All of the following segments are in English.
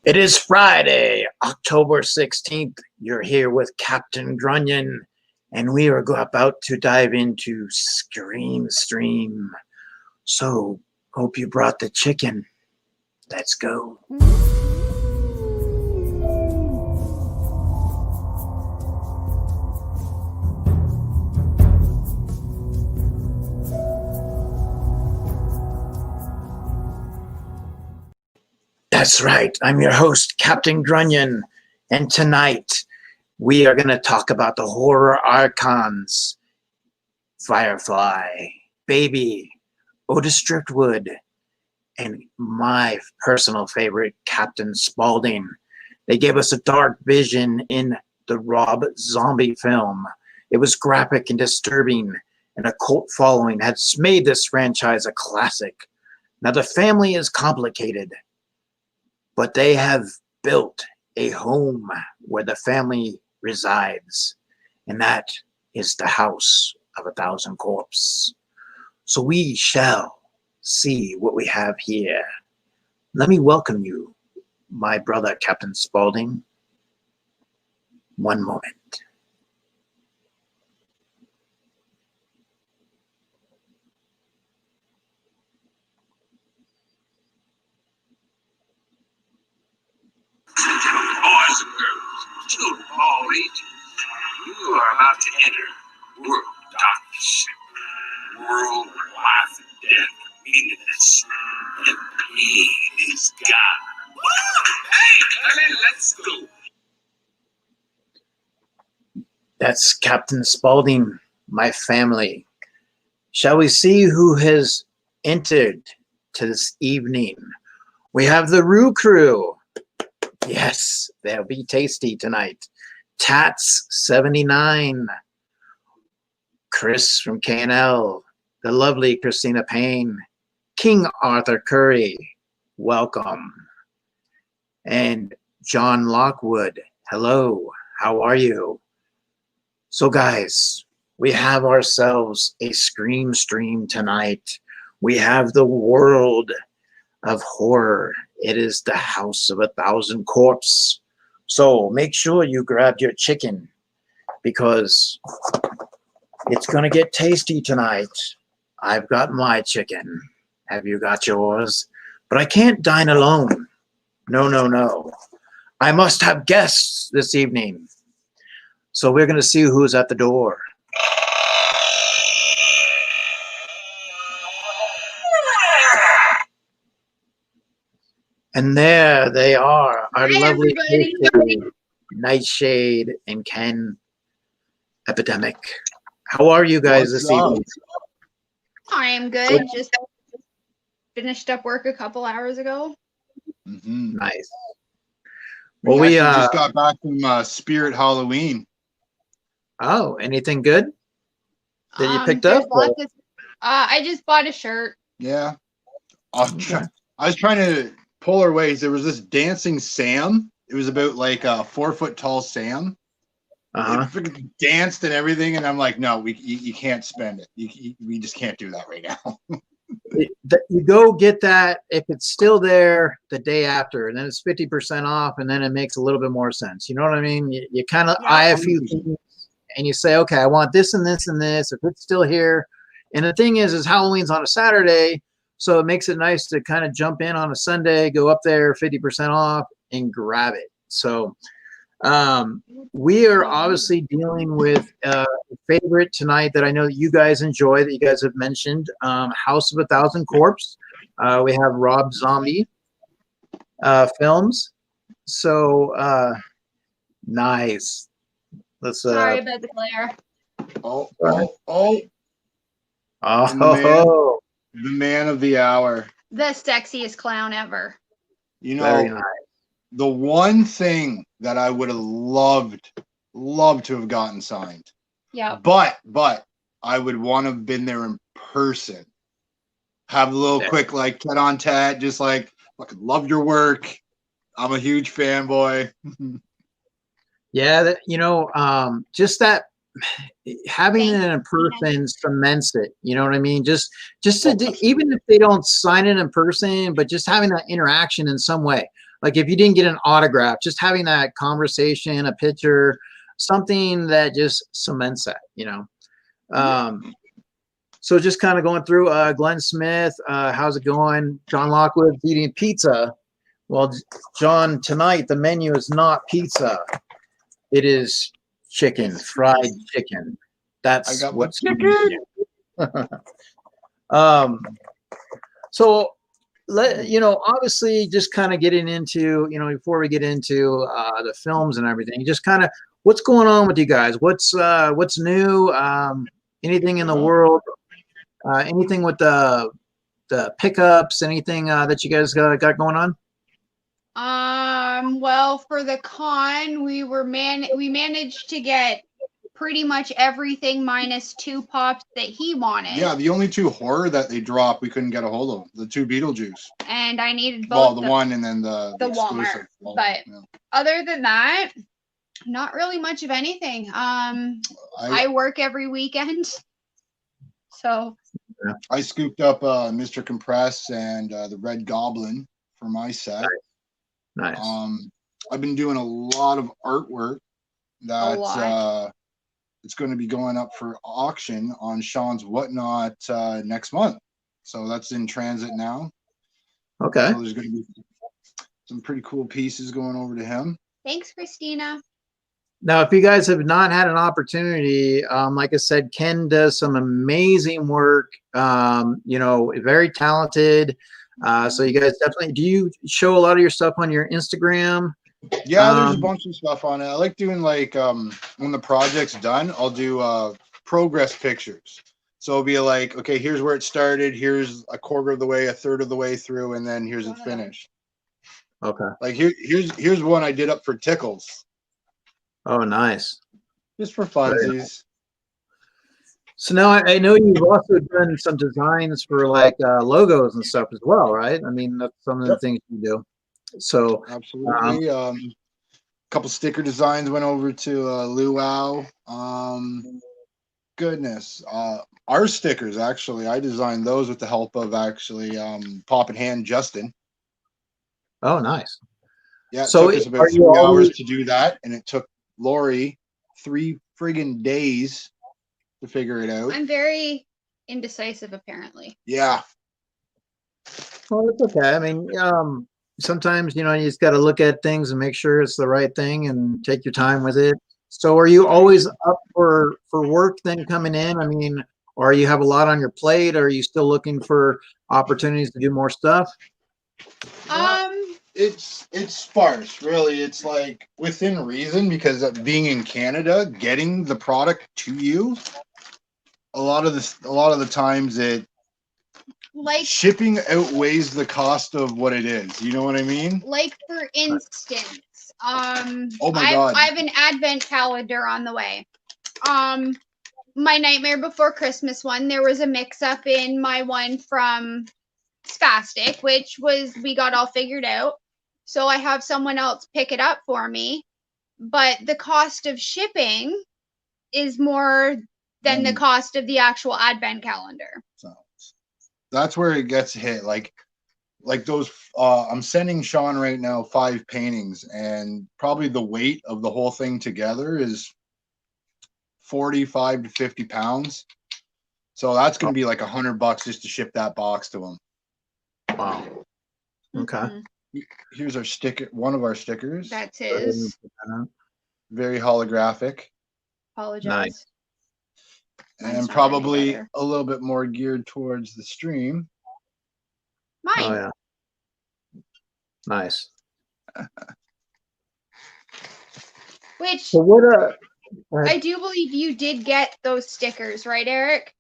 It is Friday, October 16th. You're here with Captain Grunion, and we are about to dive into Scream Stream. So, hope you brought the chicken. Let's go. That's right. I'm your host, Captain Grunion, and tonight we are going to talk about the horror icons: Firefly, Baby, Otis Driftwood, and my personal favorite, Captain Spaulding. They gave us a dark vision in the Rob Zombie film. It was graphic and disturbing, and a cult following has made this franchise a classic. Now, the family is complicated, but they have built a home where the family resides, and that is the House of a Thousand Corpses. So we shall see what we have here. Let me welcome you, my brother, Captain Spaulding. One moment. Boys and girls, children of all ages, you are about to enter World of Darkness, a world where life and death are meaningless, and pain is God. Hey, let's go. That's Captain Spaulding, my family. Shall we see who has entered to this evening? We have the Roo Crew. Yes, they'll be tasty tonight. Tats 79, Chris from KNL, the lovely Christina Payne, King Arthur Curry, welcome, and John Lockwood. Hello, how are you? So guys, we have ourselves a Scream Stream tonight. We have the world of horror. It is the House of a Thousand Corpses. So make sure you grab your chicken, because it's going to get tasty tonight. I've got my chicken. Have you got yours? But I can't dine alone. No. I must have guests this evening. So we're going to see who's at the door. And there they are, our lovely Nightshade and Ken Epidemic. How are you guys this evening? I am good. Just finished up work a couple hours ago. Mm-hmm. Nice. Well, we just got back from Spirit Halloween. Oh, anything good that you picked up? I just bought a shirt. Yeah. I was trying to pull our ways. There was this dancing Sam. It was about like a 4-foot tall Sam. It freaking danced and everything, and I'm like, no, you can't spend it. We just can't do that right now. You go get that if it's still there the day after, and then it's 50% off, and then it makes a little bit more sense. You know what I mean? You kind of eye a few things, and you say, okay, I want this and this and this. If it's still here, and the thing is Halloween's on a Saturday. So it makes it nice to kind of jump in on a Sunday, go up there 50% off, and grab it. So we are obviously dealing with a favorite tonight that I know that you guys enjoy, that you guys have mentioned, House of a Thousand Corpses. We have Rob Zombie films. So nice. Let's. Sorry about the glare. The man of the hour. The sexiest clown ever. You know, very nice. The one thing that I would have loved to have gotten signed. Yeah. But I would want to have been there in person. Have a little quick like tat on tat, just like fucking love your work. I'm a huge fanboy. Yeah, just that having it in person cements it. You know what I mean? Just to even if they don't sign it in person, but just having that interaction in some way. like if you didn't get an autograph, just having that conversation, a picture, something that just cements that, so just kind of going through Glenn Smith, how's it going? John Lockwood eating pizza. Well, John, tonight the menu is not pizza. It is chicken, fried chicken. That's what's chicken. So obviously just kind of getting into, before we get into the films and everything, just kind of what's going on with you guys? What's new? Anything in the world? Anything with the pickups? Anything that you guys got going on? Well, for the con, we managed to get pretty much everything minus 2 pops that he wanted. Yeah, the only 2 horror that they dropped, we couldn't get a hold of. The 2 Beetlejuice. And I needed both. Well, the one and then the Walmart. But other than that, not really much of anything. I work every weekend. So I scooped up Mr. Compress and the Red Goblin for my set. Nice. I've been doing a lot of artwork that it's going to be going up for auction on Sean's Whatnot next month. So that's in transit now. Okay. So there's going to be some pretty cool pieces going over to him. Thanks, Christina. Now, if you guys have not had an opportunity, like I said, Ken does some amazing work, very talented. So you guys definitely, do you show a lot of your stuff on your Instagram? Yeah, there's a bunch of stuff on it. I like doing when the project's done, I'll do progress pictures. So it'll be like, okay, here's where it started. Here's a quarter of the way, a third of the way through, and then here's it finished. Okay. Like here's one I did up for Tickles. Oh, nice. Just for funsies. So now I know you've also done some designs for logos and stuff as well, right? I mean, that's some of the things you do. So absolutely. A couple sticker designs went over to Luau. Goodness. Our stickers, actually, I designed those with the help of Pop and Hand Justin. Oh, nice. Yeah, it took us about 3 hours to do that, and it took Lori 3 friggin' days to figure it out. I'm very indecisive, apparently. Yeah. Well, it's okay. I mean, sometimes, you just got to look at things and make sure it's the right thing and take your time with it. So are you always up for work then coming in? I mean, or you have a lot on your plate? Or are you still looking for opportunities to do more stuff? It's sparse, really. It's like within reason, because of being in Canada, getting the product to you, a lot of the times shipping outweighs the cost of what it is. You know what I mean? Like, for instance, oh my God. I have an advent calendar on the way. My Nightmare Before Christmas one, there was a mix-up in my one from Spastic, which we got all figured out. So I have someone else pick it up for me. But the cost of shipping is more than the cost of the actual advent calendar. So that's where it gets hit. Like those, I'm sending Sean right now 5 paintings, and probably the weight of the whole thing together is 45 to 50 pounds. So that's going to be like $100 just to ship that box to him. Wow. Okay. Mm-hmm. Here's our sticker. One of our stickers. That's his. Very holographic. Apologize. Nice. And probably a little bit more geared towards the stream. Mine. Oh, yeah. Nice. Which so what I do believe you did get those stickers, right, Eric?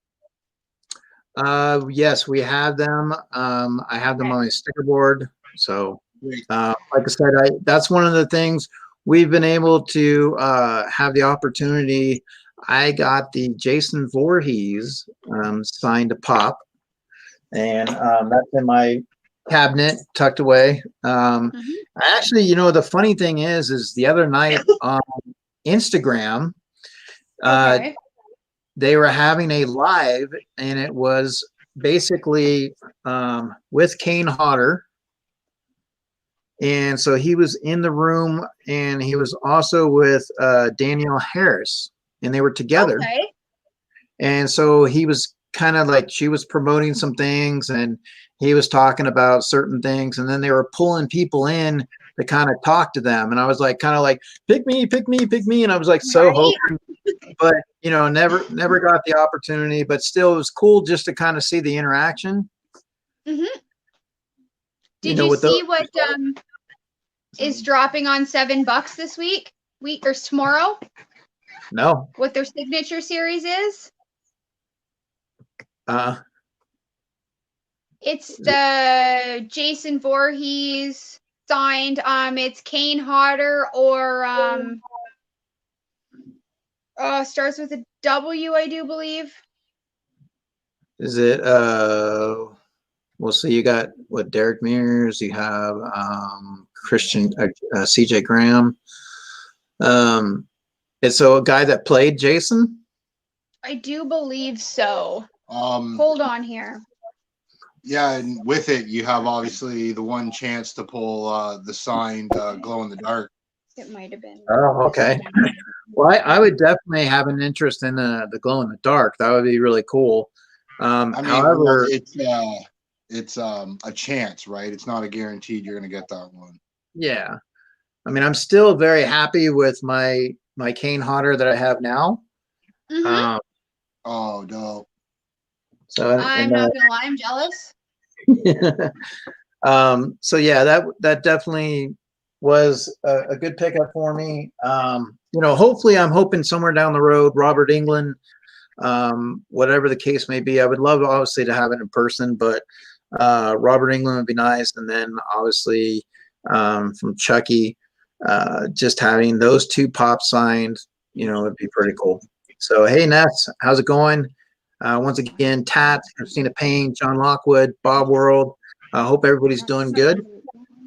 Yes, we have them. I have them on my sticker board. So like I said, that's one of the things we've been able to have the opportunity. I got the Jason Voorhees signed to pop, and that's in my cabinet tucked away. Actually, the funny thing is the other night on Instagram, they were having a live, and it was basically with Kane Hodder And so he was in the room, and he was also with Danielle Harris, and they were together. Okay. And so he was kind of like, she was promoting some things, and he was talking about certain things, and then they were pulling people in to kind of talk to them. And I was like, kind of like, pick me, pick me, pick me. And I was like, so hoping, but never got the opportunity, but still it was cool just to kind of see the interaction. Mm-hmm. Did you see what is dropping on $7 this week or tomorrow? No. What their signature series is? It's the Jason Voorhees signed. It's Kane Hodder or starts with a W, I do believe. Is it well, so you got what, Derek Mears, you have Christian CJ Graham. And so a guy that played Jason? I do believe so. Hold on here. Yeah, and with it, you have obviously the one chance to pull the signed glow in the dark. It might have been. Oh, okay. Well, I would definitely have an interest in the glow in the dark. That would be really cool. I mean, however, it's a chance, right? It's not a guaranteed you're going to get that one. Yeah. I mean, I'm still very happy with my Kane Hodder that I have now. Mm-hmm. Oh, no. So I'm not gonna lie, I'm jealous. So yeah, that definitely was a good pickup for me. Hopefully I'm hoping somewhere down the road, Robert Englund, whatever the case may be, I would love obviously to have it in person, but Robert Englund would be nice. And then obviously from Chucky, just having those two pops signed, would be pretty cool. So, hey, Ness, how's it going? Once again, Tat, Christina Payne, John Lockwood, Bob World. I hope everybody's doing good.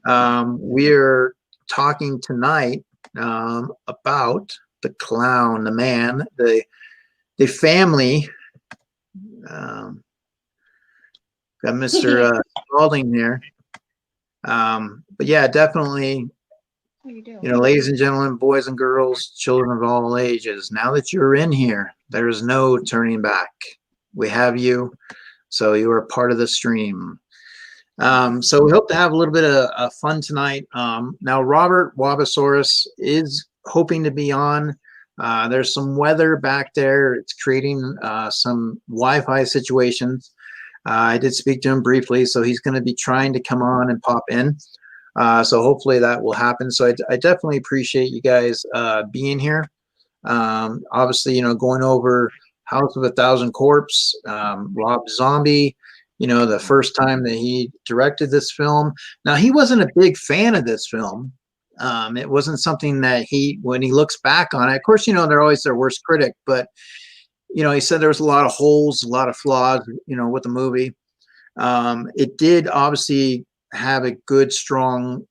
We're talking tonight about the clown, the man, the family. Got Mr. Spalding there. But yeah, definitely, ladies and gentlemen, boys and girls, children of all ages, now that you're in here, there's no turning back. We have you, so you are part of the stream. So we hope to have a little bit of fun tonight. Now, Robert Wabasaurus is hoping to be on. There's some weather back there. It's creating some Wi-Fi situations. I did speak to him briefly, so he's going to be trying to come on and pop in. So hopefully that will happen. So I definitely appreciate you guys being here. Obviously, going over House of a Thousand Corpse, Rob Zombie, the first time that he directed this film. Now, he wasn't a big fan of this film. It wasn't something that when he looks back on it, of course, they're always their worst critic, but, he said there was a lot of holes, a lot of flaws, with the movie. It did obviously have a good, strong,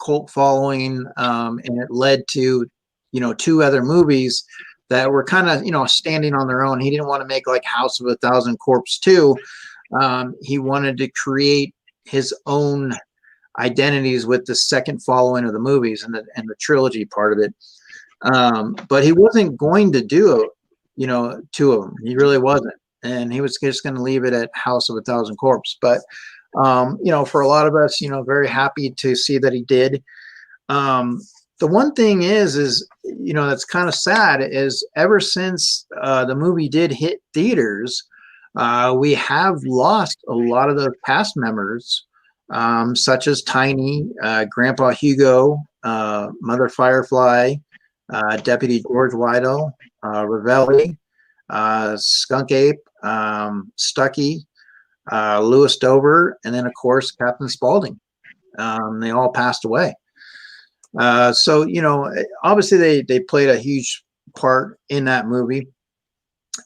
cult following, and it led to, 2 other movies that were kind of, standing on their own. He didn't want to make like House of a Thousand Corpse 2. He wanted to create his own identities with the second following of the movies and the trilogy part of it. But he wasn't going to do, 2 of them. He really wasn't. And he was just going to leave it at House of a Thousand Corpse. But, for a lot of us, very happy to see that he did. The one thing is, that's kind of sad is ever since the movie did hit theaters, we have lost a lot of the cast members, such as Tiny, Grandpa Hugo, Mother Firefly, Deputy George Weidel, Ravelli, Skunk Ape, Stucky, Louis Dover, and then of course Captain Spaulding. They all passed away. So obviously they played a huge part in that movie.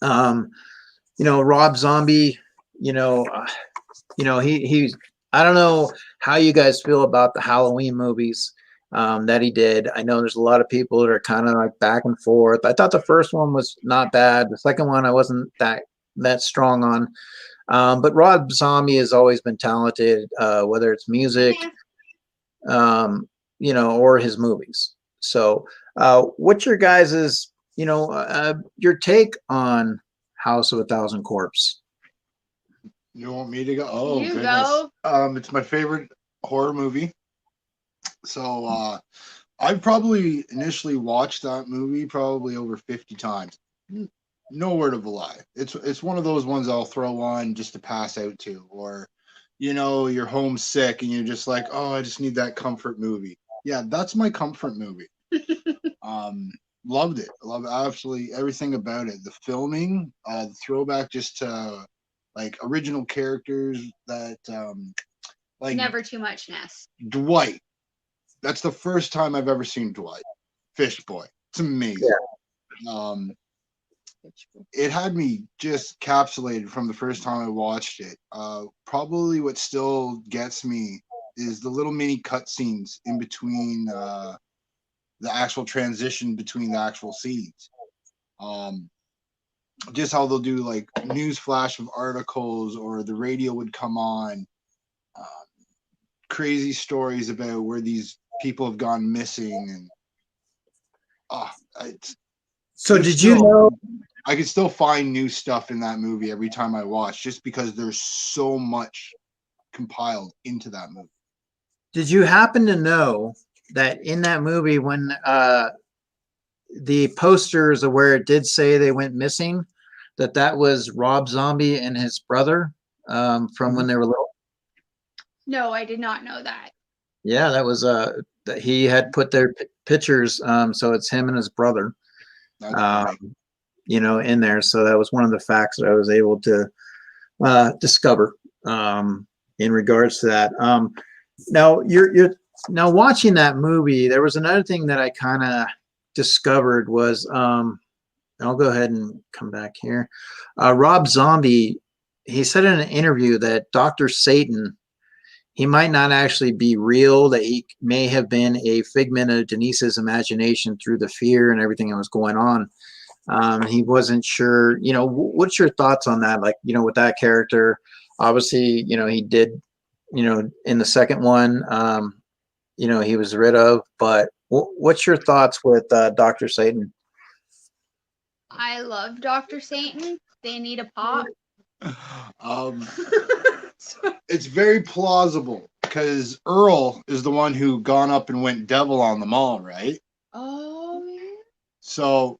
Rob Zombie, he's I don't know how you guys feel about the Halloween movies that he did. I know there's a lot of people that are kind of like back and forth. I thought the first one was not bad. The second one I wasn't that strong on. But Rob Zombie has always been talented, whether it's music, you know, or his movies. So, what's your guys's, you know, your take on House of a Thousand Corpse? You want me to go? Oh, You goodness. go. It's my favorite horror movie. So I probably initially watched that movie probably over 50 times. No word of a lie. It's one of those ones I'll throw on just to pass out to, or you know, you're homesick and you're just like, oh, I just need that comfort movie. Yeah, that's my comfort movie. Loved it. Loved absolutely everything about it. The filming, the throwback just to like original characters that like Never too much Ness. Dwight. That's the first time I've ever seen Dwight. Fish Boy. It's amazing. Yeah. It had me just capsulated from the first time I watched it. Probably what still gets me is the little mini cutscenes in between the actual transition between the actual scenes. Just how they'll do like news flash of articles, or the radio would come on. Crazy stories about where these people have gone missing, and so did you know? I could still find new stuff in that movie every time I watch, just because there's so much compiled into that movie. Did you happen to know that in that movie, when the posters of where it did say they went missing, that was Rob Zombie and his brother from when they were little? No, I did not know that. Yeah, that was that he had put their pictures, so it's him and his brother. You know, in there. So that was one of the facts that I was able to discover in regards to that. Now you're now watching that movie. There was another thing that I kind of discovered was I'll go ahead and come back here. Rob Zombie, he said in an interview that Dr. Satan, he might not actually be real, that he may have been a figment of Denise's imagination through the fear and everything that was going on. He wasn't sure, you know, what's your thoughts on that? Like, you know, with that character, obviously, you know, he did, you know, in the second one, you know, he was rid of, but what's your thoughts with Dr. Satan? I love Dr. Satan. They need a pop. It's very plausible because Earl is the one who gone up and went devil on them all, right? Oh, yeah. So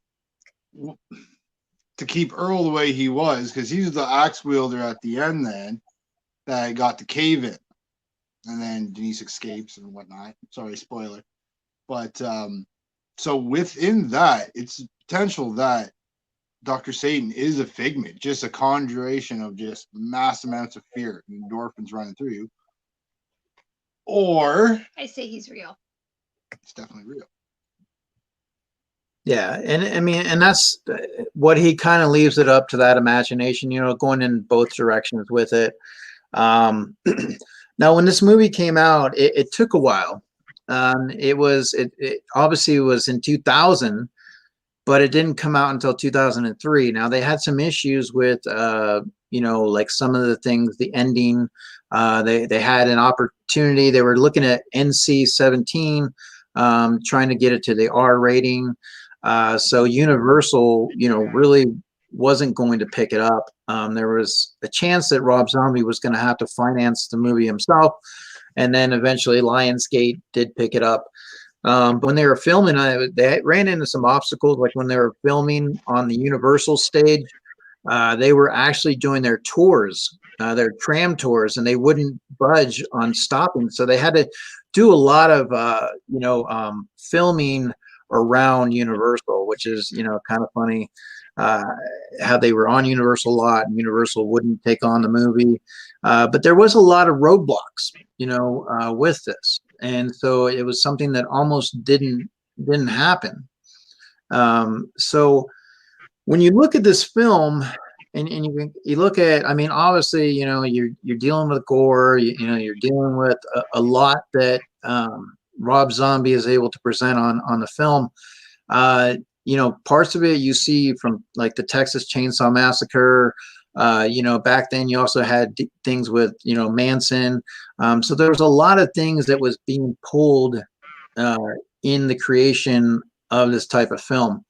to keep Earl the way he was, because he's the axe wielder at the end then, that got the cave in. And then Denise escapes and whatnot. Sorry, spoiler. But so within that, it's potential that Dr. Satan is a figment, just a conjuration of just mass amounts of fear and endorphins running through you. Or I say he's real. It's definitely real. Yeah, and I mean, and that's what he kind of leaves it up to that imagination, you know, going in both directions with it. Now, when this movie came out, it took a while. It obviously was in 2000, but it didn't come out until 2003. Now they had some issues with, you know, like some of the things, the ending. They had an opportunity. They were looking at NC-17, trying to get it to the R rating. So Universal, you know, really wasn't going to pick it up. There was a chance that Rob Zombie was going to have to finance the movie himself, and then eventually Lionsgate did pick it up. But when they were filming, they ran into some obstacles. Like when they were filming on the Universal stage, they were actually doing their tours, their tram tours, and they wouldn't budge on stopping. So they had to do a lot of, you know, filming around Universal, which is, you know, kind of funny. How they were on Universal a lot, and Universal wouldn't take on the movie. But there was a lot of roadblocks, you know, with this. And so it was something that almost didn't happen. So when you look at this film and you look at, I mean, obviously, you know, you're dealing with gore, you know, you're dealing with a lot that Rob Zombie is able to present on the film. You know, parts of it you see from like the Texas Chainsaw Massacre, You know, back then you also had things with, you know, Manson. So there was a lot of things that was being pulled in the creation of this type of film.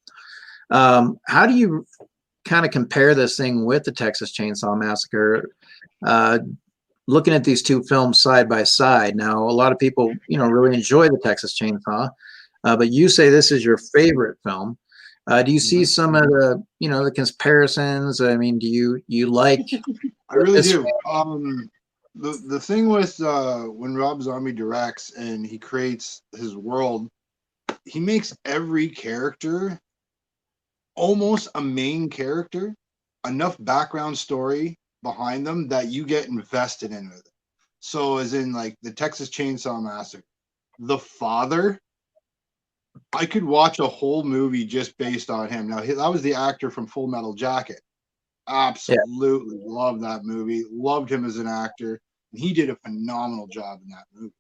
How do you kind of compare this thing with the Texas Chainsaw Massacre? Looking at these two films side by side, now a lot of people, you know, really enjoy the Texas Chainsaw, but you say this is your favorite film. Do you see some of the, you know, the comparisons? I mean, do you like? I really do. The thing with when Rob Zombie directs and he creates his world, he makes every character almost a main character, enough background story behind them that you get invested in with it. So as in like the Texas Chainsaw Massacre, the father, I could watch a whole movie just based on him. Now that was the actor from Full Metal Jacket. Absolutely loved that movie. Loved him as an actor. And he did a phenomenal job in that movie.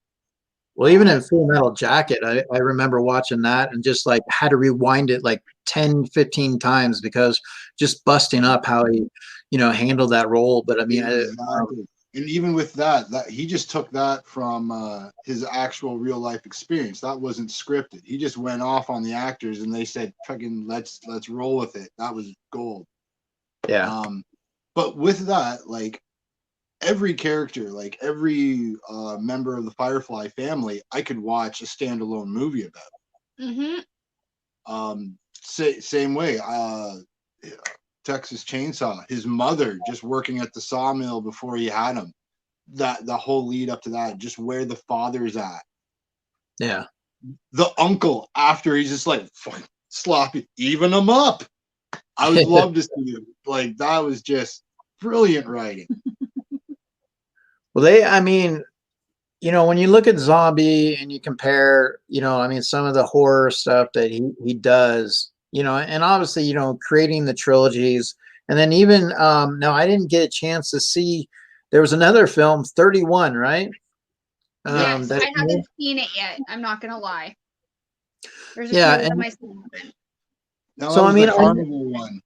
Well, even in Full Metal Jacket, I remember watching that and just like had to rewind it like 10, 15 times because just busting up how he, you know, handled that role. But I mean, exactly. And even with that he just took that from his actual real life experience. That wasn't scripted. He just went off on the actors and they said, "Fucking let's roll with it." That was gold. Yeah. But with that, like every character, like every member of the Firefly family, I could watch a standalone movie about. Same way. Texas Chainsaw, his mother just working at the sawmill before he had him. That the whole lead up to that, just where the father's at. Yeah. The uncle after he's just like sloppy, even him up. I would love to see it. Like that was just brilliant writing. Well, I mean, you know, when you look at Zombie and you compare, you know, I mean, some of the horror stuff that he does, you know, and obviously, you know, creating the trilogies, and then even now, I didn't get a chance to see. There was another film, 31, right? Yes, I haven't seen it yet. I'm not gonna lie. There's a few of them I still haven't. No, so I mean, the carnival one.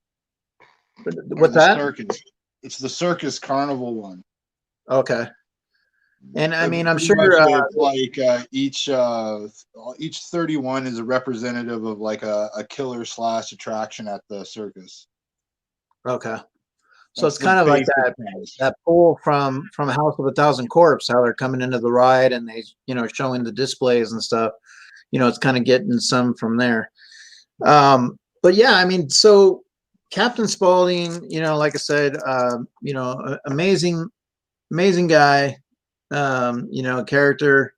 What's that? Circus. It's the circus carnival one. Okay. And I mean, I'm sure like each 31 is a representative of like a killer / attraction at the circus. Okay. So it's kind of like that pull from House of a Thousand Corpse, how they're coming into the ride and they, you know, showing the displays and stuff. You know, it's kind of getting some from there. But yeah, I mean, so Captain Spaulding, you know, like I said, you know, amazing guy, you know, character.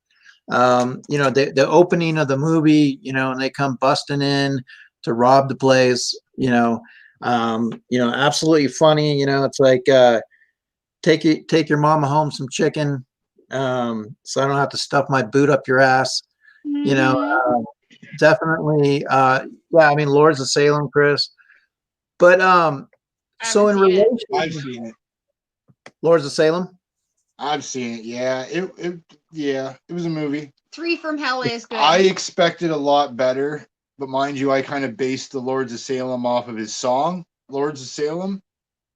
You know, the opening of the movie, you know, and they come busting in to rob the place, you know, absolutely funny. You know, it's like take your mama home some chicken, so I don't have to stuff my boot up your ass. You know, definitely. Yeah, I mean, Lords of Salem, Chris. But so in relation, I've seen it. Lords of Salem. I've seen it. Yeah, it was a movie. 3 from Hell is good. I expected a lot better, but mind you, I kind of based the Lords of Salem off of his song, Lords of Salem,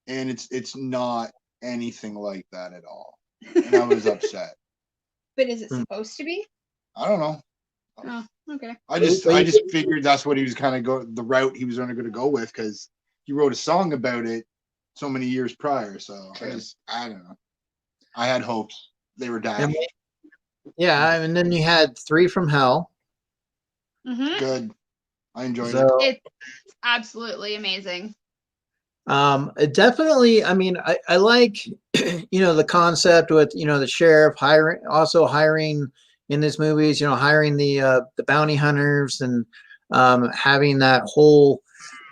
and it's not anything like that at all. And I was upset. But is it supposed to be? I don't know. Oh, okay. I just figured that's what he was kind of the route he was going to go with because he wrote a song about it so many years prior. So I don't know. I had hopes. They were dashed. Yeah, and then you had 3 from Hell. Good. I enjoyed it. It's absolutely amazing. Definitely. I mean, I like, you know, the concept with, you know, the sheriff hiring in these movies, you know, hiring the bounty hunters and having that whole,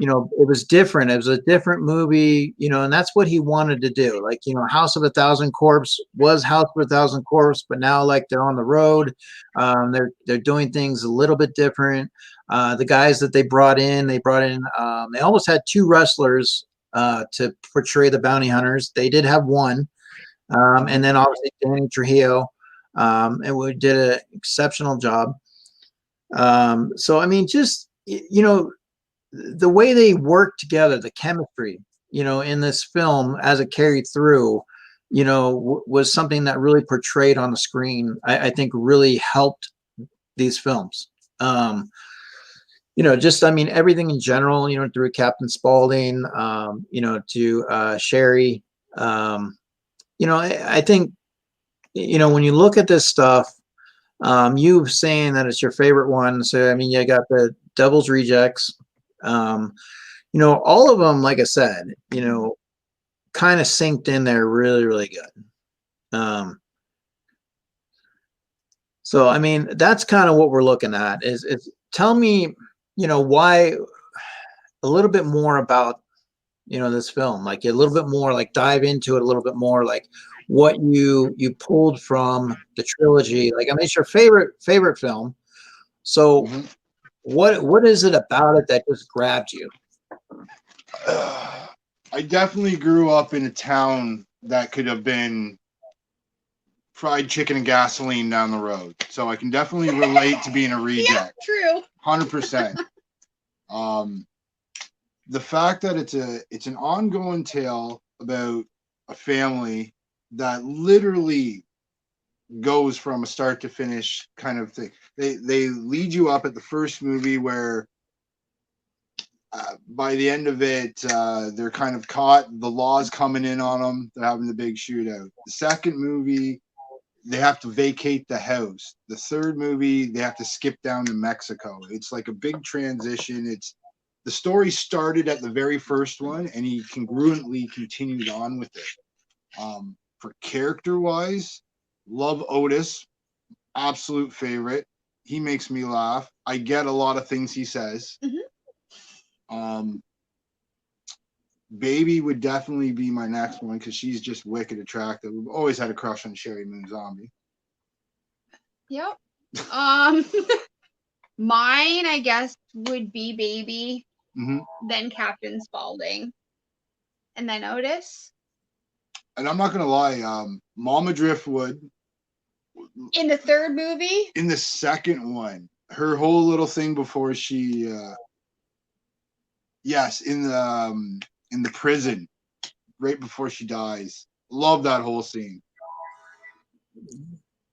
you know, it was different. It was a different movie, you know, and that's what he wanted to do. Like, you know, House of a Thousand Corpse was House of a Thousand Corpse, but now like they're on the road. They're doing things a little bit different. The guys that they brought in, they almost had 2 wrestlers to portray the bounty hunters. They did have one. And then obviously Danny Trujillo, and we did an exceptional job. So, I mean, just, you know, the way they work together, the chemistry, in this film as it carried through, was something that really portrayed on the screen. I think really helped these films. Just, I mean, everything in general, through Captain Spaulding, to Sherry. I think, when you look at this stuff, you saying that it's your favorite one. So, I mean, you got the Devil's Rejects. All of them, like I said, kind of synced in there really, really good. So, I mean, that's kind of what we're looking at is tell me, why a little bit more about, this film, like a little bit more, like dive into it a little bit more, like what you pulled from the trilogy. Like, I mean, it's your favorite film. So what is it about it that just grabbed you? I definitely grew up in a town that could have been fried chicken and gasoline down the road. So I can definitely relate to being a reject. Yeah, true. 100%. The fact that it's an ongoing tale about a family that literally goes from a start to finish kind of thing. They lead you up at the first movie where by the end of it, they're kind of caught. The law's coming in on them. They're having the big shootout. The second movie, they have to vacate the house. The third movie, they have to skip down to Mexico. It's like a big transition. The story started at the very first one, and he congruently continued on with it. For character-wise, love Otis, absolute favorite. He makes me laugh. I get a lot of things he says. Baby would definitely be my next one because she's just wicked attractive. We've always had a crush on Sherry Moon Zombie. Yep. Mine, I guess, would be Baby, then Captain Spaulding, and then Otis. And I'm not gonna lie, Mama Driftwood. In the third movie? In the second one, her whole little thing before she, yes, in the prison, right before she dies. Love that whole scene.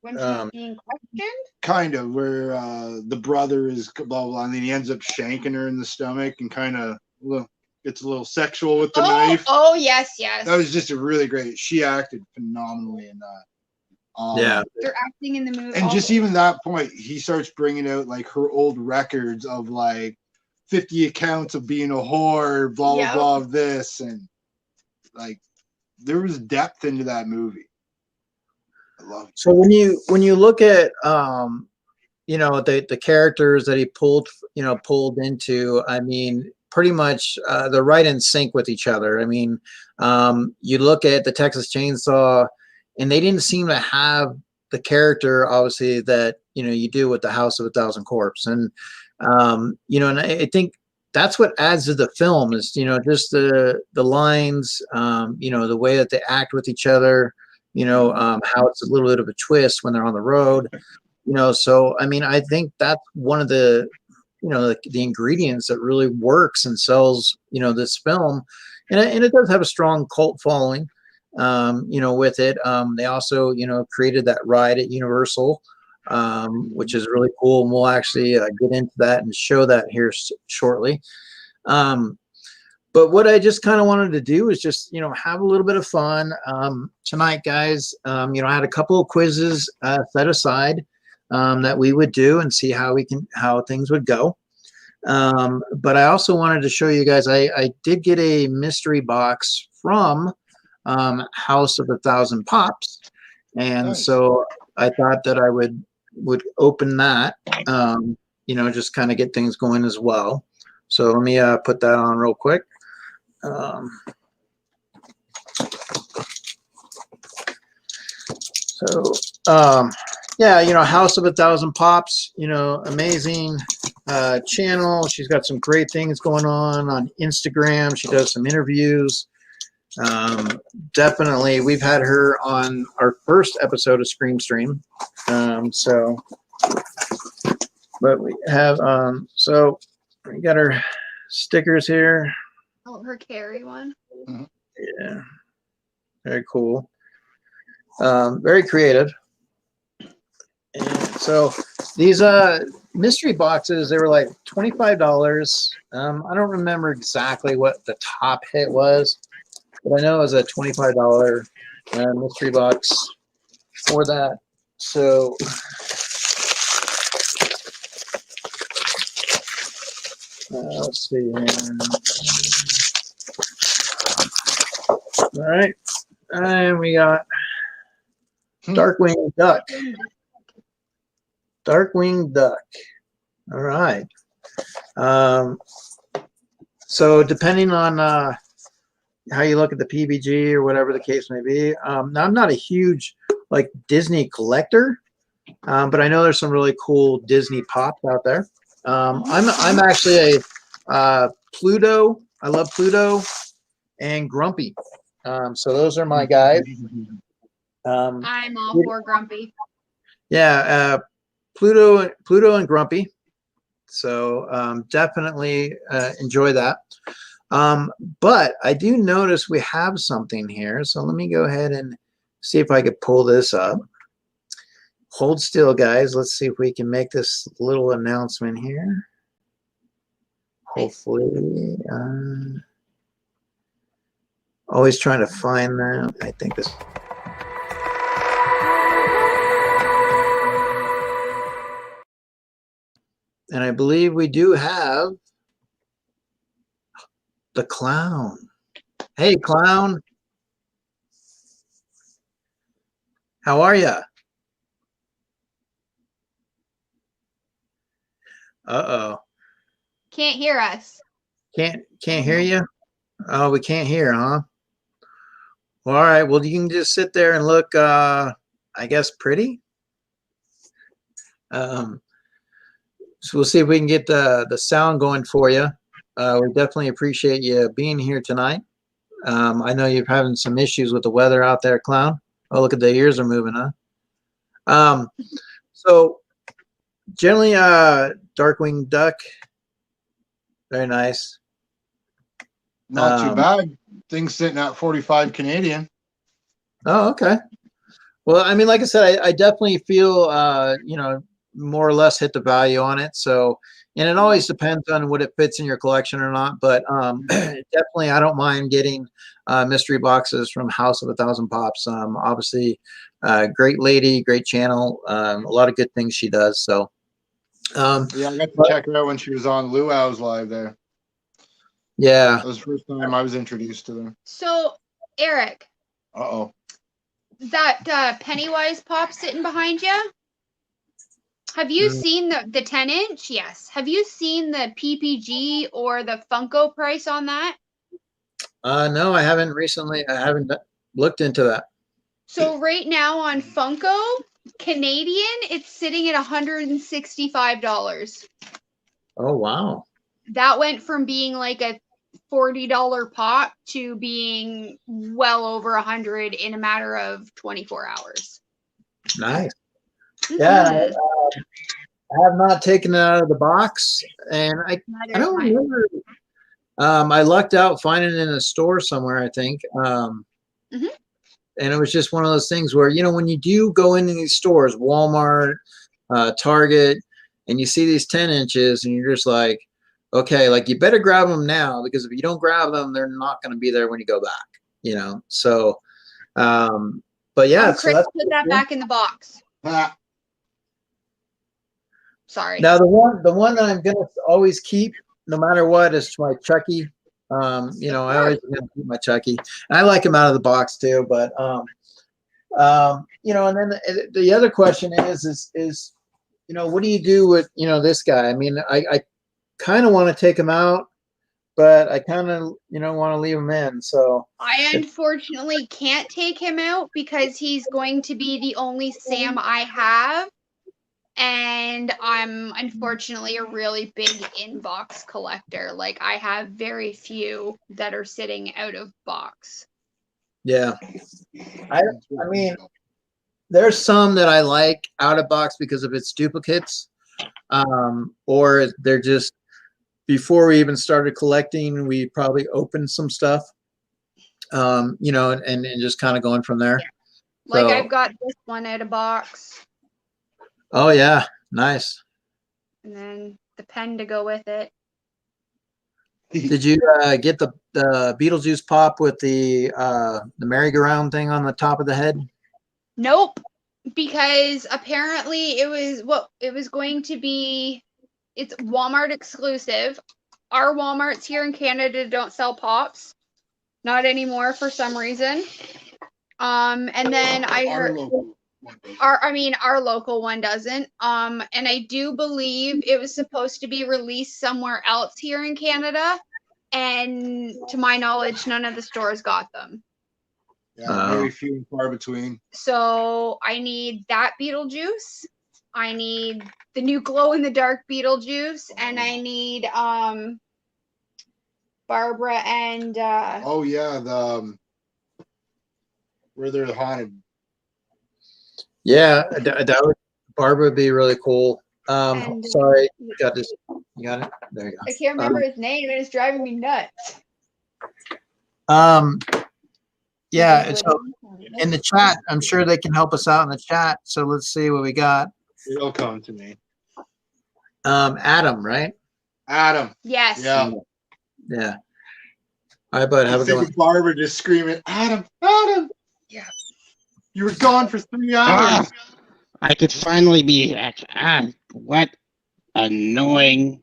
When she's being questioned? Kind of, where the brother is blah, blah, blah, and then he ends up shanking her in the stomach and kind of gets a little sexual with the knife. Oh, yes, yes. That was just a really great. She acted phenomenally in that. Yeah. They're acting in the movie. And just even that point, he starts bringing out like her old records of like 50 accounts of being a whore, blah, blah, blah, of this. And like, there was depth into that movie. I love it. So when you look at, the characters that he pulled into, I mean, pretty much they're right in sync with each other. I mean, you look at the Texas Chainsaw, and they didn't seem to have the character, obviously, that, you do with the House of a Thousand Corpses. And, and I think that's what adds to the film is, just the lines, the way that they act with each other, how it's a little bit of a twist when they're on the road, so, I mean, I think that's one of the, the ingredients that really works and sells, this film. And it does have a strong cult following, with it. They also, created that ride at Universal, which is really cool. And we'll actually get into that and show that here shortly. But what I just kind of wanted to do is just, have a little bit of fun tonight, guys. I had a couple of quizzes set aside that we would do and see how things would go. But I also wanted to show you guys, I did get a mystery box from House of a Thousand Pops. And nice. So I thought that I would open that, just kind of get things going as well. So let me put that on real quick. Yeah, House of a Thousand Pops, amazing channel. She's got some great things going on Instagram. She does some interviews. Definitely, we've had her on our first episode of Scream Stream. But we have, so we got her stickers here. Oh, her Carrie one. Yeah, very cool. Very creative. And so these mystery boxes, they were like $25. I don't remember exactly what the top hit was, but I know it was a $25 mystery box for that. So let's see here. All right, and we got Darkwing Duck. Darkwing Duck. All right. So depending on how you look at the PBG or whatever the case may be, now I'm not a huge like Disney collector, but I know there's some really cool Disney pops out there. I'm actually a Pluto. I love Pluto and Grumpy. So those are my guys. I'm all for Grumpy. Yeah, Pluto and Grumpy. So definitely enjoy that. But I do notice we have something here. So let me go ahead and see if I could pull this up. Hold still, guys. Let's see if we can make this little announcement here. Hopefully. Always trying to find that. I think this. And I believe we do have the clown. Hey, clown. How are you? Uh-oh. Can't hear us. Can't hear you? Oh, we can't hear, huh? Well, all right. Well, you can just sit there and look, I guess, pretty. So we'll see if we can get the sound going for you. We definitely appreciate you being here tonight. I know you're having some issues with the weather out there, clown. Oh, look at the ears are moving, huh? So generally, Darkwing Duck, very nice. Not too bad. Thing's sitting at 45 Canadian. Oh, okay. Well, I mean, like I said, I definitely feel, more or less hit the value on it. So, and it always depends on what it fits in your collection or not. But definitely, I don't mind getting mystery boxes from House of a Thousand Pops. Obviously, great lady, great channel, a lot of good things she does. So, yeah, I got to check her out when she was on Luau's live there. Yeah, that was the first time I was introduced to them. So, Eric. Uh-oh. That Pennywise pop sitting behind you? Have you seen the 10-inch? Yes. Have you seen the PPG or the Funko price on that? No, I haven't recently. I haven't looked into that. So right now on Funko Canadian, it's sitting at $165. Oh, wow. That went from being like a $40 pop to being well over 100 in a matter of 24 hours. Nice. Yeah, I have not taken it out of the box, and I don't remember. I lucked out finding it in a store somewhere, I think. And it was just one of those things where, when you do go into these stores, Walmart, Target, and you see these 10 inches and you're just like, okay, like you better grab them now, because if you don't grab them, they're not going to be there when you go back, So, but yeah. Chris, so put that back in the box. Sorry. Now the one that I'm gonna always keep, no matter what, is my Chucky. I always gonna keep my Chucky. And I like him out of the box too. But and then the other question is what do you do with this guy? I mean, I kind of want to take him out, but I kind of want to leave him in. So I unfortunately can't take him out because he's going to be the only Sam I have. And I'm unfortunately a really big inbox collector. Like, I have very few that are sitting out of box. Yeah. I mean, there's some that I like out of box because of its duplicates. Or they're just, before we even started collecting, we probably opened some stuff. you know, and just kind of going from there. Like So- I've got this one at a box, Oh yeah, nice. and then the pen to go with it. Did you get the Beetlejuice pop with the merry-go-round thing on the top of the head? Nope, because apparently it was going to be. It's Walmart exclusive. Our Walmarts here in Canada don't sell pops, not anymore for some reason. And then I Our heard local one does. our local one doesn't. And I do believe it was supposed to be released somewhere else here in Canada, and to my knowledge, none of the stores got them. Yeah, very few and far between. So I need that Beetlejuice. I need the new glow in the dark Beetlejuice, and I need Barbara and Oh yeah, the where they're haunted. Yeah, that would Barbara would be really cool. And- Sorry, you got this. You got it. There you I can't remember his name, and it's driving me nuts. go. Yeah. So in the chat, I'm sure they can help us out in the chat. So let's see what we got. It'll come to me. Adam, right? Adam. Yes. Yeah. Yeah. All right, bud. Have a good one. Barbara just screaming, Adam, Adam. Yeah. You were gone for 3 Ah, hours. I could finally be back. What annoying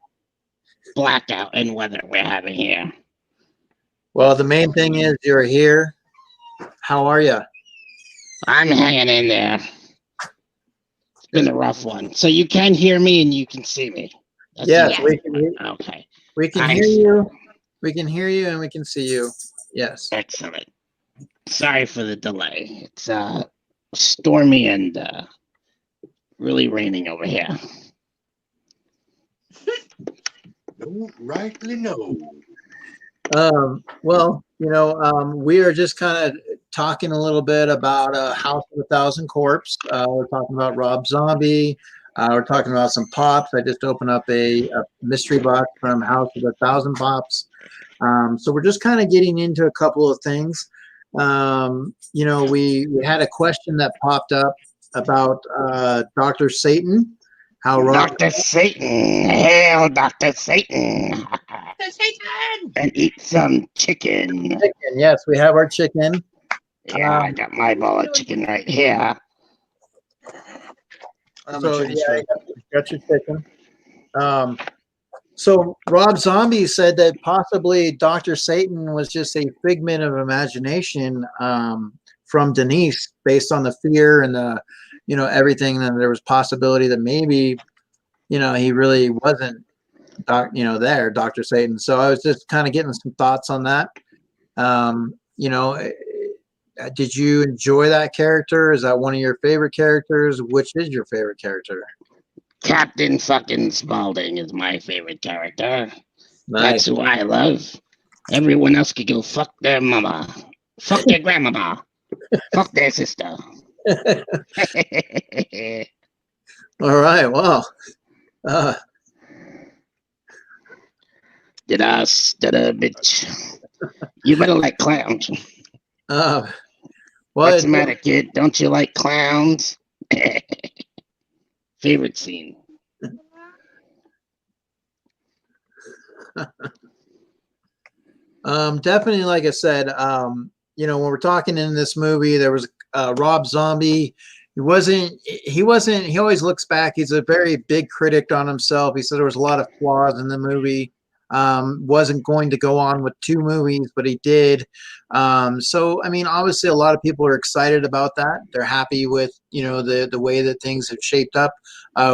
blackout and weather we're having here. Well, the main thing is you're here. How are you? I'm hanging in there. It's been a rough one. So you can hear me and you can see me. That's Yes, it. we can Okay, hear you. We can hear you and we can see you. Yes. excellent. Sorry for the delay. It's stormy and really raining over here. Don't rightly know. Well, you know, we are just kind of talking a little bit about House of a Thousand Corpse. We're talking about Rob Zombie. We're talking about some pops. I just opened up a mystery box from House of a Thousand Pops. So we're just kind of getting into a couple of things. You know, we had a question that popped up about Dr. Satan. How Rob Dr. Satan. Hail Dr. Satan. Satan! And eat some chicken. chicken. Yes, we have our chicken. Yeah, I got my bowl of chicken right here. I'm So, a chicken yeah, strip. got your chicken. So Rob Zombie said that possibly Dr. Satan was just a figment of imagination from Denise, based on the fear and the, you know, everything. And there was possibility that maybe, you know, he really wasn't, Dr. Satan. So I was just kind of getting some thoughts on that. You know, did you enjoy that character? Is that one of your favorite characters? Which is your favorite character? Captain fucking Spaulding is my favorite character. Nice. That's who I love. Everyone else could go fuck their mama. Fuck their grandmama. Fuck their sister. All right. Well, Bitch. You better like clowns. well, What's the matter, kid? Don't you like clowns? Favorite scene. Definitely, like I said, you know, when we're talking in this movie, there was Rob Zombie. He always looks back. He's a very big critic on himself. He said there was a lot of flaws in the movie. Wasn't going to go on with 2 movies, but he did. So, I mean, obviously a lot of people are excited about that. They're happy with, you know, the way that things have shaped up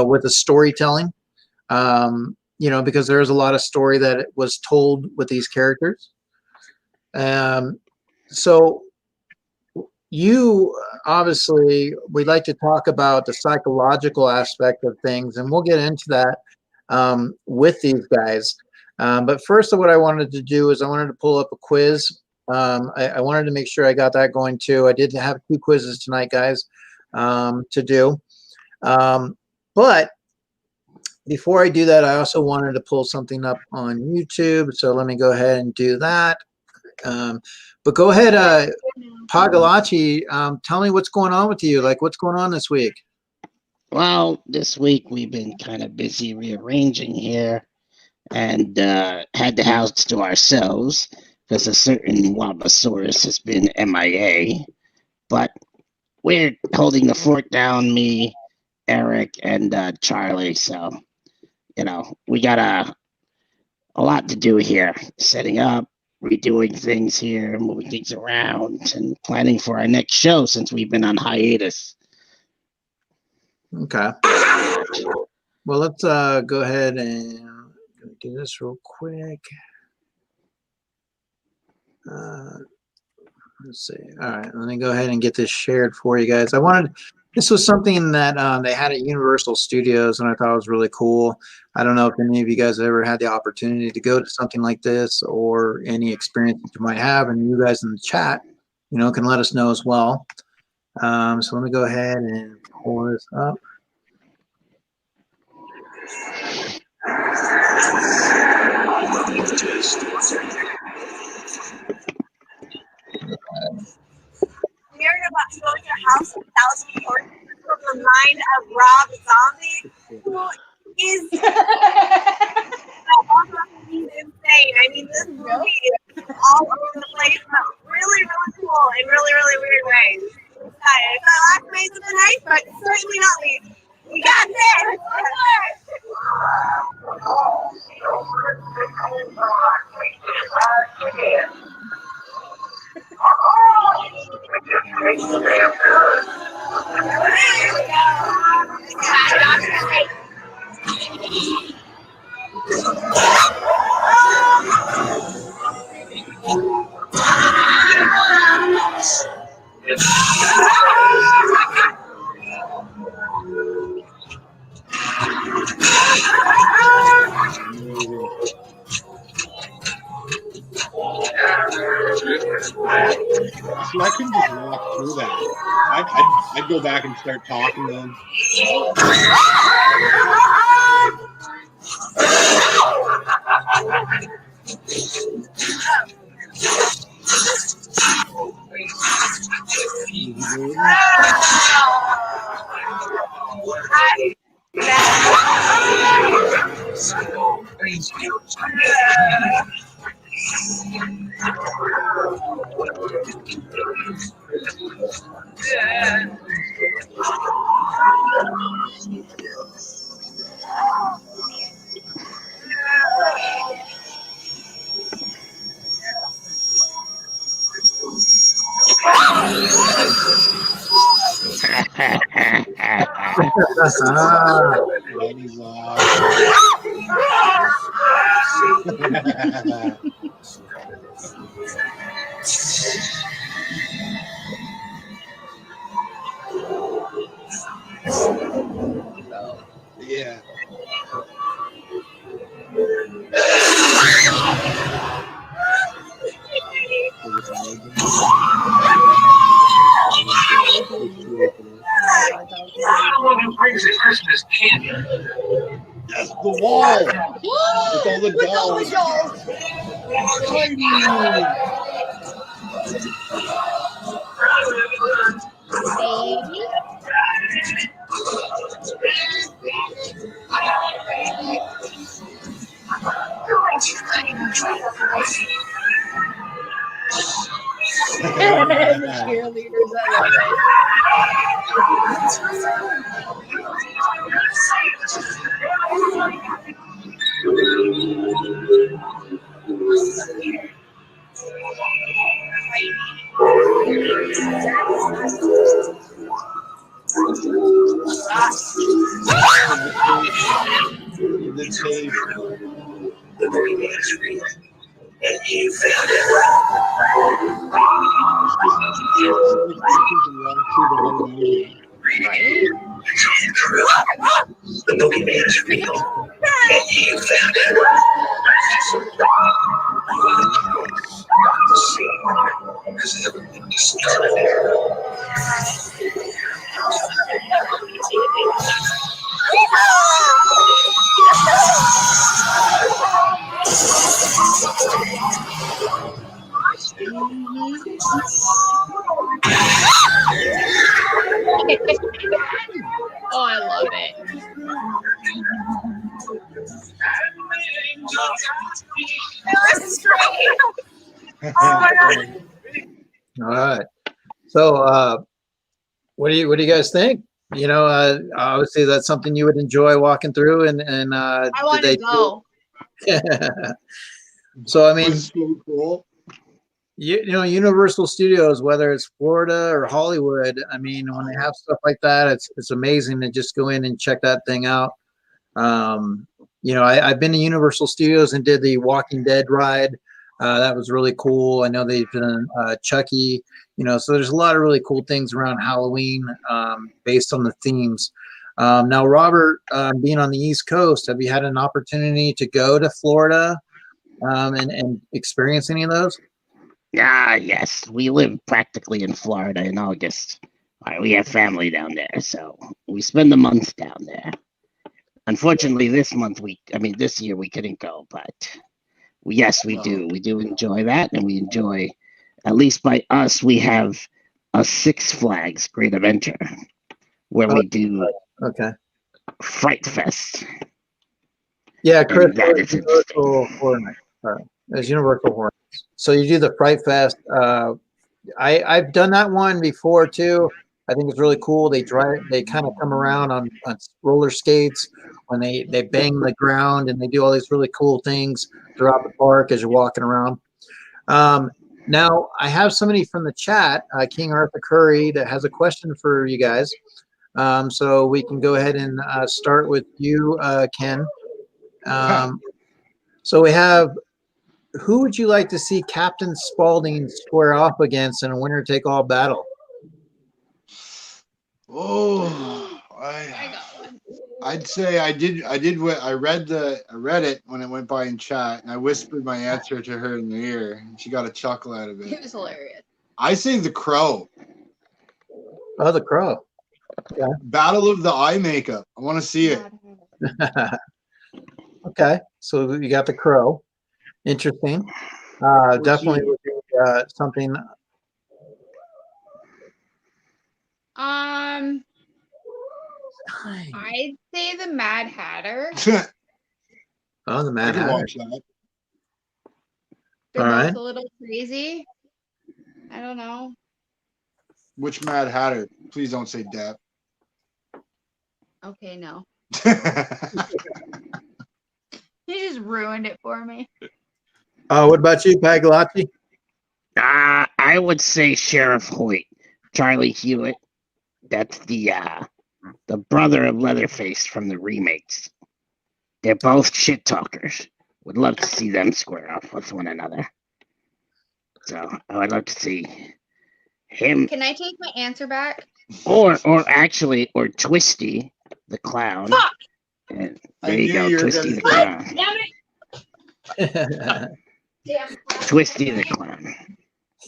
with the storytelling. You know, because there's a lot of story that was told with these characters. So you obviously, we'd like to talk about the psychological aspect of things, and we'll get into that with these guys. But first, what I wanted to do is I wanted to pull up a quiz. I wanted to make sure I got that going too. I did have 2 quizzes tonight, guys, to do. But before I do that, I also wanted to pull something up on YouTube. So let me go ahead and do that. But go ahead, Pagalachi, tell me what's going on with you. Like, what's going on this week? Well, this week we've been kind of busy rearranging here and had the house to ourselves because a certain Wabasaurus has been MIA. But we're holding the fort down, me, Eric, and Charlie. So, we got a lot to do here, setting up, redoing things here, moving things around, and planning for our next show since we've been on hiatus. Okay. Well, let's go ahead and do this real quick. Let's see. All right, let me go ahead and get this shared for you guys. This was something that they had at Universal Studios, and I thought it was really cool. I don't know if any of you guys have ever had the opportunity to go to something like this or any experience that you might have, and you guys in the chat, can let us know as well. So let me go ahead and pull this up. Hearing about going to House of Thousand Corpses from the mind of Rob Zombie, who is he's insane. I mean, this movie is all over the place, but really, really cool in really, really weird ways. It's not last ways of the night, but certainly not least. We got this! See, I couldn't just walk through that. I'd go back and start talking to them. Yeah. Someone who brings a Christmas candy. Yes, the wall. With all the dolls. The cheerleaders, I love it. The tape. The movie is real, and you found it. The boogeyman is real, and you found it. Has ever been discovered. Oh my god. All right. So, what do you guys think? You know, obviously that's something you would enjoy walking through, and I did want they to go. So I mean, Was so cool. you know, Universal Studios, whether it's Florida or Hollywood, I mean, when they have stuff like that, it's amazing to just go in and check that thing out. You know, I've been to Universal Studios and did the Walking Dead ride. That was really cool. I know they've done Chucky. You know, so there's a lot of really cool things around Halloween based on the themes. Now, Robert, being on the East Coast, have you had an opportunity to go to Florida and experience any of those? Yes, we live practically in Florida in August. We have family down there, so we spend a month down there. Unfortunately, this year we couldn't go, but yes, we do. We do enjoy that, and we enjoy, at least by us, we have a Six Flags Great Adventure where we do Okay. Fright Fest. Yeah, Chris, that is Universal Horror Nights. There's Universal Horror Nights. So you do the Fright Fest. I've done that one before too. I think it's really cool. They kind of come around on roller skates when they bang the ground, and they do all these really cool things throughout the park as you're walking around. Now I have somebody from the chat, King Arthur Curry, that has a question for you guys. So we can go ahead and start with you, Ken. So we have, who would you like to see Captain Spaulding square off against in a winner-take-all battle? Oh, I'd say I read it when it went by in chat, and I whispered my answer to her in the ear, and she got a chuckle out of it. It was hilarious. I say the Crow. Oh, the Crow. Yeah. Battle of the Eye Makeup. I want to see it. Okay, so you got the Crow. Interesting. Definitely would be something. I'd say the Mad Hatter. Oh, the Mad Hatter. Watch that. They're All both right. a little crazy. I don't know. Which Mad Hatter? Please don't say Depp. Okay, no. He just ruined it for me. What about you, Pagliacci? I would say Sheriff Hoyt, Charlie Hewitt. That's the brother of Leatherface from the remakes. They're both shit talkers. Would love to see them square off with one another. So I would love to see him. Can I take my answer back? Or Twisty the Clown. Fuck! And there you go, Twisty the Clown. Damn. Twisty the Clown.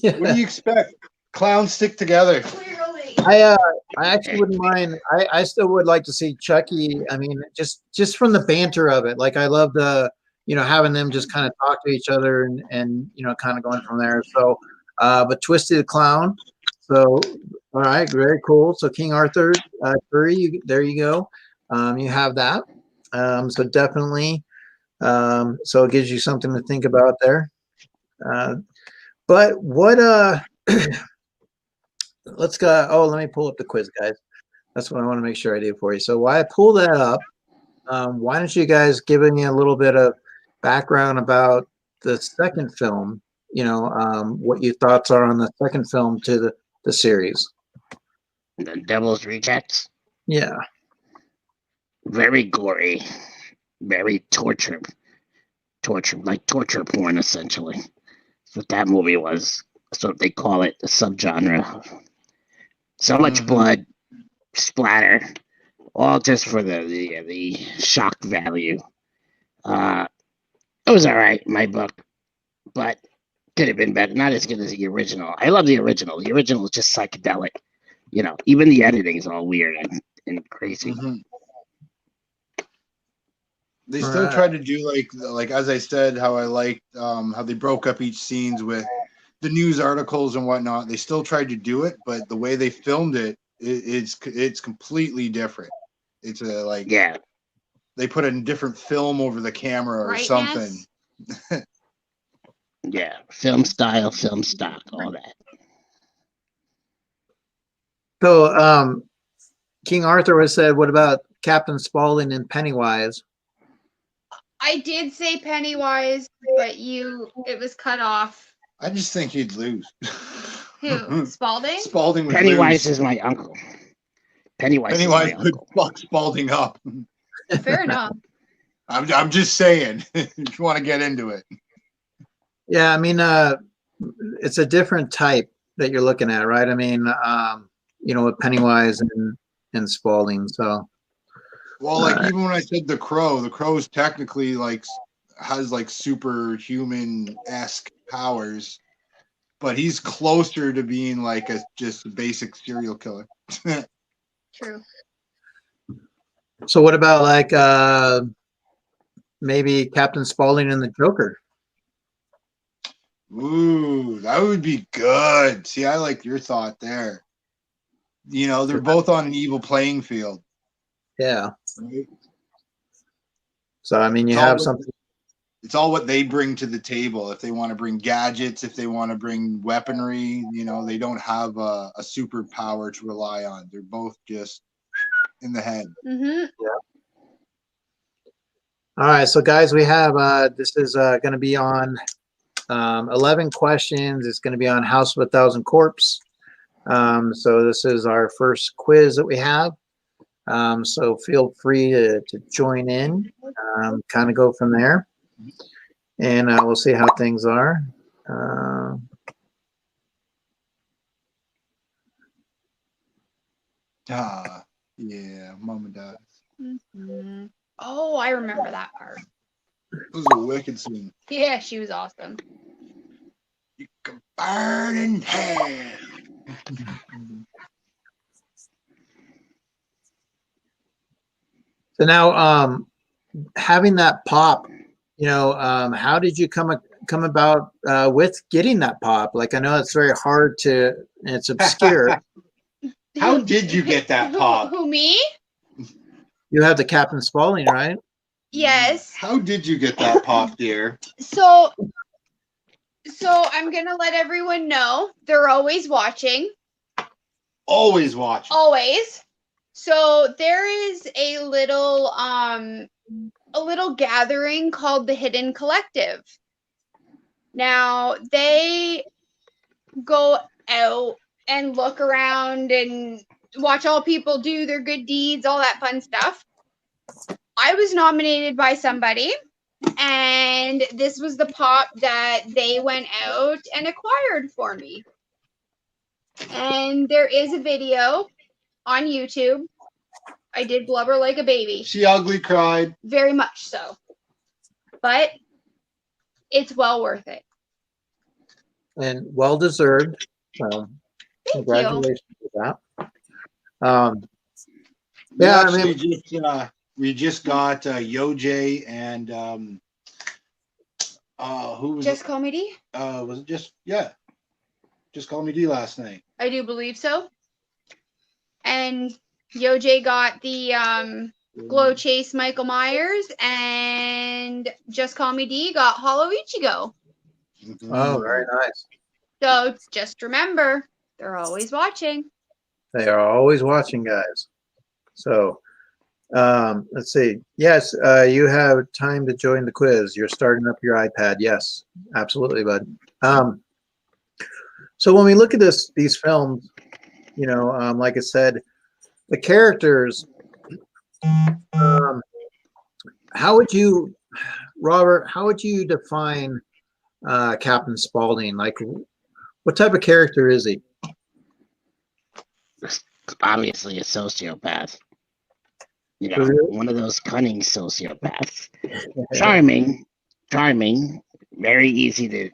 What do you expect? Clowns stick together. Clearly. I actually wouldn't mind. I still would like to see Chucky. I mean, just from the banter of it. Like I love the, you know, having them just kind of talk to each other and you know, kind of going from there. So, but Twisty the Clown. So, all right, very cool. So King Arthur Curry, there you go. You have that. So definitely. So it gives you something to think about there. But what let's go. Oh, let me pull up the quiz, guys. That's what I want to make sure I do for you. So while I pull that up, why don't you guys give me a little bit of background about the second film? You know, what your thoughts are on the second film to the series. The Devil's Rejects. Yeah. Very gory, very torture, like torture porn, essentially. That's what that movie was. That's what they call it, the subgenre. So much blood, splatter, all just for the shock value. It was all right, in my book, but could have been better. Not as good as the original. I love the original. The original is just psychedelic. You know, even the editing is all weird and crazy. Mm-hmm. They still tried to do like as I said, how I liked how they broke up each scenes with the news articles and whatnot. They still tried to do it, but the way they filmed it's completely different. It's they put a different film over the camera or something. Yeah, film style, film stock, all that. So, King Arthur was said, what about Captain Spaulding and Pennywise? I did say Pennywise, but it was cut off. I just think he'd lose. Who? Spalding? Spalding would Pennywise lose. is my uncle. Pennywise is Pennywise my would uncle. fuck Spalding up. Fair enough. I'm just saying, if you want to get into it. Yeah, I mean, it's a different type that you're looking at, right? I mean, with Pennywise and Spaulding. So, Well, like even when I said the Crow's technically like has like superhuman-esque powers, but he's closer to being like just a basic serial killer. True. so what about like maybe Captain Spaulding and the Joker? Ooh, that would be good. See, I like your thought there. They're both on an evil playing field. Yeah. Right? So I mean, you have something. It's all what they bring to the table. If they want to bring gadgets, if they want to bring weaponry, they don't have a superpower to rely on. They're both just in the head. Mm-hmm. All right, so guys, we have this is going to be on 11 questions. It's going to be on House of a Thousand Corpse. So this is our first quiz that we have. So feel free to join in, kind of go from there, and we'll see how things are. Yeah, Mom and Dad. Mm-hmm. Oh, I remember that part. It was a wicked scene. Yeah, she was awesome. You can burn in hell. So now, having that pop, how did you come about with getting that pop? Like, I know it's very hard it's obscure. How did you get that pop? Who, me? You have the Captain Spaulding, right? Yes. How did you get that pop, dear? So I'm gonna let everyone know they're always watching. Always watching. Always. So there is a little gathering called the Hidden Collective. Now they go out and look around and watch all people do their good deeds, all that fun stuff. I was nominated by somebody, and this was the pop that they went out and acquired for me. And there is a video on YouTube. I did blubber like a baby. She ugly cried. Very much so. But it's well worth it. And well deserved. So congratulations for that. We just got Yoj and who was Just it? Call Me D? Was it just Call Me D last night? I do believe so. And Yoj got the Glow Chase Michael Myers, and Just Call Me D got Hollow Ichigo. Oh, very nice. So just remember, they're always watching. They are always watching, guys. So let's see. Yes, you have time to join the quiz. You're starting up your iPad. Yes, absolutely, bud. So when we look at these films, like I said, the characters, Robert, how would you define Captain Spaulding? Like, what type of character is he? Obviously a sociopath. One of those cunning sociopaths. Charming, very easy to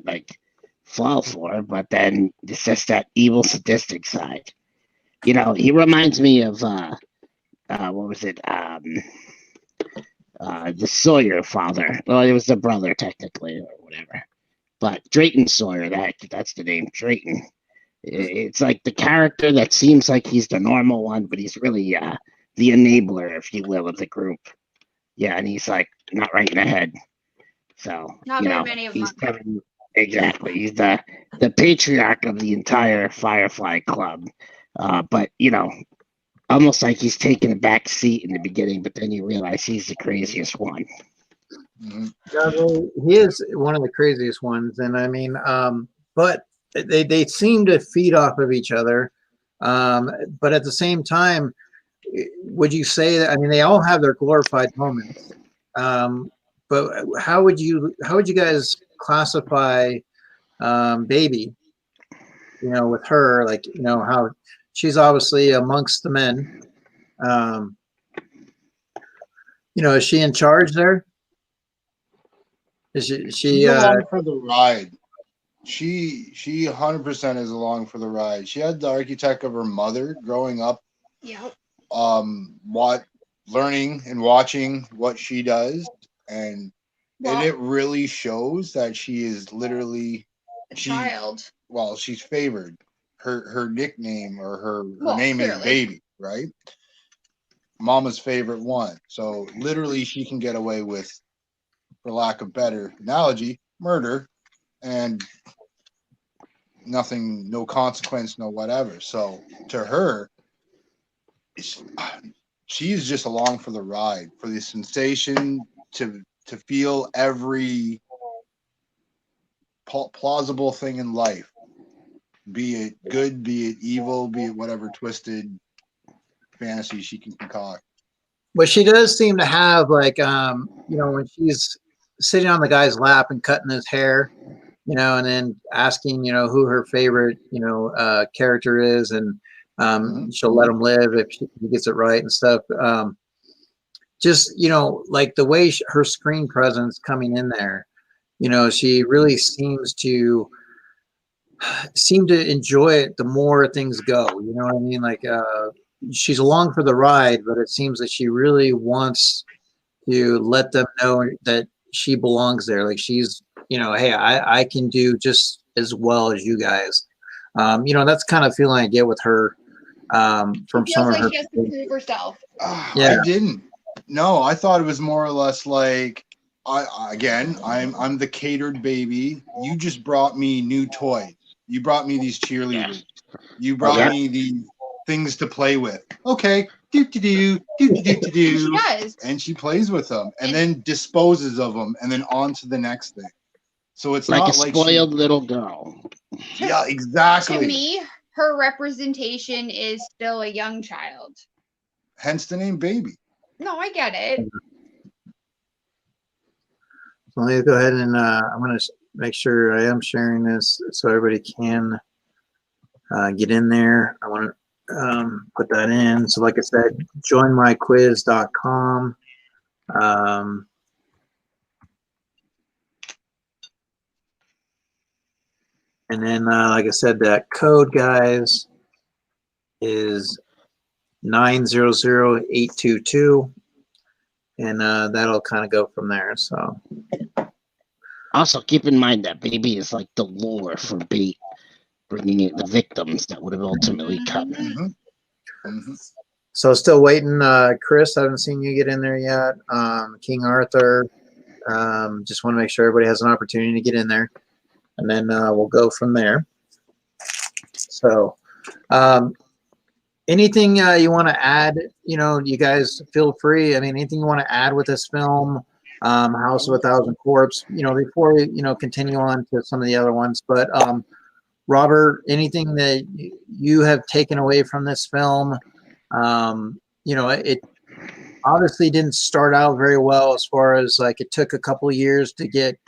fall for, but then it's just that evil sadistic side. He reminds me of what was it? The Sawyer father. Well, it was the brother technically, or whatever. But Drayton Sawyer, that's the name, Drayton. It's like the character that seems like he's the normal one, but he's really the enabler, if you will, of the group. Yeah, and he's not right in the head. So Not very many of them. Exactly. He's the patriarch of the entire Firefly Club. But almost like he's taking a back seat in the beginning, but then you realize he's the craziest one. Mhm. Yeah, well, he is one of the craziest ones, and I mean, but they seem to feed off of each other. But at the same time, would you say that? I mean, they all have their glorified moments. But how would you guys classify Baby? With her, like how she's obviously amongst the men. Um, is she in charge there? Is she? She's along for the ride. She 100% is along for the ride. She had the architect of her mother growing up, Yep. learning and watching what she does, and Well, it really shows that she is literally a child. well, she's favored. Her nickname or her Well, name clearly. is Baby, right? Mama's favorite one. So literally she can get away with, for lack of better analogy, murder and nothing, no consequence, no whatever. So to her, she's just along for the ride, for the sensation, to feel every plausible thing in life, be it good, be it evil, be it whatever twisted fantasy she can concoct. But she does seem to have, like, when she's sitting on the guy's lap and cutting his hair, and then asking, who her favorite, character is, and she'll let him live if he gets it right and stuff. Just, like the way her screen presence coming in there, she really seems to enjoy it the more things go. You know what I mean? Like, she's along for the ride, but it seems that she really wants to let them know that she belongs there. Like, she's, hey, I can do just as well as you guys. That's kind of feeling I get with her from She some feels of like her. she has to prove herself. Yeah. I didn't. No, I thought it was more or less like, I'm the catered baby. You just brought me new toys. You brought me these cheerleaders. You brought me these things to play with. Okay, do. She does. And she plays with them and then disposes of them and then on to the next thing. So it's Like not a like spoiled little girl. Yeah, exactly. To me, her representation is still a young child. Hence the name Baby. No, I get it. So let me go ahead and I'm going to make sure I am sharing this so everybody can get in there. I want to put that in. So like I said, joinmyquiz.com. And then, like I said, that code, guys, is 900822. And that'll kind of go from there. So Also, keep in mind that Baby is like the lure for bait, bringing in the victims that would have ultimately come. So still waiting, Chris. I haven't seen you get in there yet. King Arthur. Just want to make sure everybody has an opportunity to get in there, and then we'll go from there. So, anything you want to add? You guys feel free. I mean, anything you want to add with this film, House of a Thousand Corpse? Before we continue on to some of the other ones, but Robert, anything that you have taken away from this film? It obviously didn't start out very well, as far as like it took a couple of years to get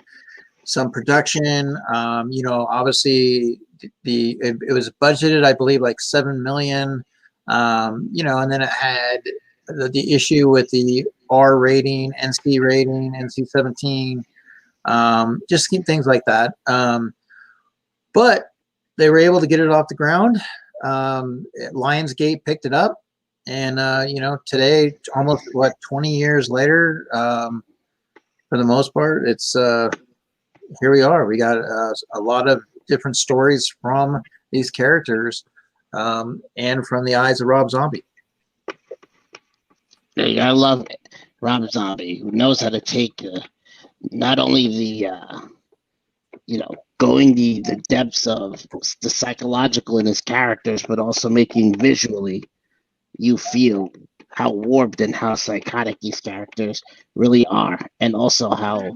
some production. Obviously it was budgeted, I believe, like $7 million. And then it had the issue with the R rating, NC rating, NC-17, just things like that. But they were able to get it off the ground. Lionsgate picked it up, and today, almost 20 years later, for the most part, it's here we are. We got a lot of different stories from these characters, and from the eyes of Rob Zombie. I love it. Rob Zombie, who knows how to take not only the going the depths of the psychological in his characters, but also making visually you feel how warped and how psychotic these characters really are, and also how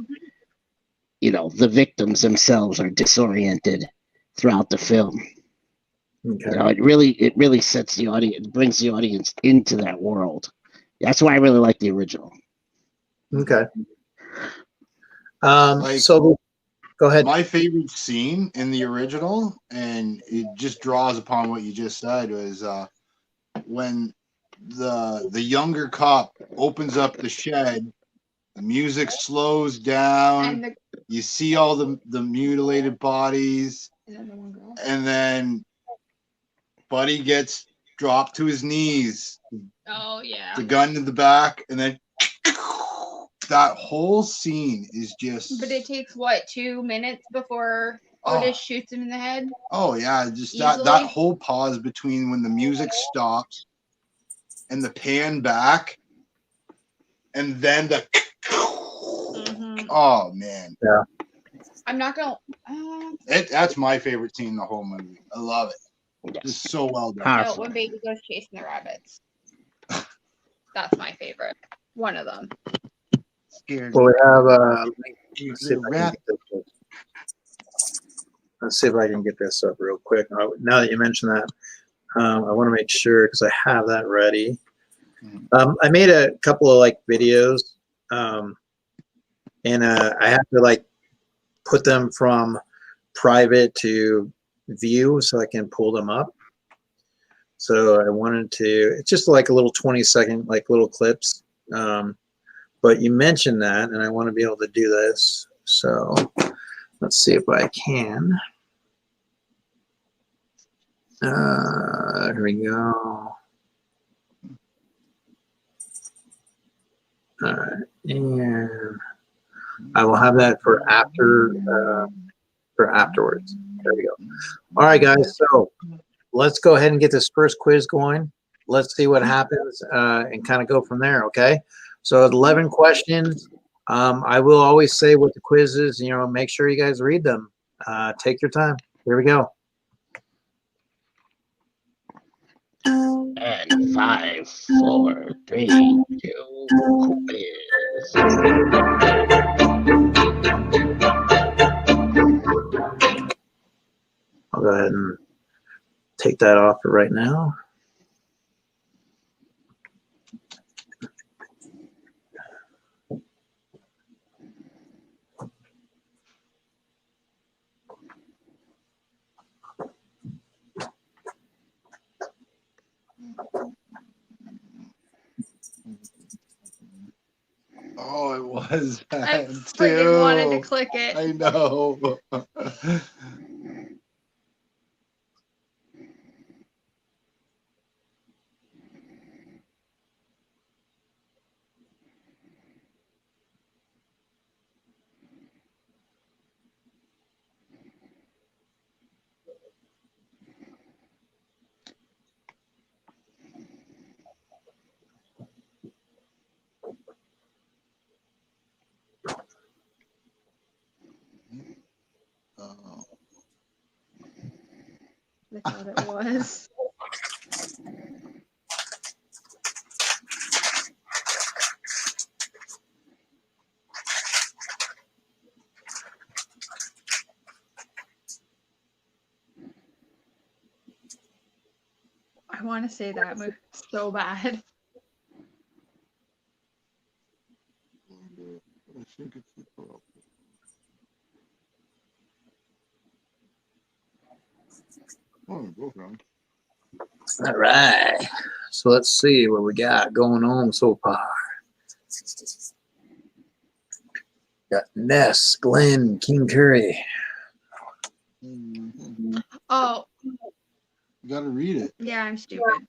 the victims themselves are disoriented throughout the film. Okay. It really sets the audience, brings the audience into that world. That's why I really like the original. Okay. Like, so go ahead. My favorite scene in the original, and it just draws upon what you just said, was when the younger cop opens up the shed, the music slows down, you see all the mutilated bodies, and then Buddy gets dropped to his knees. Oh yeah. The gun in the back, and then that whole scene is just. But it takes what, 2 minutes before Otis shoots him in the head? Oh yeah, just Easily? that whole pause between when the music stops and the pan back, and then the. Oh man. Yeah. I'm not gonna. That's my favorite scene in the whole movie. I love it. It's so well done. Powerful. When Baby goes chasing the rabbits. That's my favorite. One of them. Scared. Well, we have. Let's see if I can get this up real quick. Now that you mention that, I want to make sure because I have that ready. I made a couple of videos, and I have to put them from private to view so I can pull them up. So I wanted to. It's just a little 20-second little clips. But you mentioned that, and I want to be able to do this. So let's see if I can. Here we go. All right, and I will have that for afterwards. There we go. All right, guys. So let's go ahead and get this first quiz going. Let's see what happens and kind of go from there. Okay. So 11 questions. I will always say what the quiz is. Make sure you guys read them. Take your time. Here we go. And 5, 4, 3, 2, quiz. I'll go ahead and take that off for right now. Oh, it was that I freaking wanted to click it. I know. I thought it was. I want to say that movie so bad. All right. So let's see what we got going on so far. Got Ness, Glenn, King Curry. Oh. You gotta read it. Yeah, I'm stupid.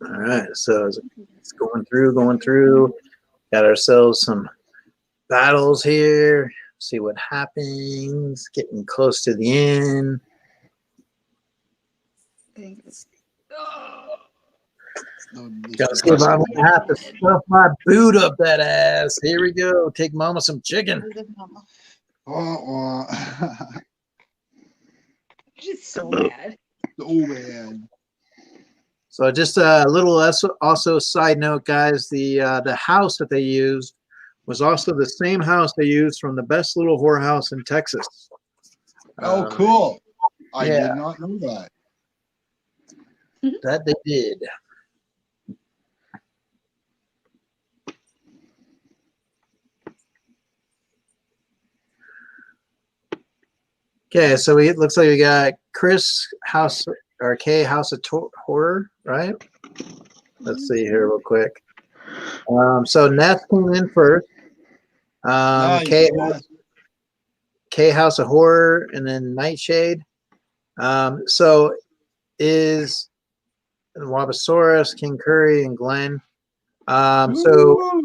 All right, so it's going through. Got ourselves some battles here. See what happens. Getting close to the end. Gotta see if I'm gonna have to stuff my boot up that ass. Here we go. Take mama some chicken. Just so bad. Oh man. So just a little also side note, guys. The house that they used was also the same house they used from the Best Little Whorehouse in Texas. Oh, cool. I yeah. did not know that. That they did. Okay, so it looks like we got Chris House or K House of Horror, right? Let's see here real quick. So Neth came in first. Nice. K House of Horror, and then Nightshade. So is Wabosaurus, King Curry, and Glenn. So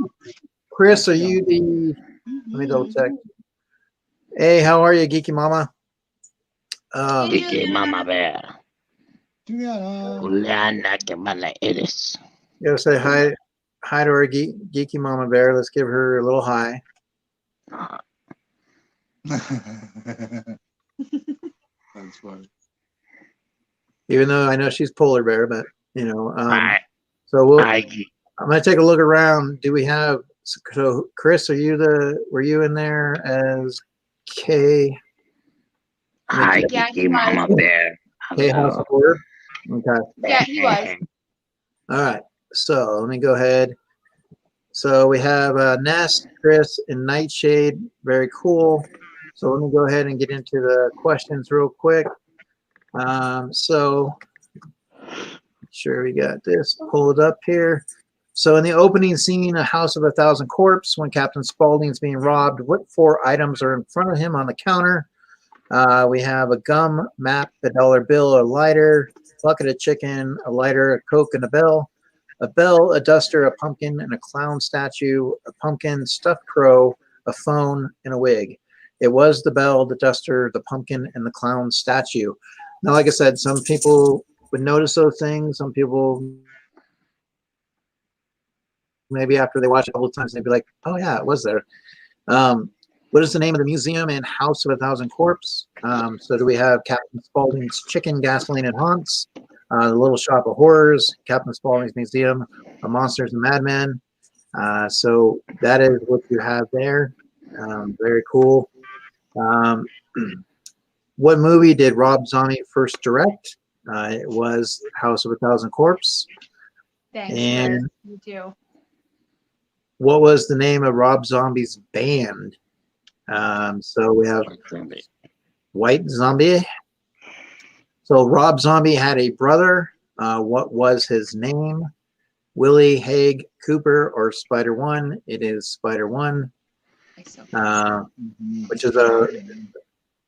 Chris, are you the? Let me double check. Hey, how are you, Geeky Mama? Geeky Mama Bear. Yeah. You gotta say hi to our Geeky Mama Bear. Let's give her a little hi. That's funny. Even though I know she's polar bear, but you know, Hi. so Hi. I'm gonna take a look around. Do we have? So Chris, were you in there as K? Hi, Yeah, Geeky Mama Bear. K House of Horror. Okay. Yeah, he was. All right. So let me go ahead. So we have Nest, Chris, and Nightshade. Very cool. So let me go ahead and get into the questions real quick. So sure we got this pulled up here. So in the opening scene, A House of a Thousand Corpses, when Captain Spaulding's being robbed, what 4 items are in front of him on the counter? We have a gum, map, a dollar bill, a lighter, bucket of chicken, a lighter, a Coke, and a bell, a duster, a pumpkin, and a clown statue, a pumpkin, stuffed crow, a phone, and a wig. It was the bell, the duster, the pumpkin, and the clown statue. Now, like I said, some people would notice those things. Some people, maybe after they watch it a couple of times, they'd be like, oh, yeah, it was there. What is the name of the museum and House of a Thousand Corpses? So do we have Captain Spaulding's Chicken, Gasoline, and Haunts, The Little Shop of Horrors, Captain Spaulding's Museum of Monsters and Madmen. So that is what you have there. Very cool. What movie did Rob Zombie first direct? It was House of a Thousand Corpses. Thanks, And Chris. You too. what was the name of Rob Zombie's band? So we have White Zombie. So Rob Zombie had a brother. What was his name? Willie, Haig, Cooper, or Spider One? It is Spider One, which is a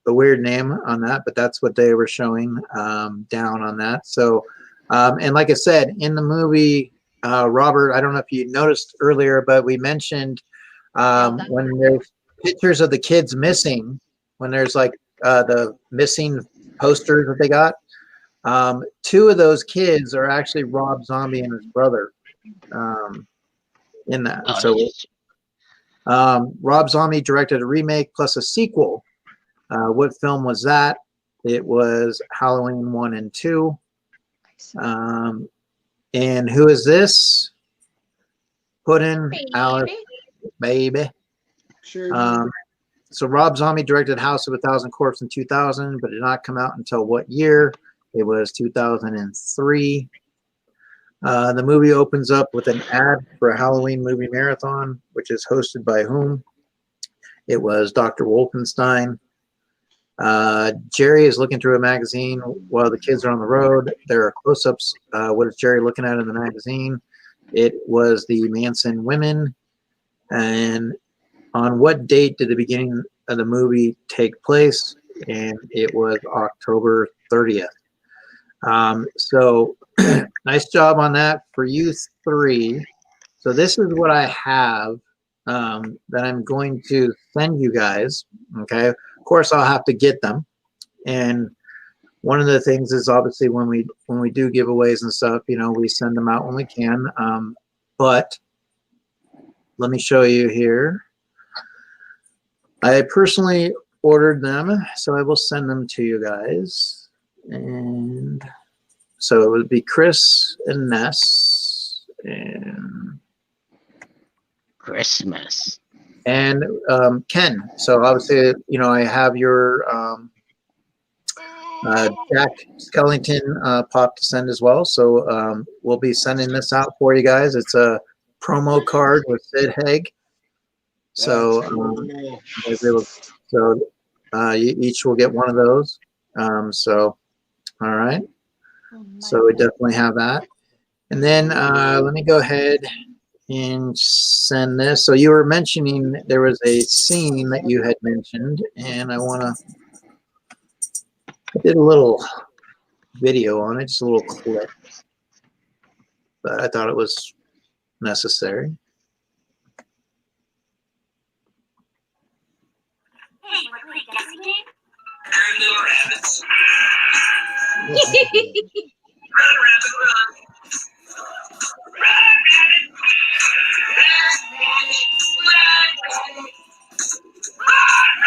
weird name on that, but that's what they were showing down on that. So, and like I said, in the movie, Robert, I don't know if you noticed earlier, but we mentioned when there's pictures of the kids missing, when there's like the missing posters that they got, 2 of those kids are actually Rob Zombie and his brother in that. So Rob Zombie directed a remake plus a sequel. What film was that? It was Halloween 1 and 2. And who is this? Puddin' Alice, baby. Sure. So Rob Zombie directed House of a Thousand Corpses in 2000, but did not come out until what year? It was 2003. The movie opens up with an ad for a Halloween movie marathon, which is hosted by whom? It was Dr. Wolfenstein. Jerry is looking through a magazine while the kids are on the road. There are close-ups. What is Jerry looking at in the magazine? It was the Manson women. And on what date did the beginning of the movie take place? And it was October 30th. So nice job on that for you three. So this is what I have that I'm going to send you guys. Okay. Of course, I'll have to get them. And one of the things is obviously when we do giveaways and stuff, you know, we send them out when we can. But let me show you here. I personally ordered them, so I will send them to you guys. And so it would be Chris and Ness and Christmas. And Ken. So obviously, you know, I have your Jack Skellington pop to send as well. So we'll be sending this out for you guys. It's a promo card with Sid Haig. So, you each will get one of those. So, all right. So we definitely have that. And then let me go ahead and send this. So you were mentioning there was a scene that you had mentioned, and I did a little video on it, just a little clip, but I thought it was necessary. Hey, want to play a guessing game? Little rabbits. Run, rabbit, run. Run,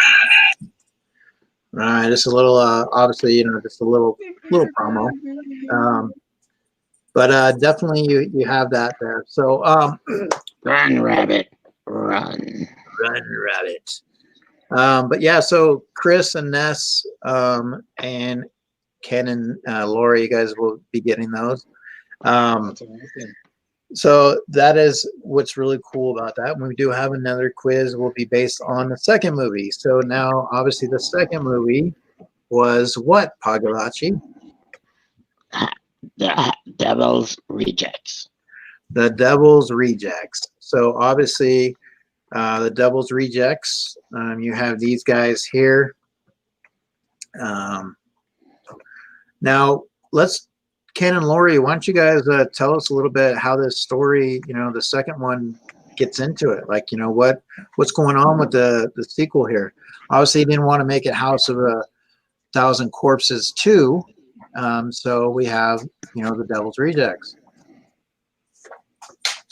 rabbit. All right, just a little, obviously, you know, just a little promo. But definitely you have that there. So Run, rabbit, run. Run, rabbit. But yeah, so Chris and Ness and Ken and Laura, you guys will be getting those. So that is what's really cool about that. When we do have another quiz, will be based on the second movie. So now, obviously, the second movie was what, Pagalachi? The Devil's Rejects. The Devil's Rejects. So obviously, the Devil's Rejects, you have these guys here. Now, Ken and Lori, why don't you guys tell us a little bit how this story, you know, the second one gets into it? Like, you know, what's going on with the sequel here? Obviously, you didn't want to make it House of a Thousand Corpses 2. So we have, you know, the Devil's Rejects.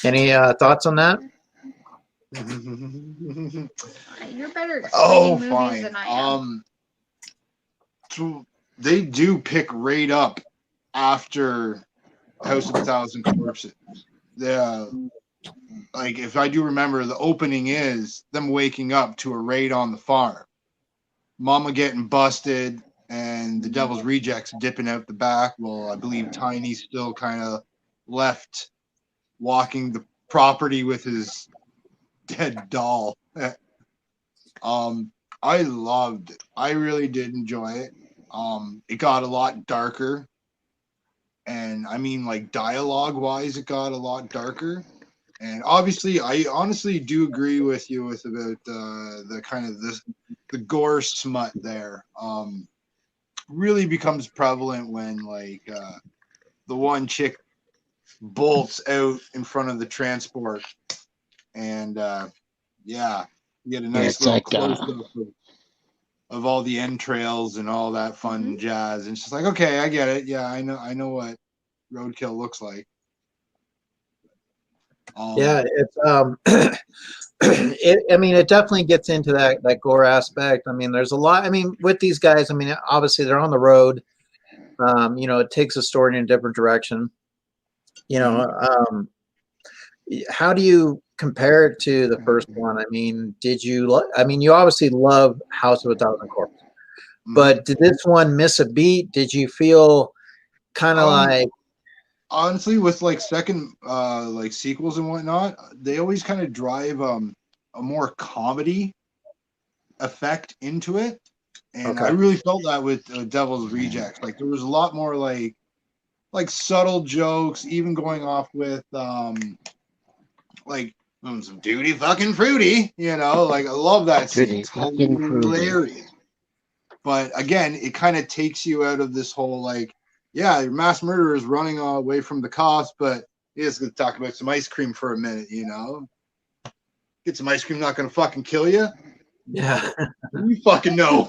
Any thoughts on that? You're better at Oh, movies fine. than I am. So they do pick right up after House of a Thousand Corpses. Like, if I do remember, the opening is them waking up to a raid on the farm. Mama getting busted, and the Devil's Rejects dipping out the back. Well, I believe Tiny's still kind of left walking the property with his dead doll. I loved it. I really did enjoy it. It got a lot darker. And I mean, like, dialogue wise, it got a lot darker. And obviously, I honestly do agree with you about the kind of the gore smut there. Really becomes prevalent when, like, the one chick bolts out in front of the transport, and yeah, you get a nice little close up of all the entrails and all that fun jazz. And it's just like, okay, I get it. Yeah, I know what roadkill looks like. Yeah, it's I mean, it definitely gets into that gore aspect. I mean, there's a lot. I mean, with these guys, I mean, obviously they're on the road. You know, it takes a story in a different direction. You know, how do you compare it to the first one? I mean, did you? I mean, you obviously love House of a Thousand Corpses, but did this one miss a beat? Did you feel kind of like? Honestly, with like second like sequels and whatnot, they always kind of drive a more comedy effect into it, and I really felt that with Devil's Rejects. Like there was a lot more like subtle jokes, even going off with like some Duty fucking Fruity, you know, like I love that scene. It's hilarious. But again, it kind of takes you out of this whole like, yeah, your mass murderer is running away from the cops, but he is going to talk about some ice cream for a minute, you know? Get some ice cream, not going to fucking kill you? Yeah. You fucking know.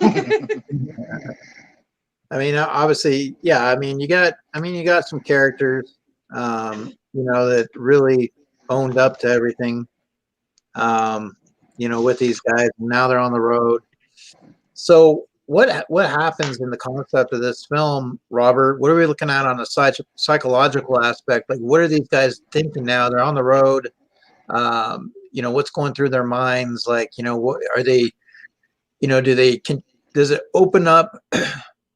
I mean, obviously, yeah. I mean, you got some characters, you know, that really owned up to everything, you know, with these guys. Now they're on the road. So what happens in the concept of this film, Robert? What are we looking at on a psychological aspect? Like, what are these guys thinking now? They're on the road. You know, what's going through their minds? Like, you know, what are they? You know, does it open up,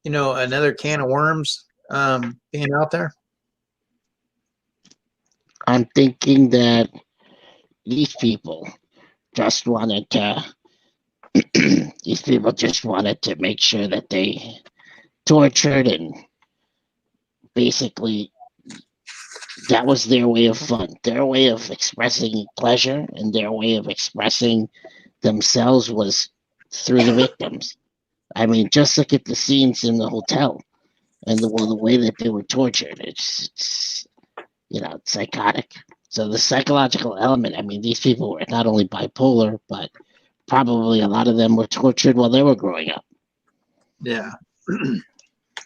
you know, another can of worms being out there? I'm thinking that these people just wanted to make sure that they tortured, and basically that was their way of fun, their way of expressing pleasure, and their way of expressing themselves was through the victims. I mean, just look at the scenes in the hotel and the way that they were tortured. It's you know, it's psychotic. So the psychological element, I mean, these people were not only bipolar, but probably a lot of them were tortured while they were growing up. Yeah.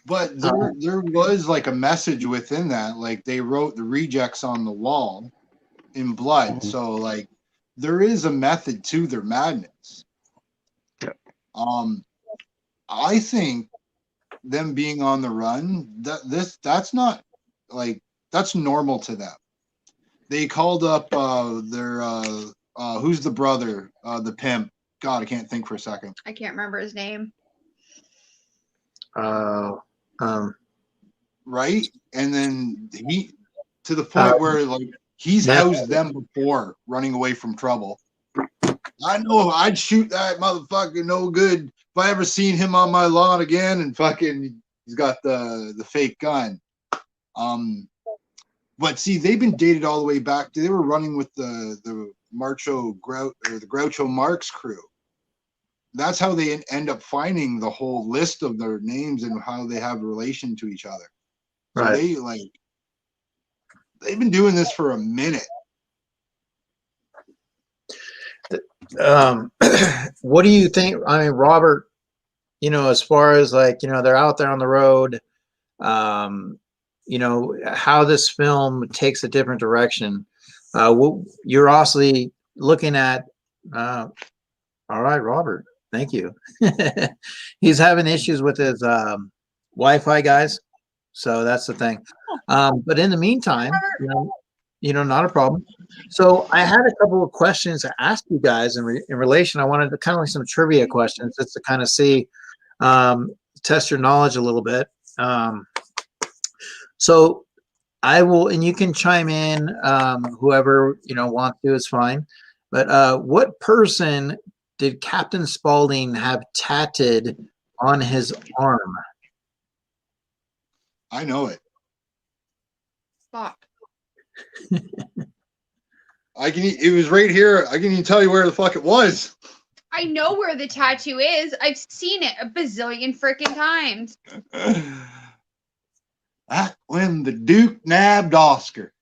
But there was like a message within that. Like they wrote the rejects on the wall in blood. Mhm. So like there is a method to their madness. Sure. I think them being on the run, that's not like that's normal to them. They called up their who's the brother, the pimp. God, I can't think for a second. I can't remember his name. Right, and then he to the point where like he's housed them before running away from trouble. I know I'd shoot that motherfucker no good if I ever seen him on my lawn again. And fucking he's got the fake gun. But see, they've been dated all the way back. They were running with the Groucho Marx crew. That's how they end up finding the whole list of their names and how they have a relation to each other. So Right. They've been doing this for a minute. What do you think? I mean, Robert, you know, as far as like, you know, they're out there on the road, you know, how this film takes a different direction. You're obviously looking at, all right, Robert, thank you. He's having issues with his Wi-Fi, guys. So that's the thing. But in the meantime, you know, not a problem. So I had a couple of questions to ask you guys in relation. I wanted to kind of like some trivia questions just to kind of see, test your knowledge a little bit. So I will, and you can chime in, whoever, you know, wants to is fine. But what person did Captain Spaulding have tatted on his arm? I know it. Fuck. It was right here. I can even tell you where the fuck it was. I know where the tattoo is. I've seen it a bazillion freaking times. Back when the Duke nabbed Oscar.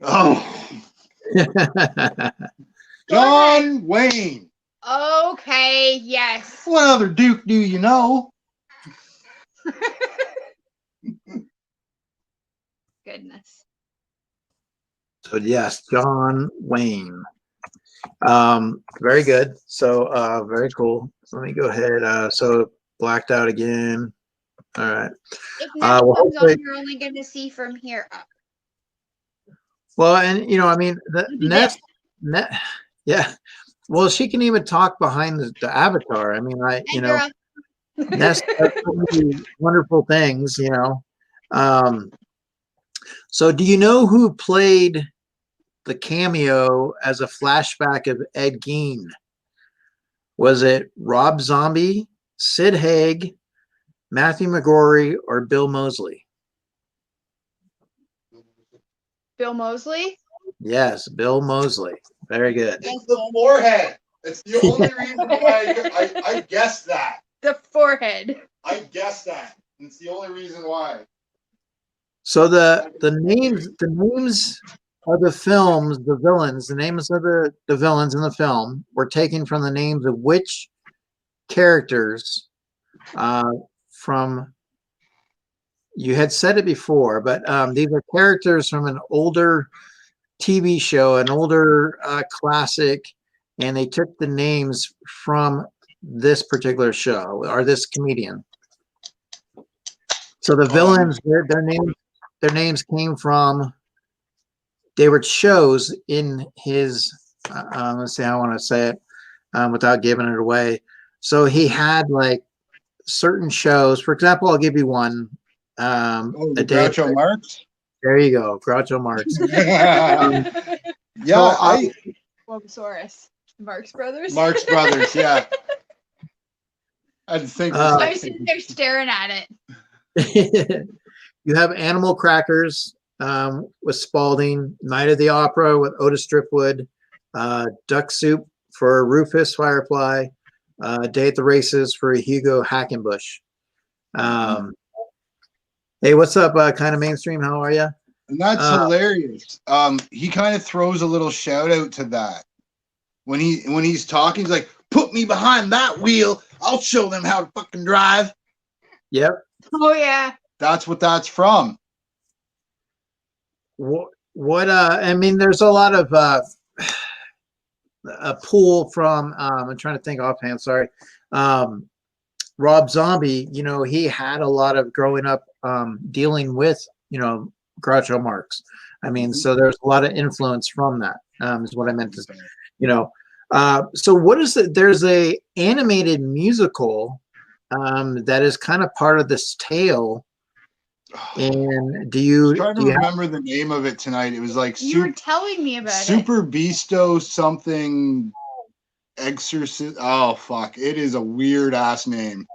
Oh. John Wayne. Okay, yes. What other Duke do you know? Goodness. So yes, John Wayne. Very good. So very cool. So let me go ahead. So blacked out again. All right. If nothing Well, comes hopefully, on, you're only going to see from here up. Well, and I mean, the You did Nest, yeah. Well, she can even talk behind the avatar. I mean, Hey, girl. Nest does so many wonderful things. Um, so do you know who played the cameo as a flashback of Ed Gein? Was it Rob Zombie, Sid Haig, Matthew McGrory, or Bill Moseley? Bill Moseley. Yes, Bill Moseley. Very good. It's the forehead. It's the only reason why I guessed that. The forehead. I guessed that. It's the only reason why. So the names of the films, the villains, the names of the villains in the film were taken from the names of which characters from, you had said it before, but these are characters from an older TV show, an older classic, and they took the names from this particular show or this comedian. So the villains, their names came from, they were shows in his, let's see how I want to say it without giving it away. So he had like certain shows. For example, I'll give you one. Groucho Marx? There you go, Groucho Marx. Yeah, Wobosaurus. Marx Brothers. Marx Brothers, yeah. I think I was sitting there staring at it. You have Animal Crackers with Spalding, Night of the Opera with Otis Driftwood, Duck Soup for Rufus Firefly, Day at the Races for Hugo Hackenbush. Hey, what's up, kind of mainstream? How are you? And that's hilarious. He kind of throws a little shout out to that when he's talking. He's like, "Put me behind that wheel. I'll show them how to fucking drive." Yep. Oh yeah. That's what that's from. What I mean, there's a lot of a pull from I'm trying to think offhand, sorry. Rob Zombie, he had a lot of growing up dealing with, Groucho Marx. I mean, so there's a lot of influence from that, is what I meant to say. So what is it? There's a animated musical that is kind of part of this tale. And do you remember the name of it tonight? It was like you were telling me about Super Beasto something Exorcist. Oh fuck! It is a weird ass name.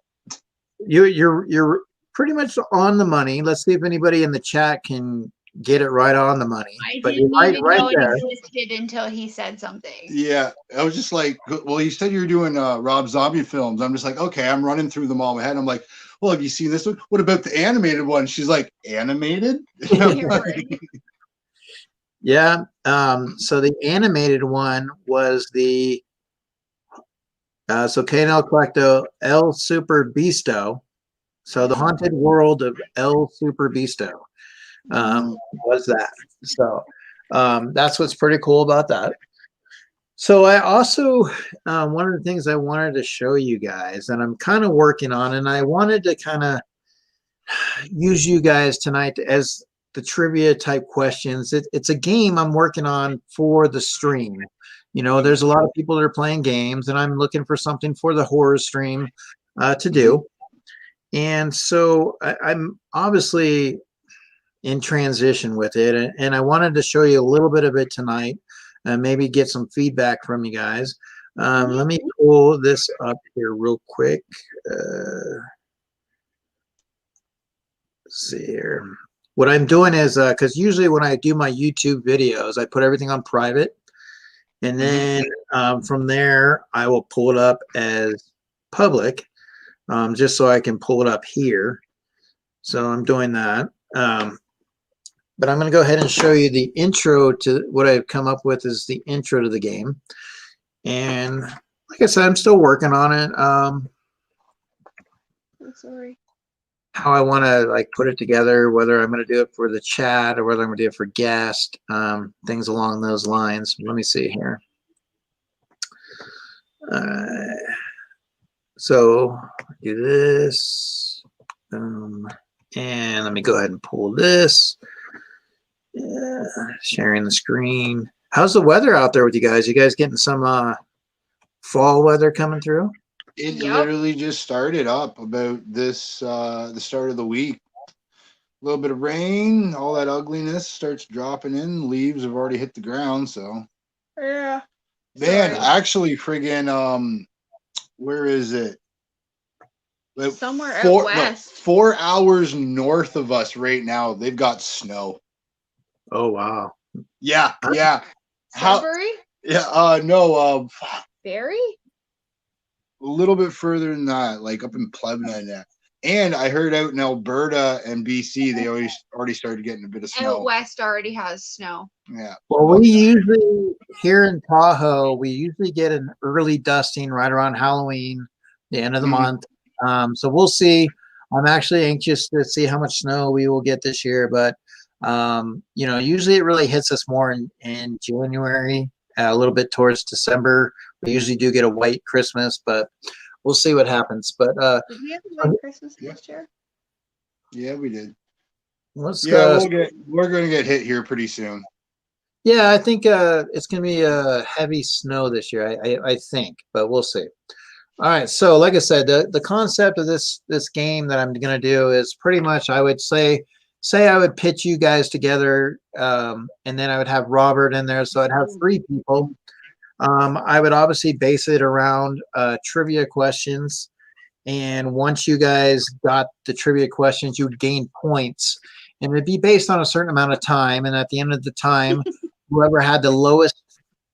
You're pretty much on the money. Let's see if anybody in the chat can get it right on the money. I but didn't you're even right know there. it existed until he said something. Yeah, I was just like, well, you said you were doing Rob Zombie films. I'm just like, okay, I'm running through them all in my head. I'm like, well, have you seen this one? What about the animated one? She's like, animated? Yeah. So the animated one was the so Canal Collecto El Super Beasto. So the Haunted World of El Super Beasto was that. So that's what's pretty cool about that. So I also, one of the things I wanted to show you guys, and I'm kind of working on, and I wanted to kind of use you guys tonight as the trivia type questions. It's a game I'm working on for the stream. There's a lot of people that are playing games, and I'm looking for something for the horror stream to do. And so I'm obviously in transition with it, and I wanted to show you a little bit of it tonight and maybe get some feedback from you guys. Let me pull this up here real quick. Let's see here. What I'm doing is, because usually when I do my YouTube videos, I put everything on private. And then from there, I will pull it up as public, just so I can pull it up here. So I'm doing that. But I'm going to go ahead and show you the intro to what I've come up with is the intro to the game. And like I said, I'm still working on it. I'm sorry. How I want to put it together, whether I'm going to do it for the chat or whether I'm going to do it for guest, things along those lines. Let me see here. So do this, and let me go ahead and pull this. Yeah, sharing the screen. How's the weather out there with you guys? You guys getting some fall weather coming through? It Yep. literally just started up about this the start of the week. A little bit of rain, all that ugliness starts dropping in. Leaves have already hit the ground, so Yeah. man, Sorry. actually friggin' where is it? About Somewhere out west. 4 hours north of us right now, they've got snow. Oh wow. Yeah, yeah. Sudbury? Yeah, no, Barry? a little bit further than that, like up in Plevna and that. And I heard out in Alberta and BC, they already started getting a bit of snow. Out west already has snow. Yeah. Well, we usually here in Tahoe, we usually get an early dusting right around Halloween, the end of the month. So we'll see. I'm actually anxious to see how much snow we will get this year, but you know, usually it really hits us more in January, a little bit towards December. We usually do get a white Christmas, but we'll see what happens. But Did we have a white Christmas last year? Yeah, we did. let's Yeah, we're gonna get hit here pretty soon. Yeah, I think it's going to be heavy snow this year. I think, but we'll see. All right, so like I said, the concept of this game that I'm going to do is pretty much I would say I would pitch you guys together, and then I would have Robert in there, so I'd have three people. I would obviously base it around trivia questions, and once you guys got the trivia questions, you would gain points, and it'd be based on a certain amount of time, and at the end of the time, whoever had the lowest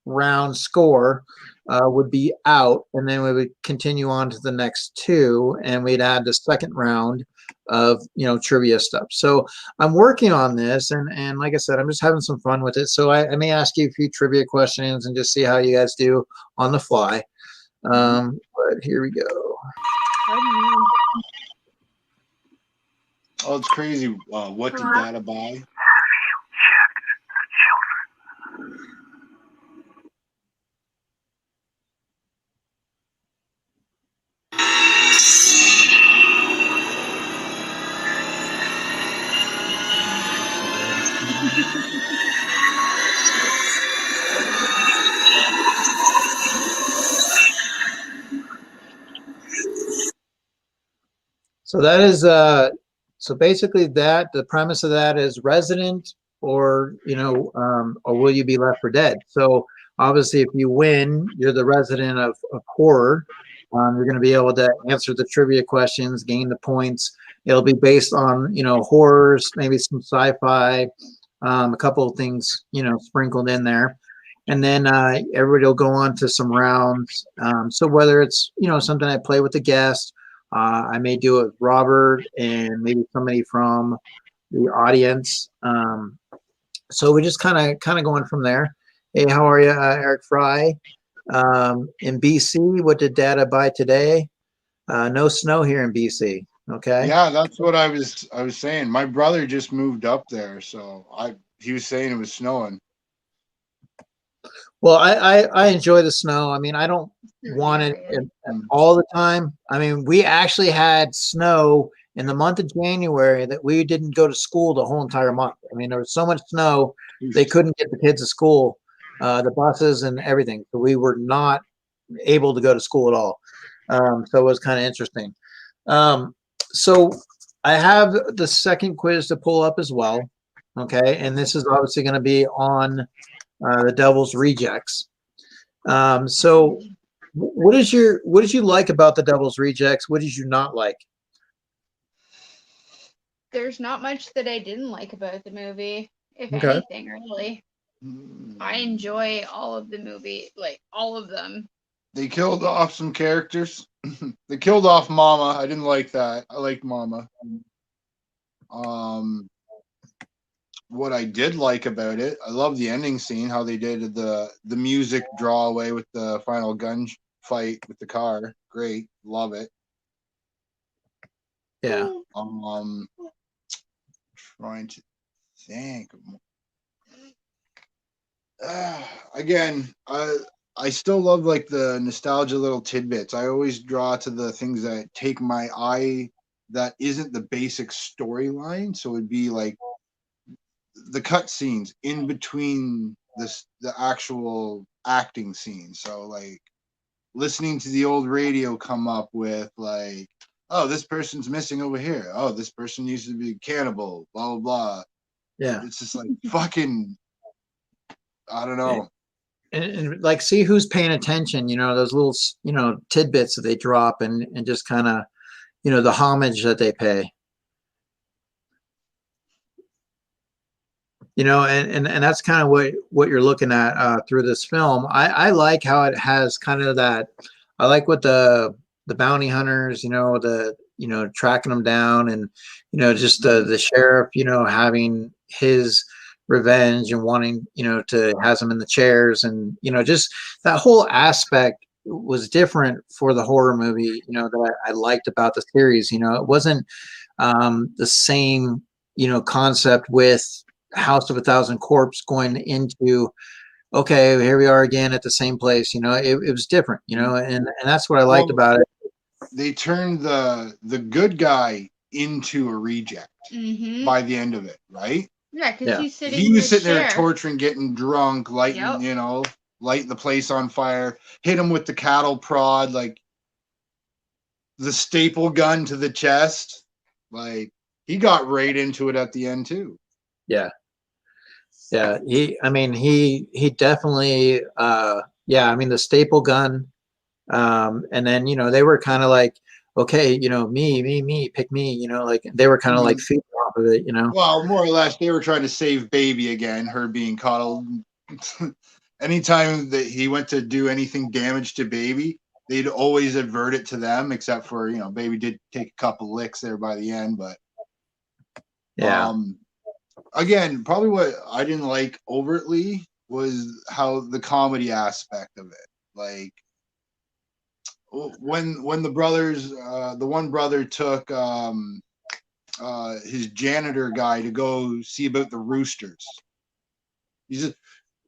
round score would be out, and then we would continue on to the next two, and we'd add the second round of trivia stuff. So I'm working on this, and like I said, I'm just having some fun with it. So I may ask you a few trivia questions and just see how you guys do on the fly. But here we go. Oh, it's crazy. What did Dada buy? So that is so basically that the premise of that is resident or or will you be left for dead? So obviously if you win, you're the resident of horror. You're going to be able to answer the trivia questions, gain the points. It'll be based on horrors, maybe some sci-fi, a couple of things sprinkled in there. And then everybody will go on to some rounds. So whether it's something I play with the guest, I may do it with Robert and maybe somebody from the audience. So we just kind of going from there. Hey, how are you, Eric Fry? In BC, what did Dada buy today? No snow here in BC. Okay. Yeah, that's what I was saying. My brother just moved up there, so he was saying it was snowing. Well, I enjoy the snow. I mean, I don't want it all the time. I mean, we actually had snow in the month of January that we didn't go to school the whole entire month. I mean, there was so much snow, they couldn't get the kids to school, the buses and everything. So we were not able to go to school at all. So it was kind of interesting. So I have the second quiz to pull up as well. Okay. And this is obviously going to be on the Devil's Rejects. So what did you like about the Devil's Rejects? What did you not like? There's not much that I didn't like about the movie, if Okay. anything, really. I enjoy all of the movie, like all of them. They killed off some characters. They killed off Mama. I didn't like that. I liked Mama. What I did like about it, I love the ending scene, how they did the music draw away with the final gun fight with the car. Great. Love it. Yeah. Trying to think. Again, I still love like the nostalgia little tidbits. I always draw to the things that take my eye that isn't the basic storyline. So it'd be like the cut scenes in between the actual acting scenes. So like listening to the old radio come up with like, oh, this person's missing over here. Oh, this person needs to be cannibal, blah, blah, blah. Yeah. It's just like fucking, I don't know. And like see who's paying attention, those little, tidbits that they drop and just kind of, the homage that they pay. And that's kind of what you're looking at through this film. I like how it has kind of that. I like what the bounty hunters, tracking them down, and just the sheriff, having his revenge and wanting, to has them in the chairs, and just that whole aspect was different for the horror movie. That I liked about the series. It wasn't the same, concept with House of a Thousand Corpse going into, okay, here we are again at the same place. It was different, and that's what I liked about it. They turned the good guy into a reject by the end of it, right? Yeah, because he was sitting there torturing, getting drunk, lighting, lighting the place on fire, hit him with the cattle prod, like the staple gun to the chest. Like he got right into it at the end too. Yeah. He definitely, the staple gun. And then, they were kind of like, okay, me, pick me, like they were kind of like feeding off of it, Well, more or less, they were trying to save Baby again, her being coddled. Anytime that he went to do anything damage to Baby, they'd always advert it to them, except for, Baby did take a couple licks there by the end, but again, probably what I didn't like overtly was how the comedy aspect of it. Like when the brothers, the one brother took his janitor guy to go see about the roosters. He said,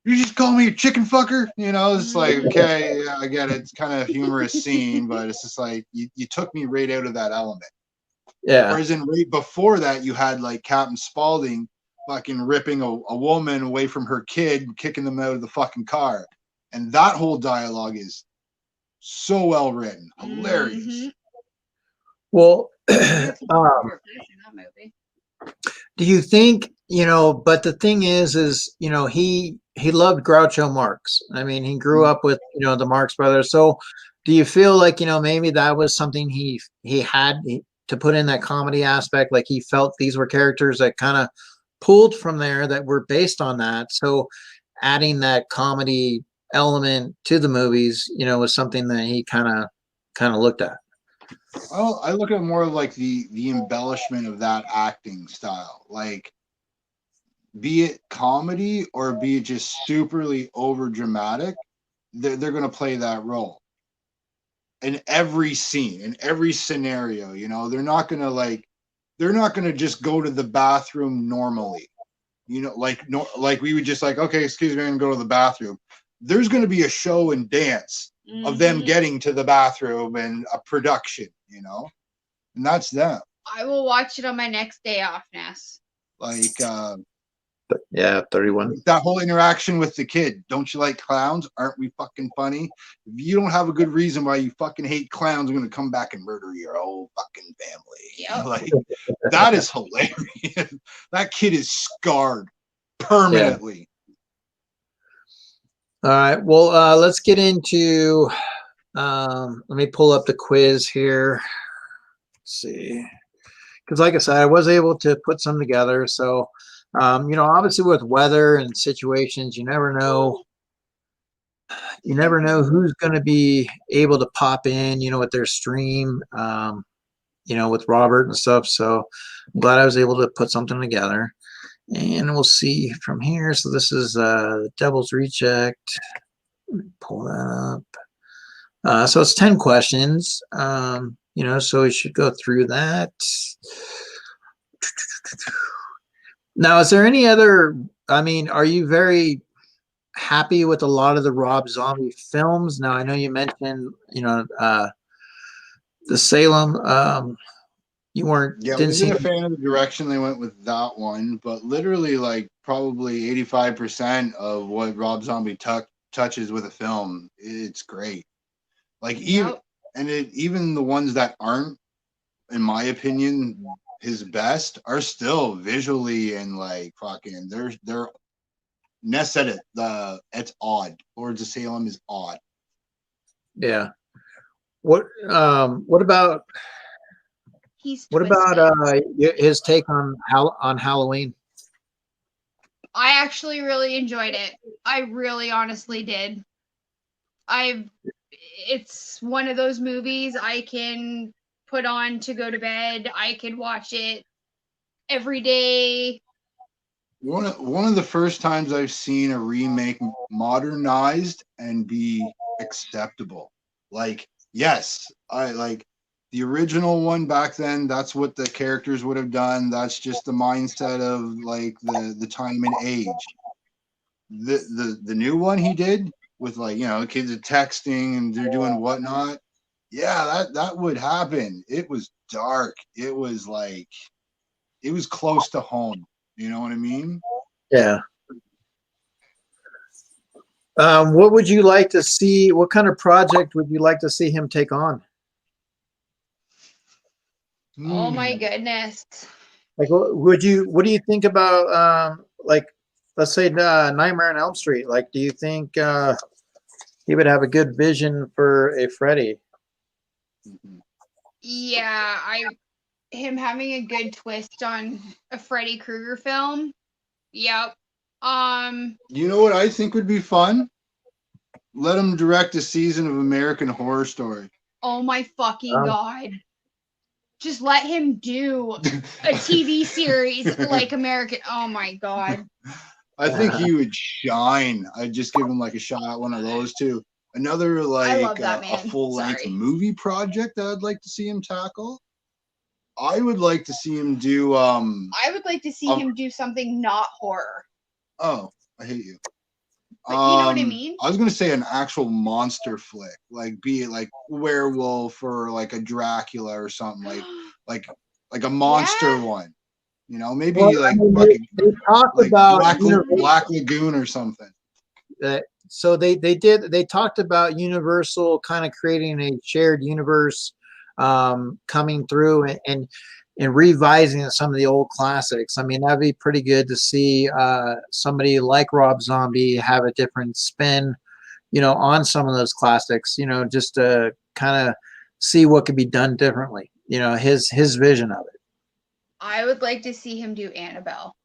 "You just call me a chicken fucker?" It's like, okay, yeah, I get it. It's kind of a humorous scene, but it's just like you took me right out of that element. Yeah. Whereas in right before that, you had like Captain Spaulding fucking ripping a woman away from her kid, kicking them out of the fucking car. And that whole dialogue is so well written. Hilarious. Well, do you think, but the thing is, he loved Groucho Marx. I mean, he grew up with, the Marx Brothers. So do you feel like, maybe that was something he had to put in that comedy aspect? Like he felt these were characters that kind of pulled from there that were based on that. So adding that comedy element to the movies, was something that he kind of looked at. Well, I look at more of like the embellishment of that acting style, like be it comedy or be it just superly over dramatic, they're going to play that role in every scene, in every scenario. They're not going to just go to the bathroom normally, like we would just like, okay, excuse me, I'm going to go to the bathroom. There's going to be a show and dance of them getting to the bathroom and a production, and that's them. I will watch it on my next day off, Ness. Like, 31. That whole interaction with the kid. Don't you like clowns? Aren't we fucking funny? If you don't have a good reason why you fucking hate clowns, I'm going to come back and murder your whole fucking family. Yep. Like, that is hilarious. That kid is scarred permanently. All right. Well, let's get into, let me pull up the quiz here. Let's see. Because like I said, I was able to put some together. So, obviously with weather and situations, you never know who's going to be able to pop in, with their stream, with Robert and stuff. So I'm glad I was able to put something together. And we'll see from here. So this is Devil's Reject. Let me pull that up. So it's 10 questions. So we should go through that. Now, is there any other, are you very happy with a lot of the Rob Zombie films? Now, I know you mentioned, the Salem, You weren't Yeah, I didn't wasn't see a fan of the direction they went with that one, but literally, like, probably 85% of what Rob Zombie touches with a film, it's great. Like, Yep. even the ones that aren't, in my opinion, his best, are still visually and like fucking. They're. Ness said it. It's odd. Lords of Salem is odd. Yeah. What about He's what twisted. about his take on Halloween? I actually really enjoyed it. I really honestly did. It's one of those movies I can put on to go to bed. I could watch it every day. One of the first times I've seen a remake modernized and be acceptable. Like, yes, I like the original one back then. That's what the characters would have done. That's just the mindset of like the time and age. The new one he did with, like, you know, kids are texting and they're doing whatnot. Yeah, that would happen. It was dark. It was like, it was close to home. You know what I mean? Yeah. What would you like to see? What kind of project would you like to see him take on? Oh my goodness. Like, what do you think about like, let's say Nightmare on Elm Street? Like, do you think he would have a good vision for a Freddy? Yeah, him having a good twist on a Freddy Krueger film. Yep. You know what I think would be fun? Let him direct a season of American Horror Story. Oh my fucking god. Just let him do a TV series like American. Oh my god. I think he would shine. I'd just give him like a shot at one of those two. Another like a full-length movie project that I'd like to see him tackle. I would like to see him do I would like to see him do something not horror. Oh, I hate you. But you know what I mean? I was gonna say an actual monster flick, like be it like werewolf or like a Dracula or something, like a monster one. You know, maybe they talked like about Black Lagoon or something. So they talked about Universal kind of creating a shared universe, coming through and revising some of the old classics. I mean, that'd be pretty good to see somebody like Rob Zombie have a different spin, you know, on some of those classics, you know, just to kind of see what could be done differently, you know, his vision of it. I would like to see him do Annabelle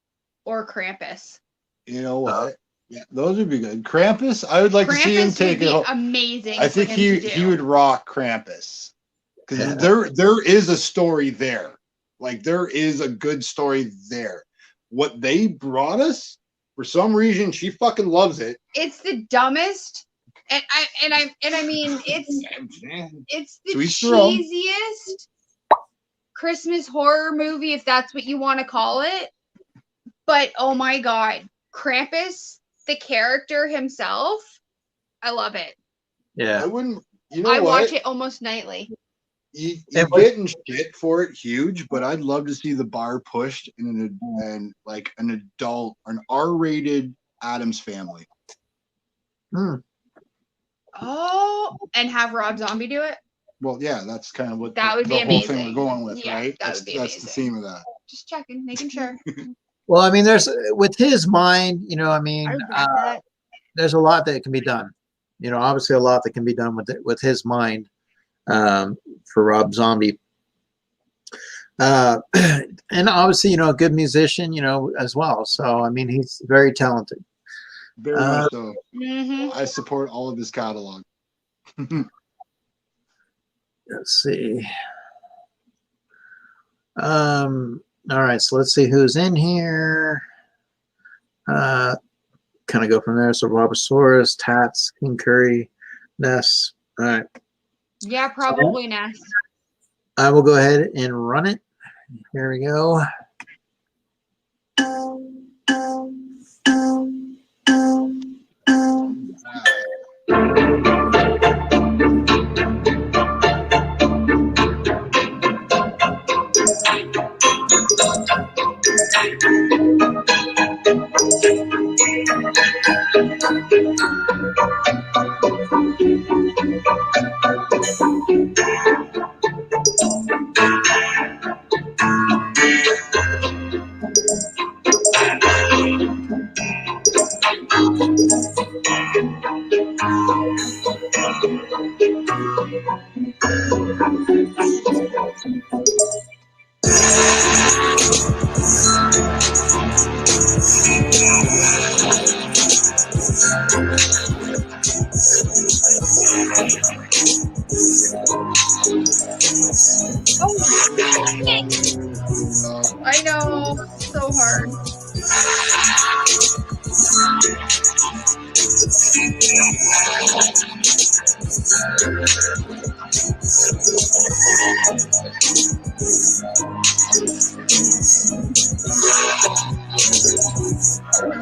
or Krampus. You know what? Yeah, those would be good. Krampus, I would like to see him take it. Amazing. I think he would rock Krampus because there is a story there. Like, there is a good story there. What they brought us, for some reason, she fucking loves it. It's the dumbest, and I mean it's the cheesiest Christmas horror movie, if that's what you want to call it. But oh my god, Krampus, the character himself, I love it. Yeah, I wouldn't. You know, I watch it almost nightly. You're getting shit for it huge, but I'd love to see the bar pushed in like an adult, an R-rated Addams Family. Oh, and have Rob Zombie do it? Well, yeah, that's kind of what that would be the amazing. whole thing we're going with, yeah, right? That's the theme of that. Just checking, making sure. Well, I mean, there's with his mind, you know, I mean, there's a lot that can be done. You know, obviously a lot that can be done with his mind. For Rob Zombie, and obviously, you know, a good musician, you know, as well. So, I mean, he's very talented. Very much so. I support all of his catalog. Let's see. All right, so let's see who's in here. Kind of go from there. So, Robosaurus, Tats, King Curry, Ness. All right. Yeah, probably Ness. I will go ahead and run it. Here we go.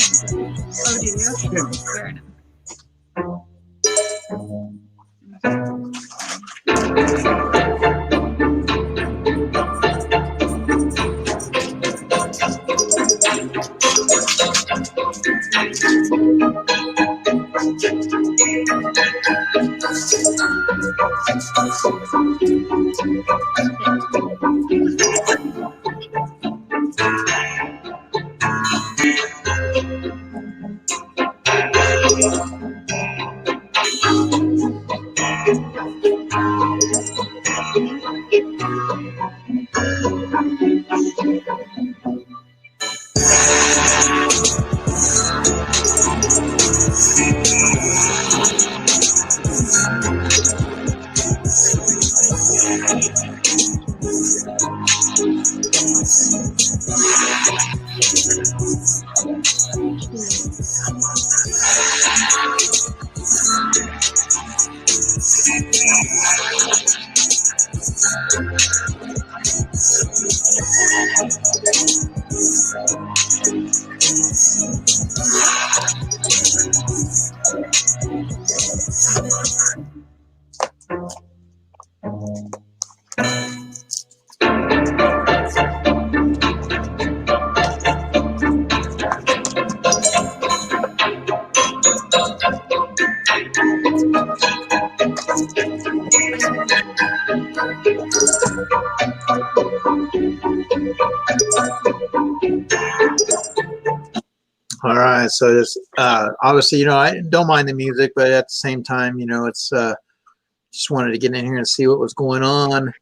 Oh, do you? Fair enough. All right, so this obviously, you know, I don't mind the music, but at the same time, you know, it's just wanted to get in here and see what was going on.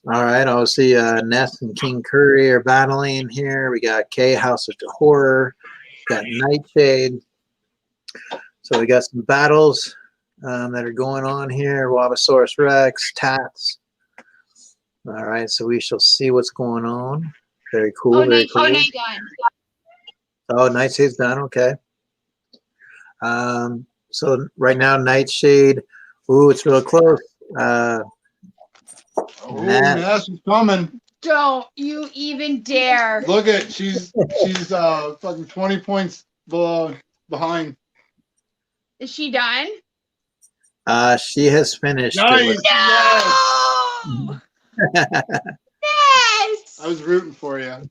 All right, obviously, Ness and King Curry are battling here. We got K, House of Horror, got Nightshade. So we got some battles that are going on here. Wabasaurus Rex, Tats. All right, so we shall see what's going on. Very cool. Oh, Very cool. Nightshade done. Oh, Nightshade's done. Okay. So right now, Nightshade. Ooh, it's real close. Oh, Ness is coming. Don't you even dare. Look at she's fucking 20 points behind. Is she done? She has finished. Nice. No! Yes! I was rooting for you.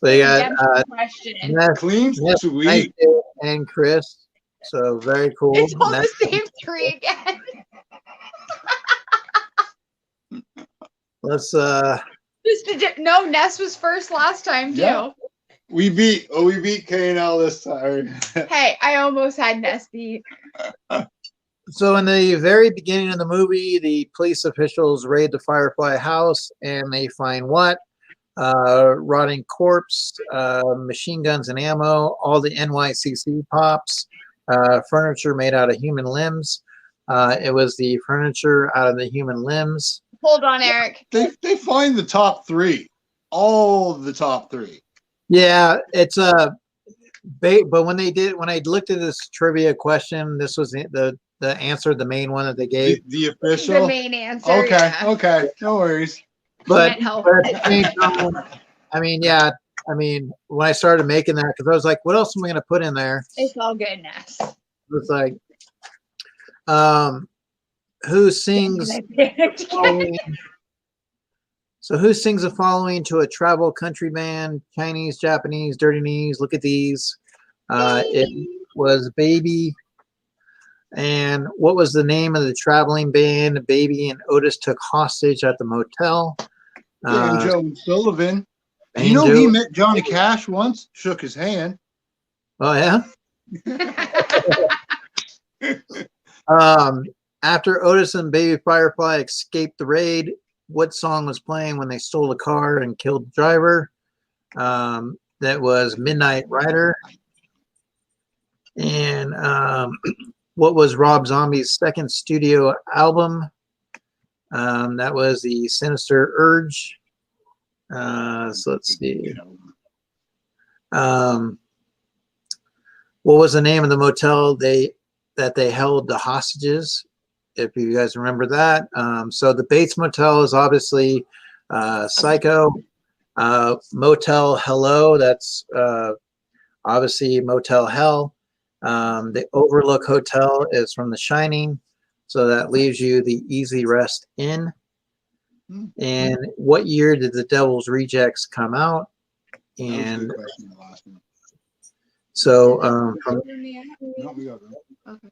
They got Question. Ness, Clean Ness, sweet. Nightshade, and Chris. So very cool. It's all Ness- the same three again. Let's No, Ness was first last time too. Yeah. We beat K&L this time. Hey, I almost had Ness beat. So in the very beginning of the movie, the police officials raid the Firefly house and they find what? Rotting corpse, machine guns and ammo, all the NYCC pops, furniture made out of human limbs. It was the furniture out of the human limbs. Hold on, Eric. They find the top three. All of the top three. Yeah, it's a but when I looked at this trivia question, this was the answer, the main one that they gave. The official? The main answer. Okay, yeah. okay. No worries. But, Can't help but at the same time, I mean, yeah, I mean, when I started making that, because I was like, what else am I going to put in there? It's all good, Ness. It was like, who sings the following? So who sings the following to a travel country band? Chinese, Japanese, Dirty Knees. Look at these. It was Baby. And what was the name of the traveling band Baby and Otis took hostage at the motel? Banjo and Sullivan. Banjo. You know he met Johnny Cash once, shook his hand. Oh yeah. After Otis and Baby Firefly escaped the raid, what song was playing when they stole the car and killed the driver? That was Midnight Rider. And what was Rob Zombie's second studio album? That was the Sinister Urge. So let's see. What was the name of the motel that they held the hostages? If you guys remember that. So the Bates Motel is obviously Psycho. Motel Hello, that's obviously Motel Hell. The Overlook Hotel is from The Shining, so that leaves you the Easy Rest Inn. And what year did The Devil's Rejects come out? And so,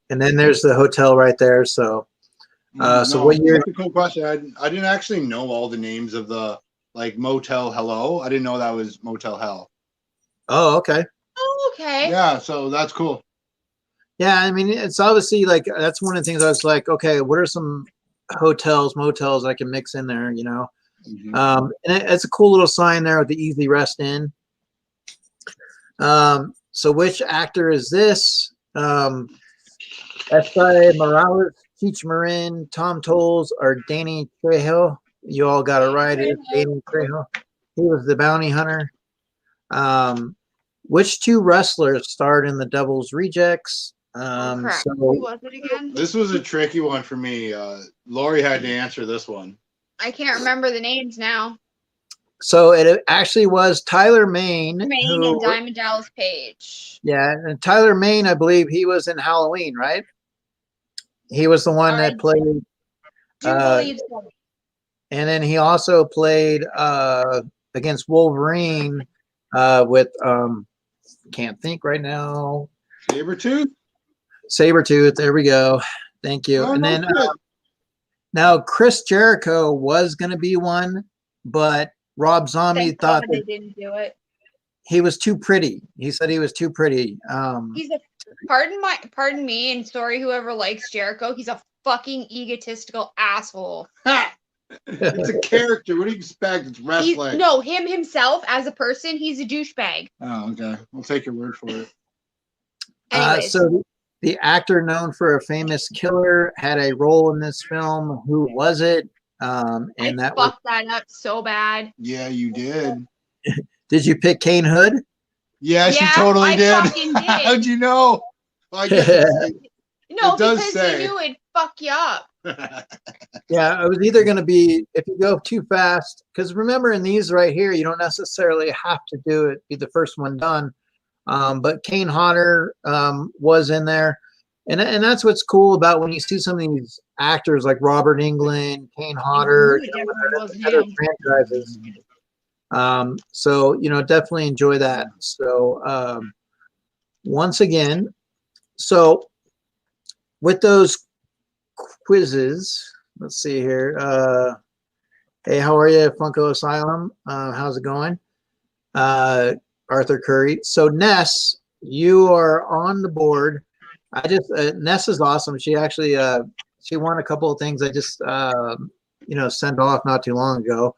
and then there's the hotel right there. So, so what year? That's a cool question. I didn't actually know all the names of the like Motel Hello. I didn't know that was Motel Hell. Oh, okay. Oh, okay. Yeah, so that's cool. Yeah, I mean, it's obviously like that's one of the things I was like, okay, what are some hotels, motels I can mix in there, you know? And it's a cool little sign there with the Easy Rest Inn. So which actor is this? Esai Morales, Cheech Marin, Tom Tolles, or Danny Trejo? You all got it right. It's Danny Trejo. He was the bounty hunter. Which two wrestlers starred in The Devil's Rejects? Who was it again? This was a tricky one for me. Lori had to answer this one. I can't remember the names now. So it actually was Tyler Mane. And Diamond Dallas Page. Yeah, and Tyler Mane, I believe he was in Halloween, right? He was the one that played. Believe so. And then he also played against Wolverine with can't think right now. Sabretooth. There we go. Thank you. And then now Chris Jericho was going to be one, but Rob Zombie thought they didn't do it. He was too pretty. He said he was too pretty. He's a pardon me, and sorry whoever likes Jericho. He's a fucking egotistical asshole. It's a character. What do you expect? It's wrestling. No, him himself as a person, he's a douchebag. Oh, okay. We'll take your word for it. So the actor known for a famous killer had a role in this film. Who was it? And I fucked that up so bad. Yeah, you did. Did you pick Kane Hood? Yeah, she totally did. Fucking did. How'd you know? Well, I guess because you knew it'd fuck you up. Yeah, it was either going to be if you go too fast, because remember in these right here, you don't necessarily have to be the first one done. But Kane Hodder was in there. And that's what's cool about when you see some of these actors like Robert Englund, Kane Hodder, other franchises. So, definitely enjoy that. So, once again, so with those quizzes, let's see here. Hey, how are you, Funko Asylum? How's it going? Arthur Curry. So Ness, you are on the board. Ness is awesome. She actually, she won a couple of things I just, sent off not too long ago.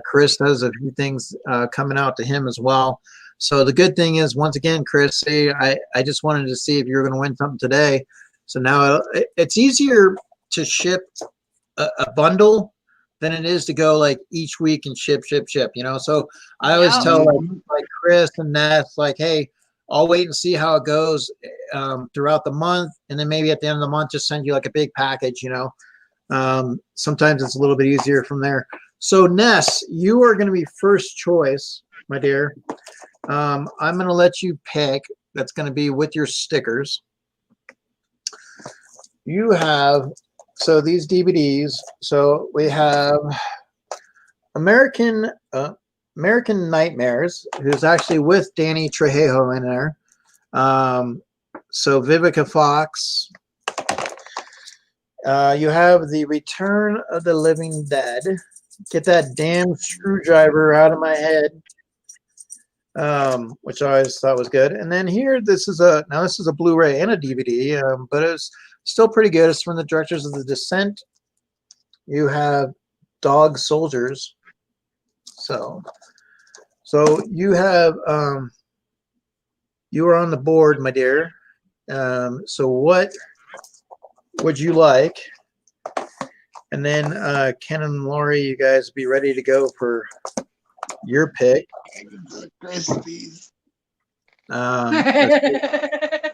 Chris has a few things coming out to him as well. So the good thing is, once again, Chris, I just wanted to see if you were going to win something today. So now it's easier to ship a bundle than it is to go like each week and ship. So I always tell like Chris and Ness, like, hey, I'll wait and see how it goes throughout the month, and then maybe at the end of the month, just send you like a big package. Sometimes it's a little bit easier from there. So Ness, you are going to be first choice, my dear. I'm going to let you pick. That's going to be with your stickers. You have, so these DVDs, so we have American Nightmares, who's actually with Danny Trejo in there. So Vivica Fox. You have The Return of the Living Dead. Get that damn screwdriver out of my head. Which I always thought was good. And then here, this is a Blu-ray and a DVD, but it's still pretty good. It's from the directors of The Descent. You have Dog Soldiers. So you have you are on the board, my dear. So what would you like? And then Ken and Lori, you guys be ready to go for your pick. Crispies. I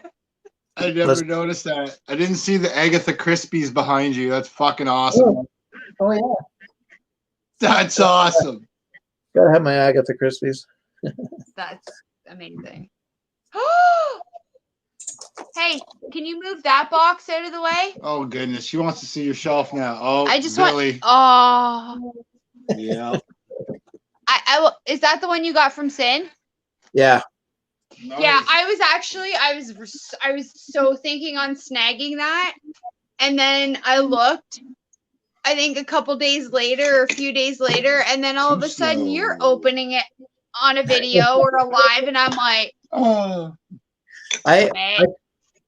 never noticed that. I didn't see the Agatha Crispies behind you. That's fucking awesome. Oh yeah. That's awesome. Gotta have my Agatha Christie's. That's amazing. Hey, can you move that box out of the way? Oh goodness, she wants to see your shelf now. Oh, I just Billy. want. Oh, Yeah. I will. Is that the one you got from Sin? Yeah. Yeah, I was so thinking on snagging that, and then I looked. I think a couple days later, or a few days later, and then all of a sudden you're opening it on a video or a live, and I'm like, Oh.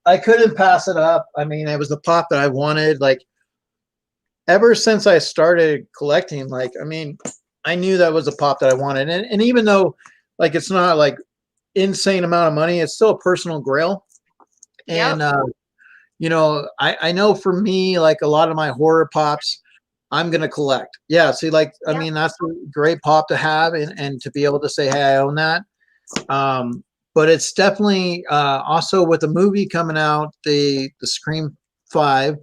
I couldn't pass it up. I mean, it was the pop that I wanted. Like, ever since I started collecting, like, I mean, I knew that was a pop that I wanted. And even though, like, it's not like insane amount of money, it's still a personal grail. And, you know, I know for me, like a lot of my horror pops, I'm going to collect. Yeah. See, like, I mean, that's a great pop to have and to be able to say, hey, I own that. But it's definitely also with the movie coming out, the Scream 5.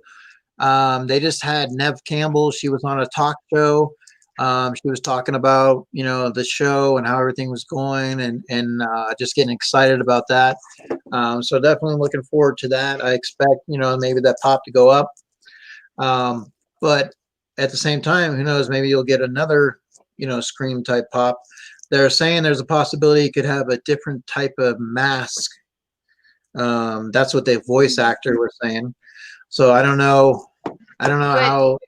They just had Neve Campbell. She was on a talk show. She was talking about, you know, the show and how everything was going and just getting excited about that. So definitely looking forward to that. I expect, you know, maybe that pop to go up. But at the same time, who knows, maybe you'll get another, you know, Scream type pop. They're saying there's a possibility you could have a different type of mask. That's what the voice actor was saying. So I don't know. But how.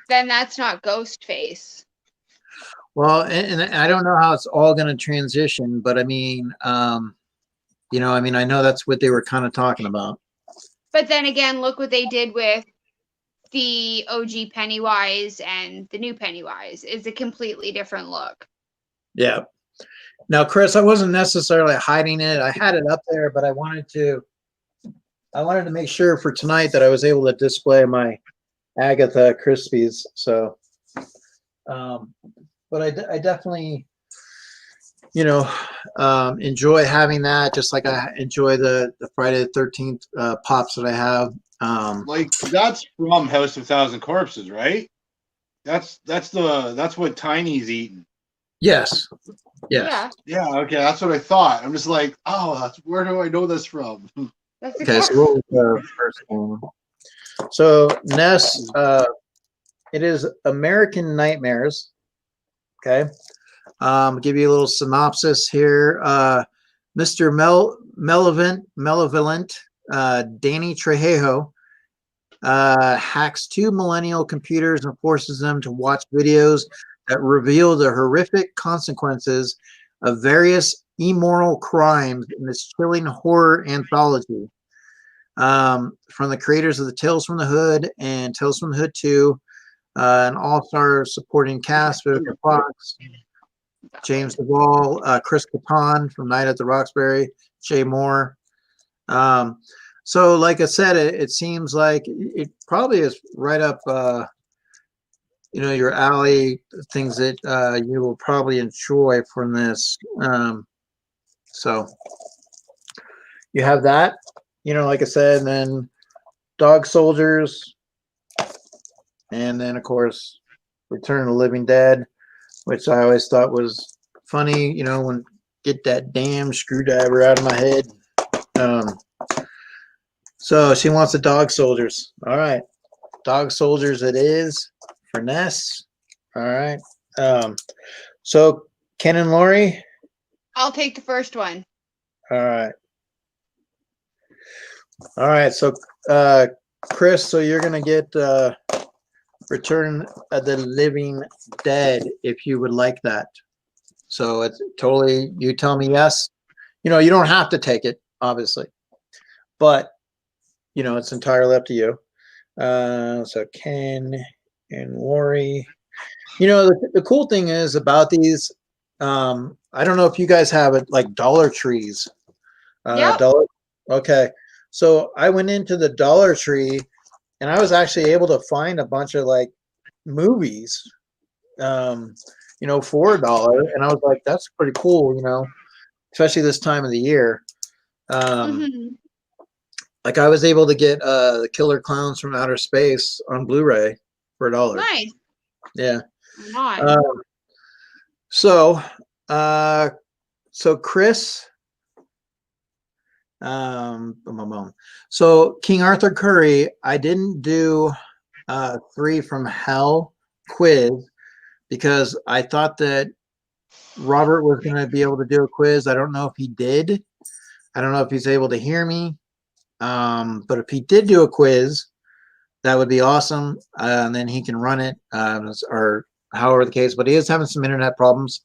Then that's not Ghostface. Well, and I don't know how it's all going to transition, but I mean, you know, I mean, I know that's what they were kind of talking about. But then again, look what they did with the OG Pennywise and the new Pennywise. It's a completely different look. Yeah. Now, Chris, I wasn't necessarily hiding it. I had it up there, but I wanted to make sure for tonight that I was able to display my Agatha Christie's. So, but I definitely, you know, enjoy having that. Just like I enjoy the Friday the 13th pops that I have. Like that's from House of Thousand Corpses, right? That's what Tiny's eating. Yes. Yes. Yeah. Okay, that's what I thought. I'm just like, oh, where do I know this from? That's Okay, so what was the first one? So Ness, it is American Nightmares. Okay. Give you a little synopsis here. Mr. Malevolent, Danny Trejo, hacks 2 millennial computers and forces them to watch videos that reveal the horrific consequences of various immoral crimes in this chilling horror anthology. From the creators of the Tales from the Hood and Tales from the Hood 2, an all-star supporting cast, Vivica Fox, James Duvall, Chris Kattan from Night at the Roxbury, Jay Moore. So like I said, it seems like it probably is right up, you know, your alley, things that you will probably enjoy from this. So you have that, you know, like I said, and then Dog Soldiers, and then of course Return of the Living Dead, which I always thought was funny, you know, when get that damn screwdriver out of my head. So she wants the Dog Soldiers. All right, Dog Soldiers it is for Ness. All right. So Ken and Lori. I'll take the first one. All right. All right. So Chris, so you're gonna get Return of the Living Dead if you would like that. So it's totally, you tell me yes. You know, you don't have to take it, obviously, but you know, it's entirely up to you. So Ken and Lori. You know, the cool thing is about these, I don't know if you guys have it like Dollar Trees. Yep. Okay. So I went into the Dollar Tree and I was actually able to find a bunch of like movies, you know, for $1. And I was like, that's pretty cool, you know, especially this time of the year. Like I was able to get the Killer Clowns from Outer Space on Blu-ray for $1. Nice. Yeah. Nice. So, Chris, boom, boom, boom. So King Arthur Curry, I didn't do 3 from Hell quiz because I thought that Robert was going to be able to do a quiz. I don't know if he did. I don't know if he's able to hear me. But if he did do a quiz, that would be awesome. And then he can run it, or however the case, but he is having some internet problems.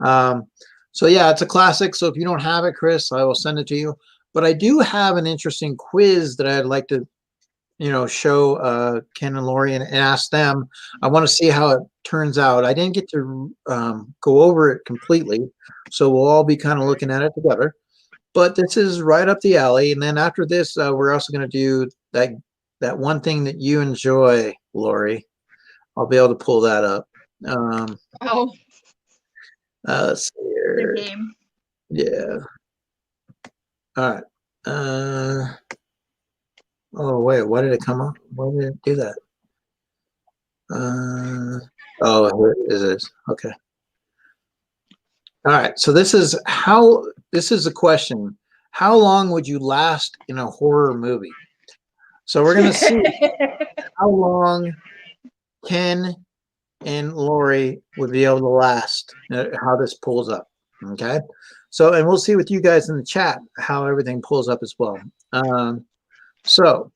So yeah, it's a classic. So if you don't have it, Chris, I will send it to you. But I do have an interesting quiz that I'd like to, show Ken and Lori and ask them. I want to see how it turns out. I didn't get to go over it completely, so we'll all be kind of looking at it together. But this is right up the alley. And then after this, we're also going to do that one thing that you enjoy, Lori. I'll be able to pull that up. Let's see here. The game. Yeah. All right. Oh wait, why did it come up? Why did it do that? Oh, here it is. Okay. All right. So this is a question. How long would you last in a horror movie? So we're gonna see how long Ken and Lori would be able to last, how this pulls up. Okay. So, and we'll see with you guys in the chat how everything pulls up as well. So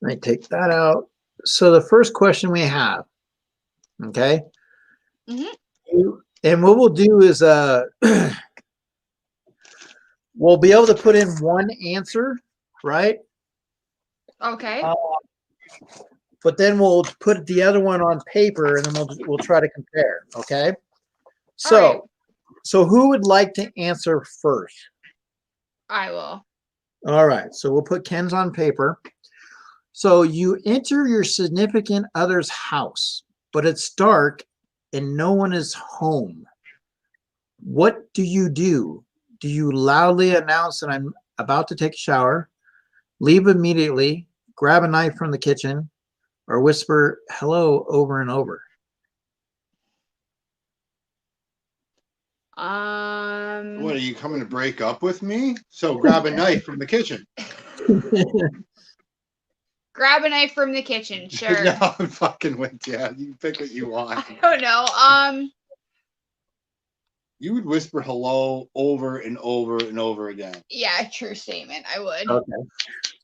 let me take that out. So the first question we have, okay. Mm-hmm. And what we'll do is we'll be able to put in one answer, right? Okay. But then we'll put the other one on paper and then we'll try to compare, okay? So, right. So who would like to answer first? I will. All right, so we'll put Ken's on paper. So you enter your significant other's house, but it's dark and no one is home. What do you do? Do you loudly announce that I'm about to take a shower, leave immediately, grab a knife from the kitchen, or whisper hello over and over? What, are you coming to break up with me? So grab a knife from the kitchen. Grab a knife from the kitchen, sure. No, I'm fucking with you. You can pick what you want. I don't know. You would whisper hello over and over and over again. Yeah, true statement. I would. Okay.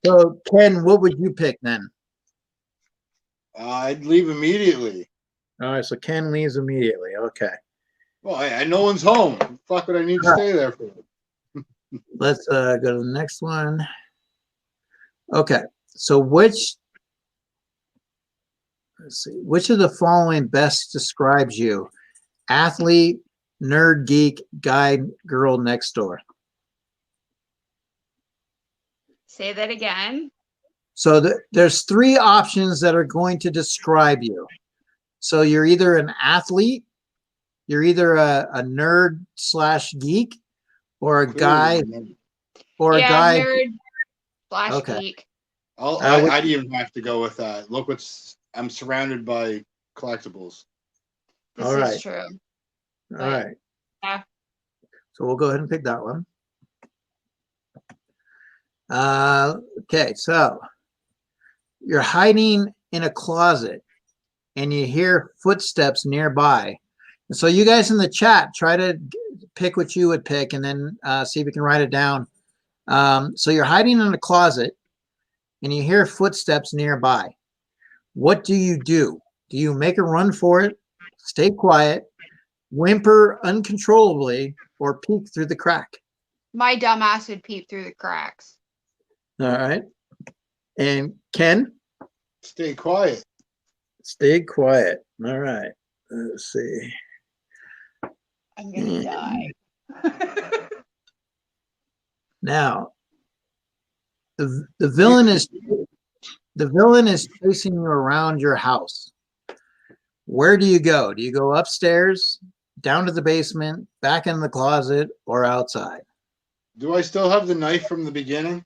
So Ken, what would you pick then? I'd leave immediately. All right, so Ken leaves immediately. Okay. Well, I no one's home. Fuck would I need to stay there for? Let's go to the next one. Okay. So which of the following best describes you? Athlete, nerd, geek, guy, girl next door. Say that again. So there's 3 options that are going to describe you. So you're either an athlete, you're either a nerd / geek, or a guy, nerd / geek. I'd even have to go with that. Look, I'm surrounded by collectibles. This is true. All right. Yeah. So we'll go ahead and pick that one. Okay, so you're hiding in a closet and you hear footsteps nearby. And so you guys in the chat, try to pick what you would pick and then see if you can write it down. So you're hiding in a closet and you hear footsteps nearby. What do you do? Do you make a run for it, stay quiet, whimper uncontrollably, or peek through the crack? My dumb ass would peep through the cracks. All right. And Ken? Stay quiet. Stay quiet. All right. Let's see. I'm gonna die. Now, the villain is chasing you around your house. Where do you go? Do you go upstairs, down to the basement, back in the closet, or outside? Do I still have the knife from the beginning?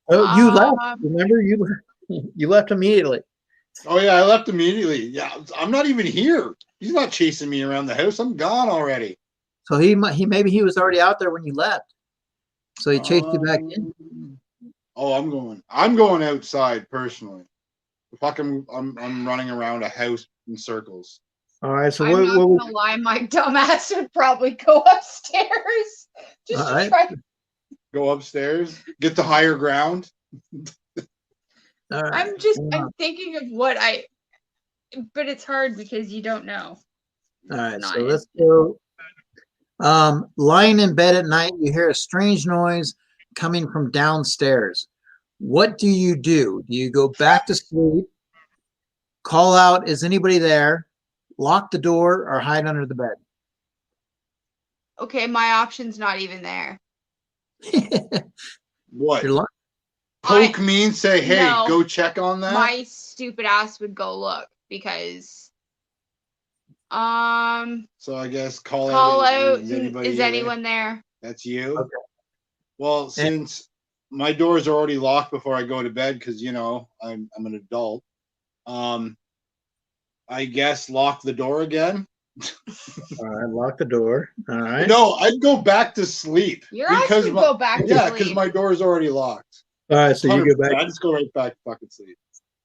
Oh, you left. Remember, you left immediately. Oh yeah, I left immediately. Yeah, I'm not even here. He's not chasing me around the house. I'm gone already. So maybe he was already out there when you left. So he chased you back in. Oh, I'm going outside personally. I'm running around a house in circles. All right. So I'm not gonna lie, my dumbass would probably go upstairs just All to right. try. Go upstairs, get to higher ground. All right. I'm thinking of but it's hard because you don't know. All right. Not So let's go. Lying in bed at night, you hear a strange noise coming from downstairs. What do? Do you go back to sleep, call out, is anybody there, lock the door, or hide under the bed? Okay, my option's not even there. What? You're locked. Poke me and say, hey, No. go check on that? My stupid ass would go look because So I guess call out Is is anyone there? That's you? Okay. Well, since my doors are already locked before I go to bed, because I'm an adult. I guess lock the door again. All right, lock the door. All right. No, I'd go back to sleep. Your ass would go back to Yeah, sleep. because my door's already locked. All right, so you go back. I just go right back to fucking sleep.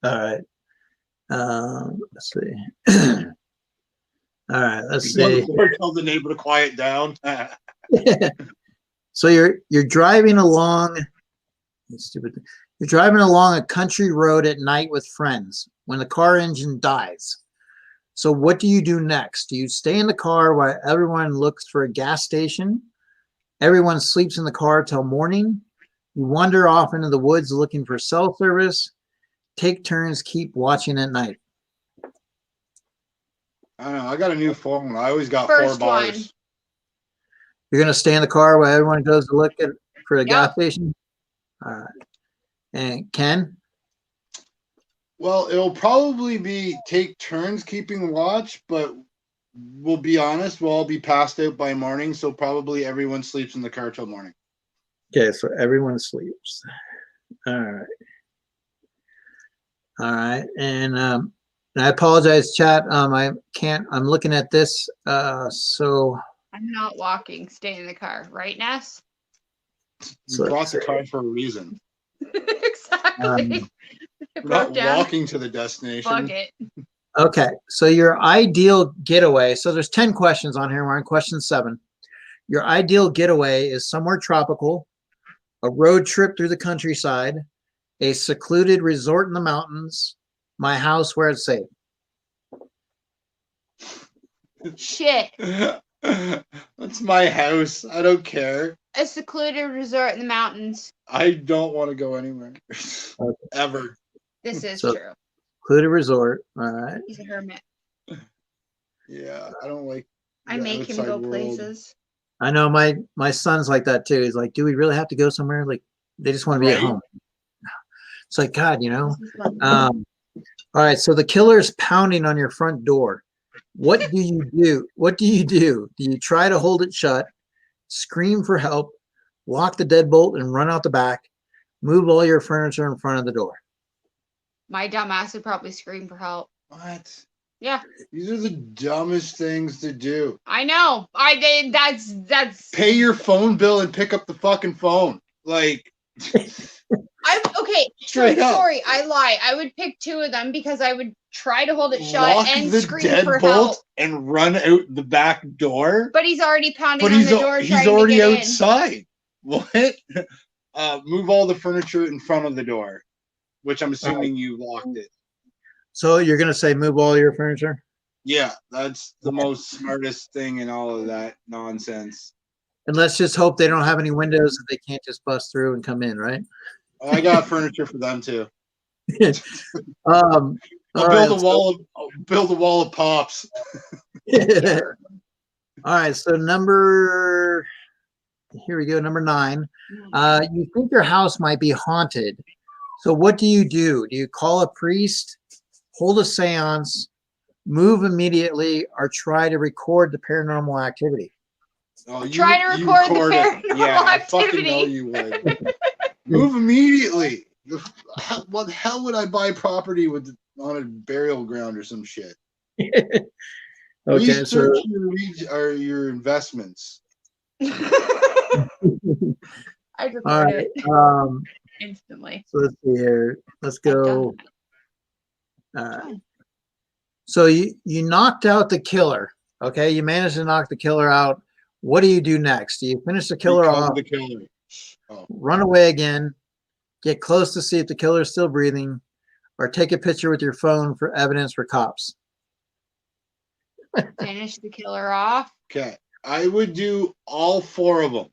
All right. Let's see. All right, let's see. Tell the neighbor to quiet down. So you're driving along. Stupid. You're driving along a country road at night with friends when the car engine dies. So what do you do next? Do you stay in the car while everyone looks for a gas station? Everyone sleeps in the car till morning. You wander off into the woods looking for cell service. Take turns, keep watching at night. I don't know. I got a new phone. I always got First 4 bars. one. You're gonna stay in the car while everyone goes to look for a gas Yep. station? All right. And Ken? Well, it'll probably be take turns keeping watch, but we'll be honest, we'll all be passed out by morning, so probably everyone sleeps in the car till morning. Okay, so everyone sleeps. All right. All right. And I apologize, chat. I'm looking at this. So I'm not walking. Stay in the car, right, Ness? You brought the car for a reason. Exactly. It We're not broke down. walking to the destination. Fuck it. okay, so your ideal getaway. So there's 10 questions on here. We're on question 7. Your ideal getaway is somewhere tropical, a road trip through the countryside, a secluded resort in the mountains, my house where it's safe. Shit. That's my house. I don't care. A secluded resort in the mountains. I don't want to go anywhere. Okay. Ever. This is So- true. Secluded resort. All right. He's a hermit. Yeah, I don't like I the make him outside go world. places. I know my son's like that too. He's like, do we really have to go somewhere? Like, they just want to be at Right. home. It's like, God, you know. This is fun. All right, so the killer's pounding on your front door. What do you do? What do you do? Do you try to hold it shut, scream for help, lock the deadbolt and run out the back, move all your furniture in front of the door? My dumbass would probably scream for help. What? Yeah, These are the dumbest things to do. I know. I did. That's. Pay your phone bill and pick up the fucking phone. Like, Okay. Straight up. Sorry, I lie. I would pick 2 of them because I would try to hold it shut lock and the scream for help. deadbolt and run out the back door. But he's already pounding But on he's the door he's trying already to get outside. What? Move all the furniture in front of the door, which I'm assuming you locked it. So you're gonna say move all your furniture? Yeah, that's the most smartest thing in all of that nonsense. And let's just hope they don't have any windows that they can't just bust through and come in, right? I got furniture for them too. I'll I'll build a wall of pops. All right, so here we go, number 9. in. You think your house might be haunted. So what do you do? Do you call a priest, hold a seance, move immediately, or try to record the paranormal activity? Oh, Try to record the it. paranormal Yeah, I fucking know activity. you would. Move immediately. What the hell would I buy property with on a burial ground or some shit. Okay, Research so your investments. I all record right. it instantly. So let's see here. Let's go. All right. Fine. So you knocked out the killer. Okay, you managed to knock the killer out. What do you do next? Do you finish the killer Become off, the killer. Oh. run away again, get close to see if the killer is still breathing, or take a picture with your phone for evidence for cops? Finish the killer off. Okay. I would do all 4 of them.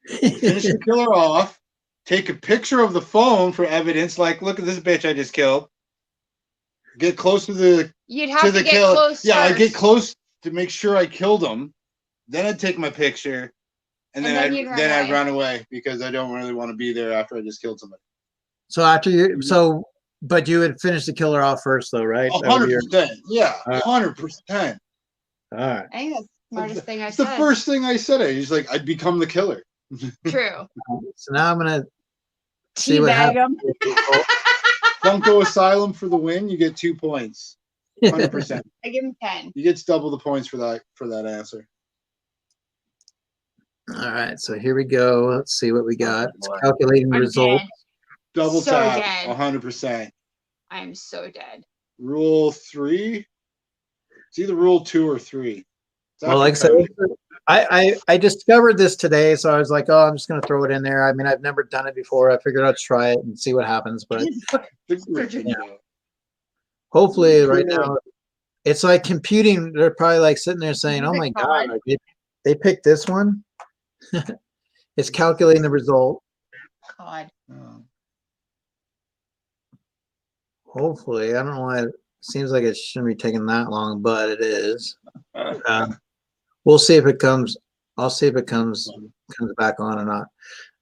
Finish the killer off. Take a picture of the phone for evidence. Like, look at this bitch I just killed. Get close to the You'd have to get killer. close. Yeah, I get first. close to make sure I killed him. Then I'd take my picture, and And then then you'd run I'd away. run away because I don't really want to be there after I just killed somebody. So after you, but you would finish the killer off first, though, right? That would be your- 100%. Yeah, All right. 100%. All right. I think that's the smartest thing I It's the said. first thing I said. I was like, I'd become the killer. True. So now I'm gonna see what Teabag happens. him. Funko Asylum for the win. You get 2 points. 100%. I give him 10. You get double the points for that answer. All right, so here we go. Let's see what we got. It's boy. calculating the I'm results. dead. Double So tap. dead. 100%. I'm so dead. Rule 3. It's either rule 2 or 3. It's Well, like I said, I discovered this today, so I was like, oh, I'm just gonna throw it in there. I mean, I've never done it before. I figured I'd try it and see what happens. But hopefully, right now, it's like computing. They're probably like sitting there saying, "Oh my God, they picked this one." It's calculating the result. God. Hopefully, I don't know why it seems like it shouldn't be taking that long, but it is. We'll see if it comes. I'll see if it comes back on or not.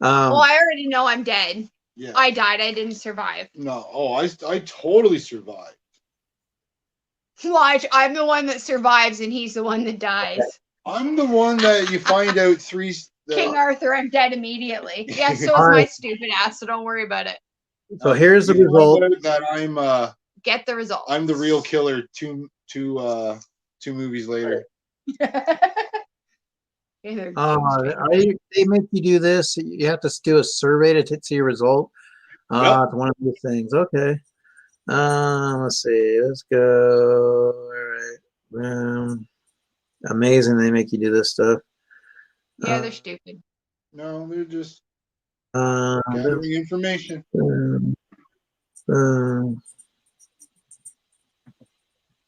Well, I already know I'm dead. Yeah. I died. I didn't survive. No. Oh, I totally survived. Watch, I'm the one that survives and he's the one that dies. I'm the one that you find out King Arthur, I'm dead immediately. Yeah, so is All my right. stupid ass, so don't worry about it. So here's the you find result. out that I'm Get the result. I'm the real killer. Two movies later. They make you do this. You have to do a survey to see your result. It's one of those things. Okay. Let's see. Let's go. All right. Amazing. They make you do this stuff. Yeah, they're stupid. No, they're just Um, gathering information. boom,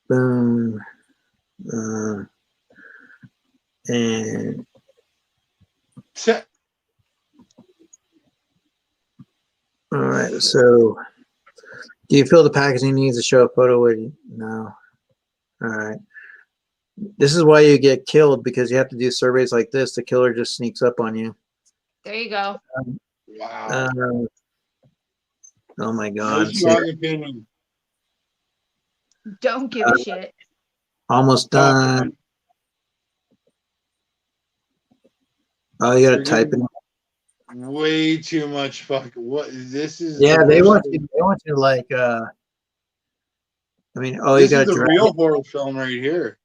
boom, and Set. all right. So, do you feel the packaging needs to show a photo? No. All right. This is why you get killed, because you have to do surveys like this. The killer just sneaks up on you. There you go. Wow. Oh my God. What's your opinion? Don't give a shit. Almost done. Oh, you gotta type it. Way too much what this is. Yeah, they want you to like I mean, oh, you This gotta is a drag real it. horror film right here.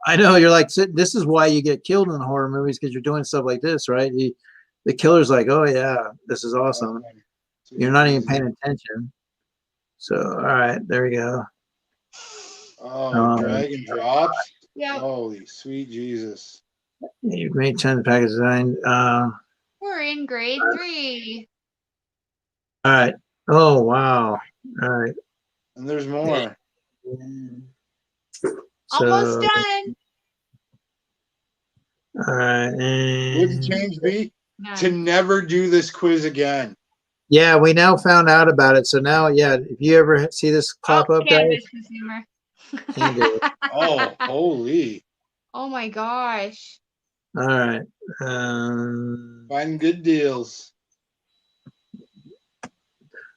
I know, you're like, this is why you get killed in the horror movies, because you're doing stuff like this, right? The killer's like, oh yeah, this is awesome. You're not even paying attention. So, all right, there we go. Oh, drag and drops. Yeah, Holy sweet Jesus. You've made 10 package design. we're in grade 3. All right. Oh wow. All right. And there's more. Almost So, done. all right. What would the And change be? No. To never do this quiz again. yeah, we now found out about it. So now, yeah, if you ever see this pop up, guys, Cannabis consumer. can't do it. Oh, holy. Oh my gosh. All right. Find good deals.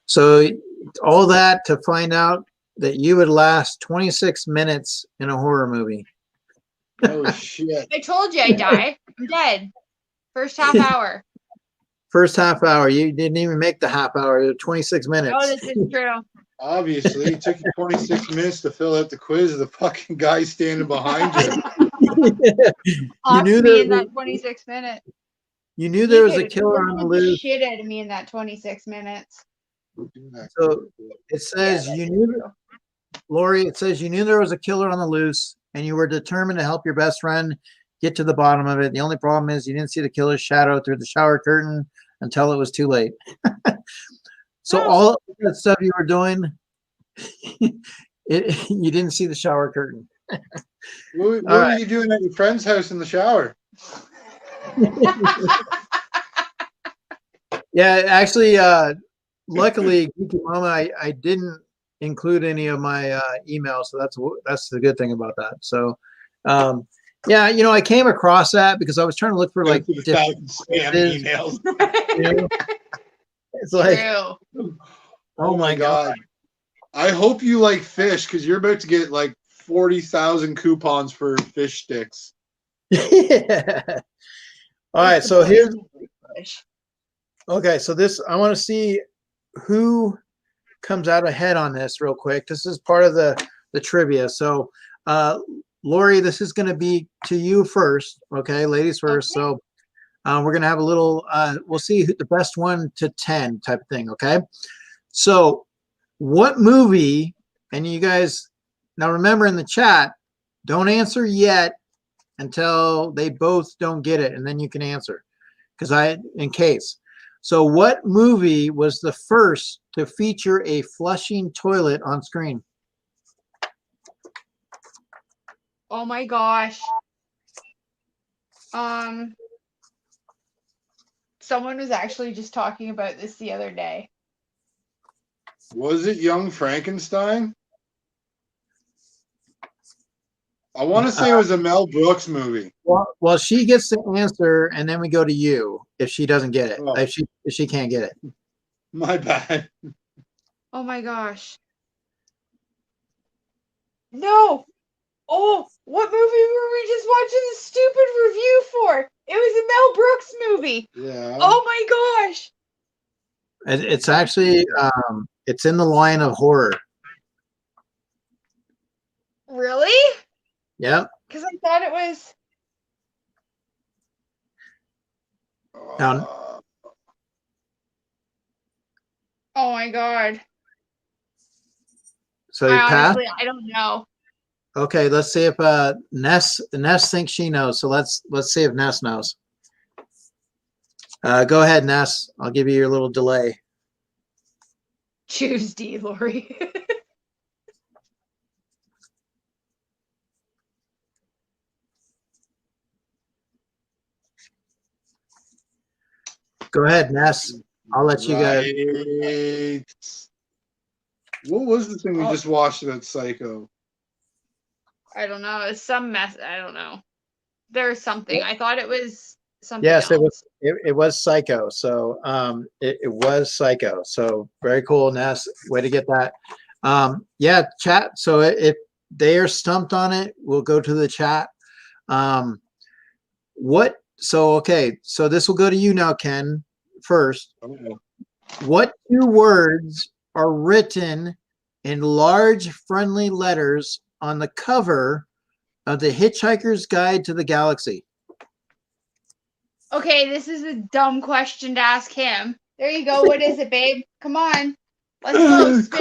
So all that to find out that you would last 26 minutes in a horror movie. Oh, shit. I told you I'd die. I'm dead. First half hour. First half hour, you didn't even make the half hour. 26 minutes. Oh, this is true. Obviously, it took you 26 minutes to fill out the quiz of the fucking guy standing behind you. You knew me there in that 26 minutes. You knew there was a killer on the loose. Shit out of me in that 26 minutes. So it says you knew, Lori. It says you knew there was a killer on the loose, and you were determined to help your best friend get to the bottom of it. The only problem is you didn't see the killer's shadow through the shower curtain until it was too late. So all that stuff you were doing, you didn't see the shower curtain. What were you doing at your friend's house in the shower? Yeah, actually, luckily, Geeky Mama, I didn't include any of my emails, so that's the good thing about that. So, yeah, you know, I came across that because I was trying to look for like different spam emails. You know? It's like, True. oh my god! I hope you like fish because you're about to get like 40,000 coupons for fish sticks. Yeah. All right, so here's okay. So this, I want to see who comes out ahead on this real quick. This is part of the trivia. So, Lori, this is going to be to you first. Okay, ladies first. Okay. So. We're going to have a little, we'll see who the best 1 to 10 type of thing, okay? So what movie, and you guys, now remember in the chat, don't answer yet until they both don't get it, and then you can answer, in case. So what movie was the first to feature a flushing toilet on screen? Oh my gosh. Someone was actually just talking about this the other day. Was it Young Frankenstein? I want to say it was a Mel Brooks movie. Well, she gets the answer, and then we go to you if she doesn't get it. Oh. If she can't get it. My bad. Oh my gosh. No. Oh, what movie were we just watching this stupid review for? It was a Mel Brooks movie. Yeah. Oh my gosh. It's actually, it's in the line of horror. Really? Yeah. Because I thought it was. Oh my god. So you passed? I don't know. Okay, let's see if Ness thinks she knows. So let's see if Ness knows. Go ahead, Ness. I'll give you your little delay. Choose D, Lori. Go ahead, Ness. I'll let you go. What was the thing we just watched about Psycho? I don't know. It's some mess. I don't know. There's something. I thought it was something. Yes, else. it was Psycho. So it was Psycho. So very cool, Ness. Way to get that. Yeah, chat. So if they are stumped on it, we'll go to the chat. Okay, so this will go to you now, Ken, first. Okay. What 2 words are written in large friendly letters on the cover of The Hitchhiker's Guide to the Galaxy? Okay, this is a dumb question to ask him. There you go. What is it, babe? Come on. Let's go.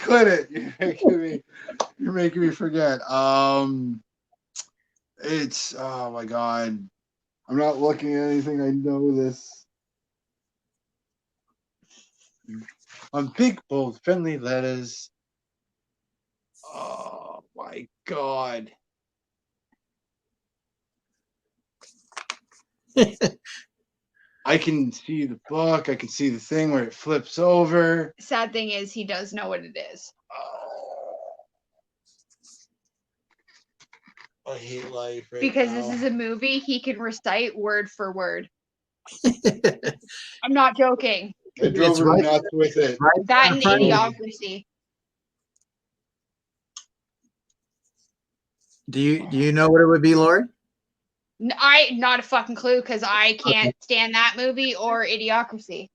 Quit it. You're making me forget. It's, oh my god. I'm not looking at anything. I know this. On big, bold, friendly letters. Oh my god. I can see the book. I can see the thing where it flips over. Sad thing is, he does know what it is. I hate life right because now. This is a movie he can recite word for word. I'm not joking. I drove her nuts with it. That and Idiocracy. Do you know what it would be, Lori? Not a fucking clue because I can't stand that movie or Idiocracy.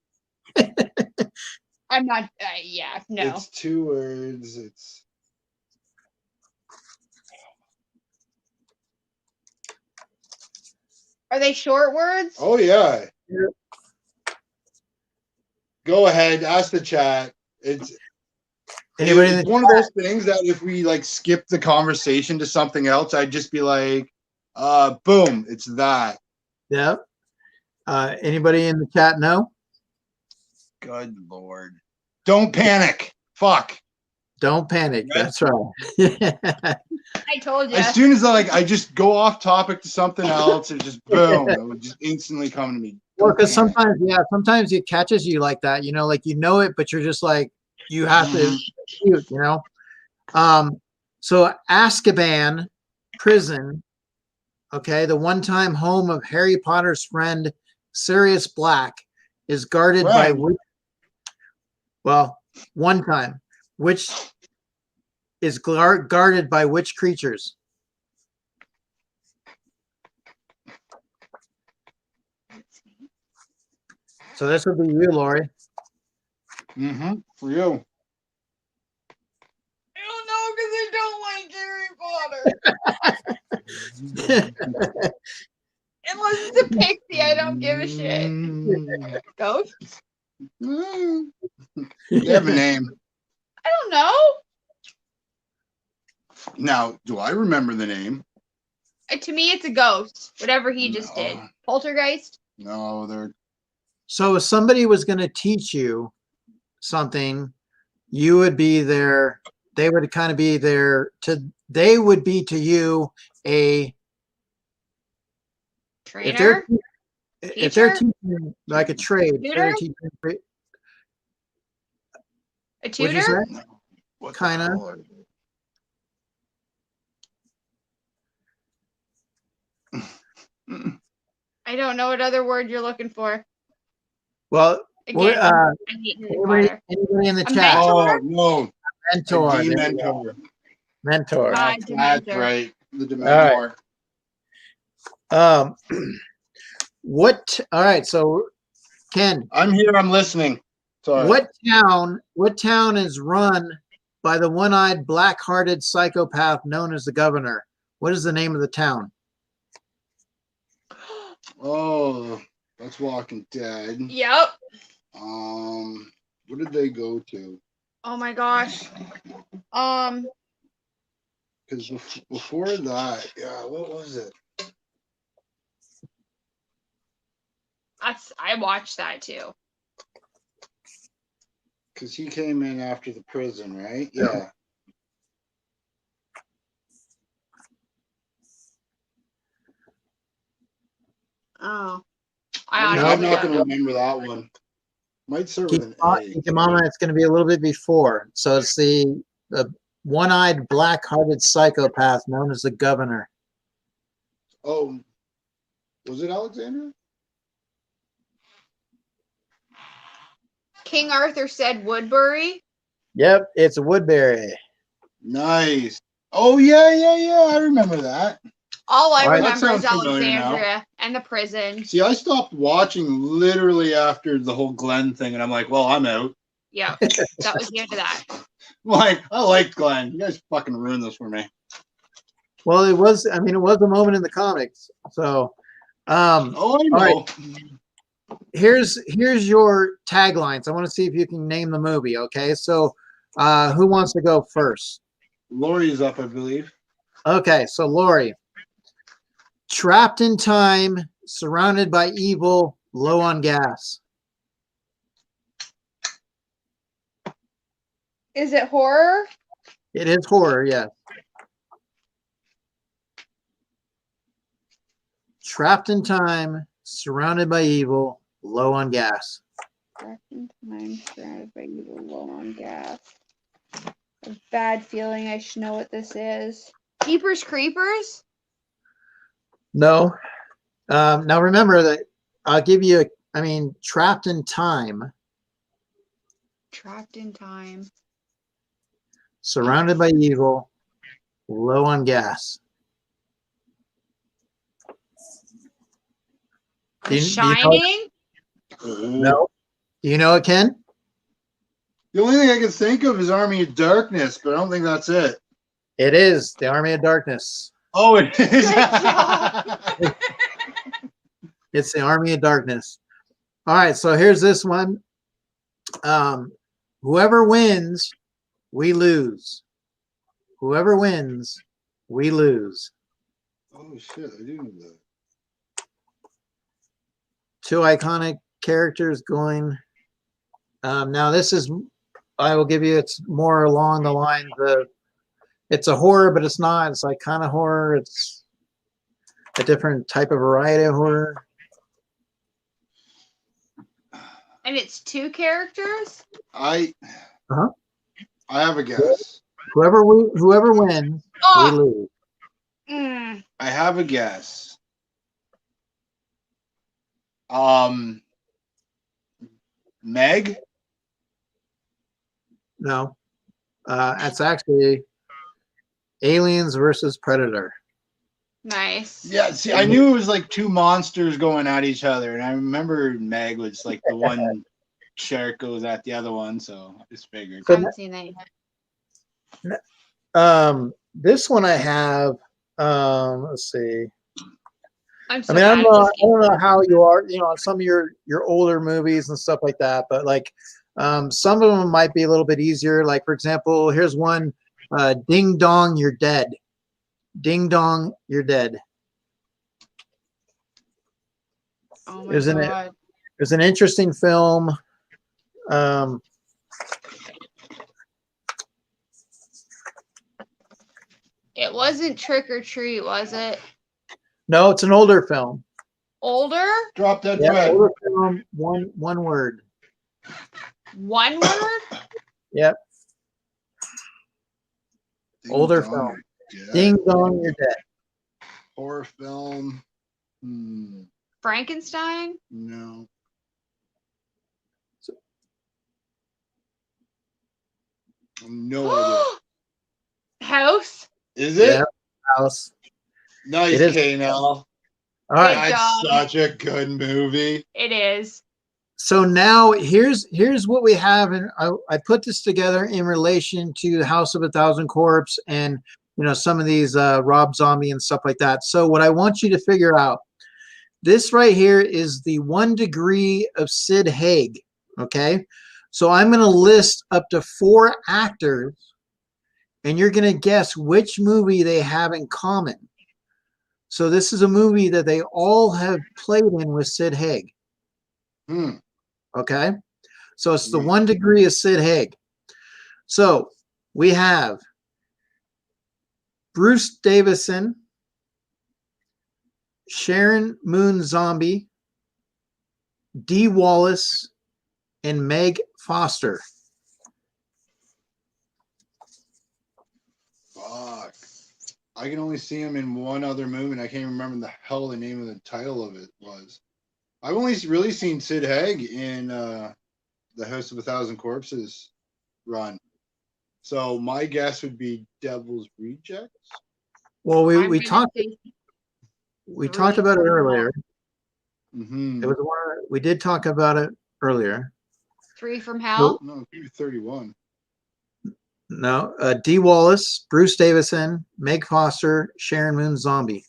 I'm not. Yeah, no. It's 2 words. It's Are they short words? oh yeah. Go ahead, ask the chat. Anybody in It's the one of those things that if we like skip the conversation to something else, I'd just be like, boom, it's that. yeah? Anybody in the chat know? Good Lord. Don't panic. Fuck. Don't panic. Right. That's right. I told you. As soon as I just go off topic to something else, it just boom, it would just instantly come to me. Well, Don't because panic. sometimes it catches you like that, like it, but you're just like you have to shoot. So Azkaban prison, okay, the one-time home of Harry Potter's friend Sirius Black, is guarded by one time, which is guarded by which creatures? So this would be you, Lori. For you. I don't know because I don't like Harry Potter. Unless it's a pixie, I don't give a shit. Ghost? They have a name. I don't know. Now, do I remember the name? To me, it's a ghost. Whatever he just did. Poltergeist? No, they're So if somebody was going to teach you something, you would be there. They would kind of be there they would be to you a Trainer? if they're teaching like a trade. Tutor? A What'd you tutor? say? what the Kinda. hell are- I don't know what other word you're looking for. Well, Again, I hate Harry Potter. anybody in the A chat? mentor? Oh no, Mentor. a there you go. mentor. Mentor. God, That's Dementor. right. The Dementor. All right, so Ken, I'm here. I'm listening. Sorry. what town is run by the one-eyed black-hearted psychopath known as the governor? What is the name of the town? Oh, that's Walking Dead. Yep. What did they go to? Oh my gosh. Because before that, yeah, what was it? I watched that too. Because he came in after the prison, right? Yeah. Oh. I'm not going to remember that one. Might start with an A. Keep in mind it's going to be a little bit before. So it's the one-eyed black-hearted psychopath known as the governor. Oh, was it Alexandra? King Arthur said Woodbury. Yep, it's Woodbury. Nice. Oh, yeah. I remember that. All I All right, that remember is sounds familiar now. Alexandria and the prison. See, I stopped watching literally after the whole Glenn thing, and I'm like, well, I'm out. Yeah, that was the end of that. Like, I liked Glenn. You guys fucking ruined this for me. Well, it was a moment in the comics. So, Oh, I know. all right. Here's your taglines. I want to see if you can name the movie. Okay, so who wants to go first? Lori's up, I believe. Okay, so Lori. Trapped in time, surrounded by evil, low on gas. Is it horror? It is horror, yes. Trapped in time, surrounded by evil, low on gas. Trapped in time, surrounded by evil, low on gas. A bad feeling. I should know what this is. Keepers Creepers? No. Now remember that I'll give you trapped in time, Trapped in time. surrounded by evil, low on gas. The Shining? No. Do you know it, Ken? The only thing I can think of is Army of Darkness, but I don't think that's it. It is the Army of Darkness. Oh, it is. Good job. It's the Army of Darkness. All right, so here's this one. Whoever wins, we lose. Whoever wins, we lose. Oh shit! I do know that. Two iconic characters going. Now this is, I will give you, it's more along the lines of, it's a horror, but it's not. It's like kind of horror. It's a different type of variety of horror. And it's two characters? I Uh-huh. I have a guess. Whoever wins, we Oh! lose. Mm. I have a guess. Meg? No, it's actually Aliens versus Predator. Nice. Yeah, see, I knew it was like two monsters going at each other, and I remember Meg was like the one shark goes at the other one, so I just figured. I haven't seen that yet. This one I have. Let's see. I'm so I mean, I bad don't at know, this I don't know how you are, you know, on some of your older movies and stuff like that, but like some of them might be a little bit easier. Like, for example, here's one, Ding Dong, You're Dead. Ding Dong, You're Dead. Oh my Isn't it? god. It's an interesting film. It wasn't Trick or Treat, was it? No, it's an older film. Older? Drop that Yeah, thread. older film, one word. One word? Yep. Ding Older Dong, film. You're Dead. Ding Dong, You're Dead. Horror film. Frankenstein? No. No idea. House? Is it? Yeah, House. Nice, It is. K-Nell. All right. Good That's job. such a good movie. It is. So now here's what we have, and I put this together in relation to the House of a Thousand Corpse and, you know, some of these Rob Zombie and stuff like that. So what I want you to figure out, this right here is the 1 degree of Sid Haig. Okay, so I'm going to list up to 4 actors, and you're going to guess which movie they have in common. So this is a movie that they all have played in with Sid Haig. Okay, so it's the 1 degree of Sid Haig. So we have Bruce Davison, Sharon Moon Zombie, Dee Wallace, and Meg Foster. Fuck. I can only see him in one other movie, and I can't remember the hell the name of the title of it was. I've only really seen Sid Haig in the House of a Thousand Corpses run. So my guess would be Devil's Rejects. Well, I'm we gonna talked say talked about it earlier. Mm-hmm. It was one we did talk about it earlier. 3 from Hell. No, 31. No, Dee Wallace, Bruce Davison, Meg Foster, Sharon Moon Zombie.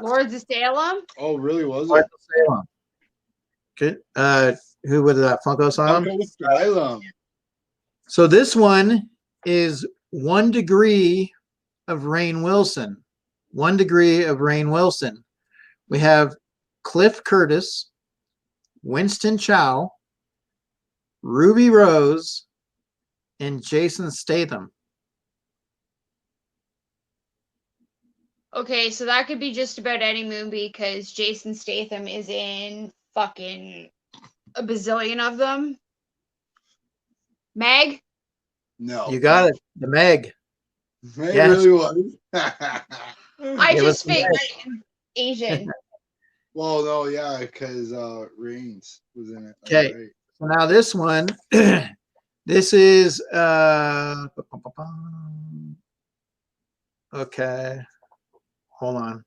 Lords of Salem. Oh, really? Was Lords it? of Salem. Good. Who was that? Funko Asylum? Funko Asylum. So this one is 1 degree of Rainn Wilson. 1 degree of Rainn Wilson. We have Cliff Curtis, Winston Chow, Ruby Rose, and Jason Statham. Okay, so that could be just about any movie because Jason Statham is in fucking a bazillion of them. Meg? No. You got it. The Meg. It Yes. really was. I It was just figured Asian. Well, no, yeah, because Reigns was in it. That's Okay. right. So now this one, this is okay. Hold on.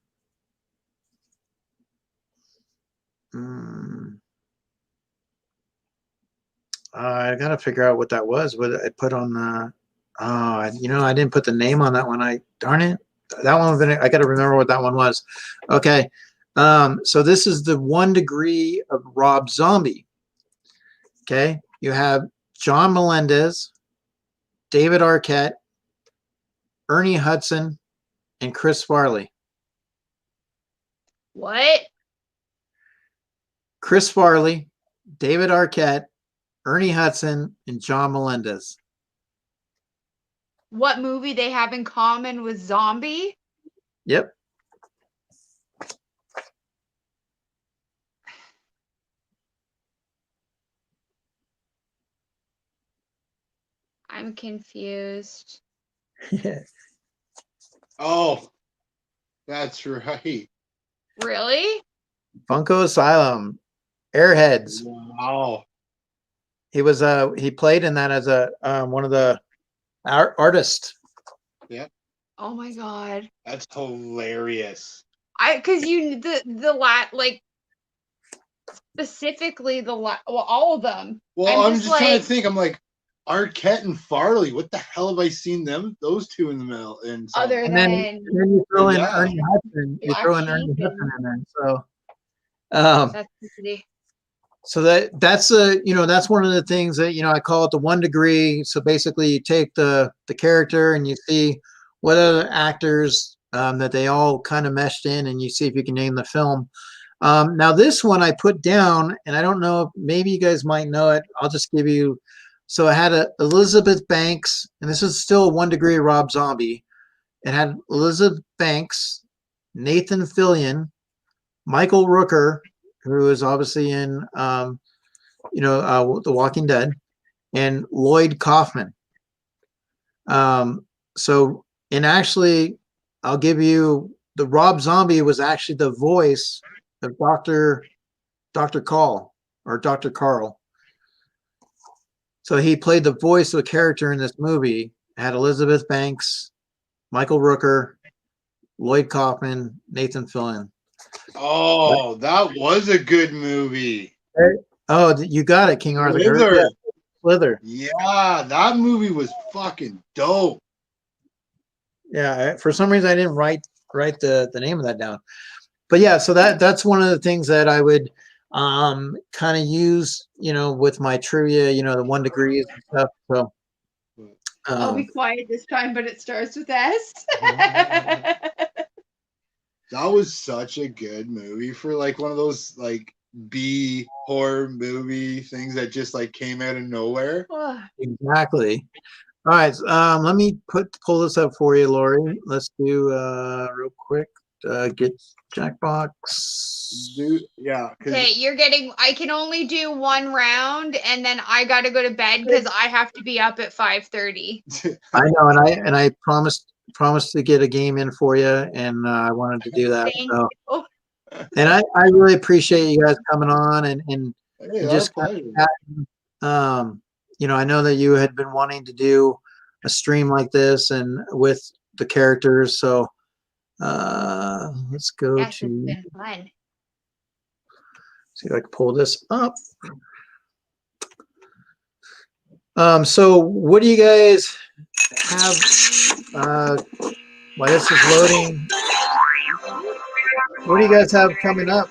I gotta figure out what that was. What I put on the. Oh, I didn't put the name on that one. Darn it. That one. I gotta remember what that one was. Okay. So this is the 1 Degree of Rob Zombie. Okay. You have John Melendez, David Arquette, Ernie Hudson, and Chris Farley. What? Chris Farley, David Arquette, Ernie Hudson, and John Melendez. What movie they have in common with Zombie? Yep. I'm confused. Oh, that's right. Really? Funko Asylum, Airheads. Wow. He played in that as a one of the artists. Oh my god. That's hilarious. Because like specifically all of them. Well, I'm just trying to like, think. I'm like, Arquette and Farley. What the hell have I seen those two in the middle? And other And then than you throw in Yeah. Ernie Hudson. You Black throw in Sheep Ernie Hudson and- in there. So, that's crazy. so that's that's one of the things that I call it the 1 Degree. So basically, you take the character and you see what other actors that they all kind of meshed in, and you see if you can name the film. Now this one I put down, and I don't know, maybe you guys might know it. I'll just give you. So it had Elizabeth Banks, and this is still 1 Degree Rob Zombie. It had Elizabeth Banks, Nathan Fillion, Michael Rooker, who is obviously in The Walking Dead, and Lloyd Kaufman. So, and actually, I'll give you the Rob Zombie was actually the voice of Dr. Carl or Dr. Carl. So he played the voice of a character in this movie. It had Elizabeth Banks, Michael Rooker, Lloyd Kaufman, Nathan Fillion. oh, that was a good movie. Oh, you got it, King Arthur. Slither. Slither. Yeah, that movie was fucking dope. Yeah, for some reason I didn't write the name of that down. But yeah, so that's one of the things that I would kind of use, with my trivia, the 1 Degrees and stuff. So I'll be quiet this time, but it starts with S. That was such a good movie for like one of those like B horror movie things that just like came out of nowhere. exactly. All right, let me pull this up for you, Lori. Let's do real quick. Get Jackbox. Dude, yeah. Okay, I can only do 1 round, and then I gotta go to bed because I have to be up at 5:30. I know, and I promised to get a game in for you, and I wanted to do that. Thank So, you. and I really appreciate you guys coming on and Hey, just our pleasure. I know that you had been wanting to do a stream like this and with the characters. So let's go Yes, to it's been fun. see if I can pull this up. So what do you guys have? While this is loading, what do you guys have coming up?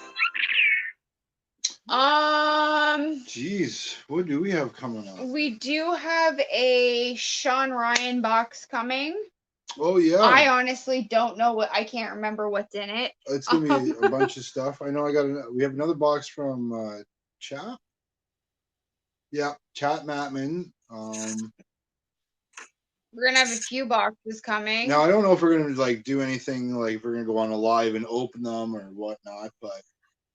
Jeez, what do we have coming up? We do have a Sean Ryan box coming. Oh yeah. I honestly don't know I can't remember what's in it. It's gonna be a bunch of stuff. I know we have another box from Chat. Yeah, Chat Matman. We're gonna have a few boxes coming. Now I don't know if we're gonna like do anything like if we're gonna go on a live and open them or whatnot, but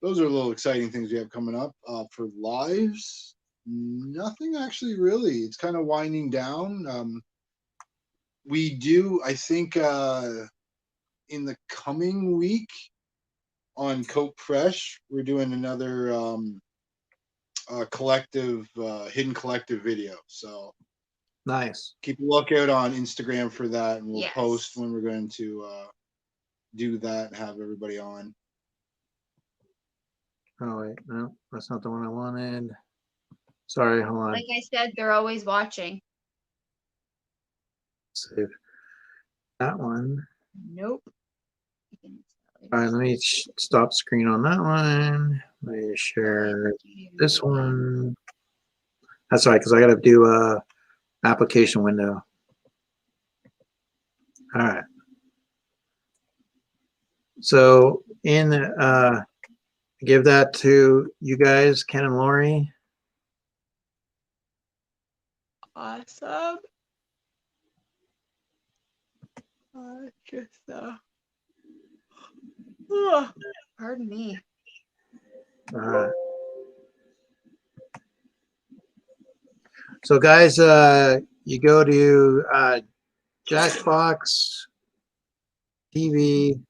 those are little exciting things we have coming up. For lives, nothing actually really. It's kind of winding down. We do, I think, in the coming week on Coke Fresh, we're doing another collective, hidden collective video. So Nice. keep a lookout on Instagram for that, and we'll Yes. post when we're going to do that and have everybody on. Oh wait, no, that's not the one I wanted. Sorry, hold on. Like I said, they're always watching. Save that one. Nope. All right, let me stop screen on that one. Let me share this one. That's right, because I got to do a application window. All right. So give that to you guys, Ken and Lori. Awesome. Pardon me. All right. So guys, you go to Jackbox TV.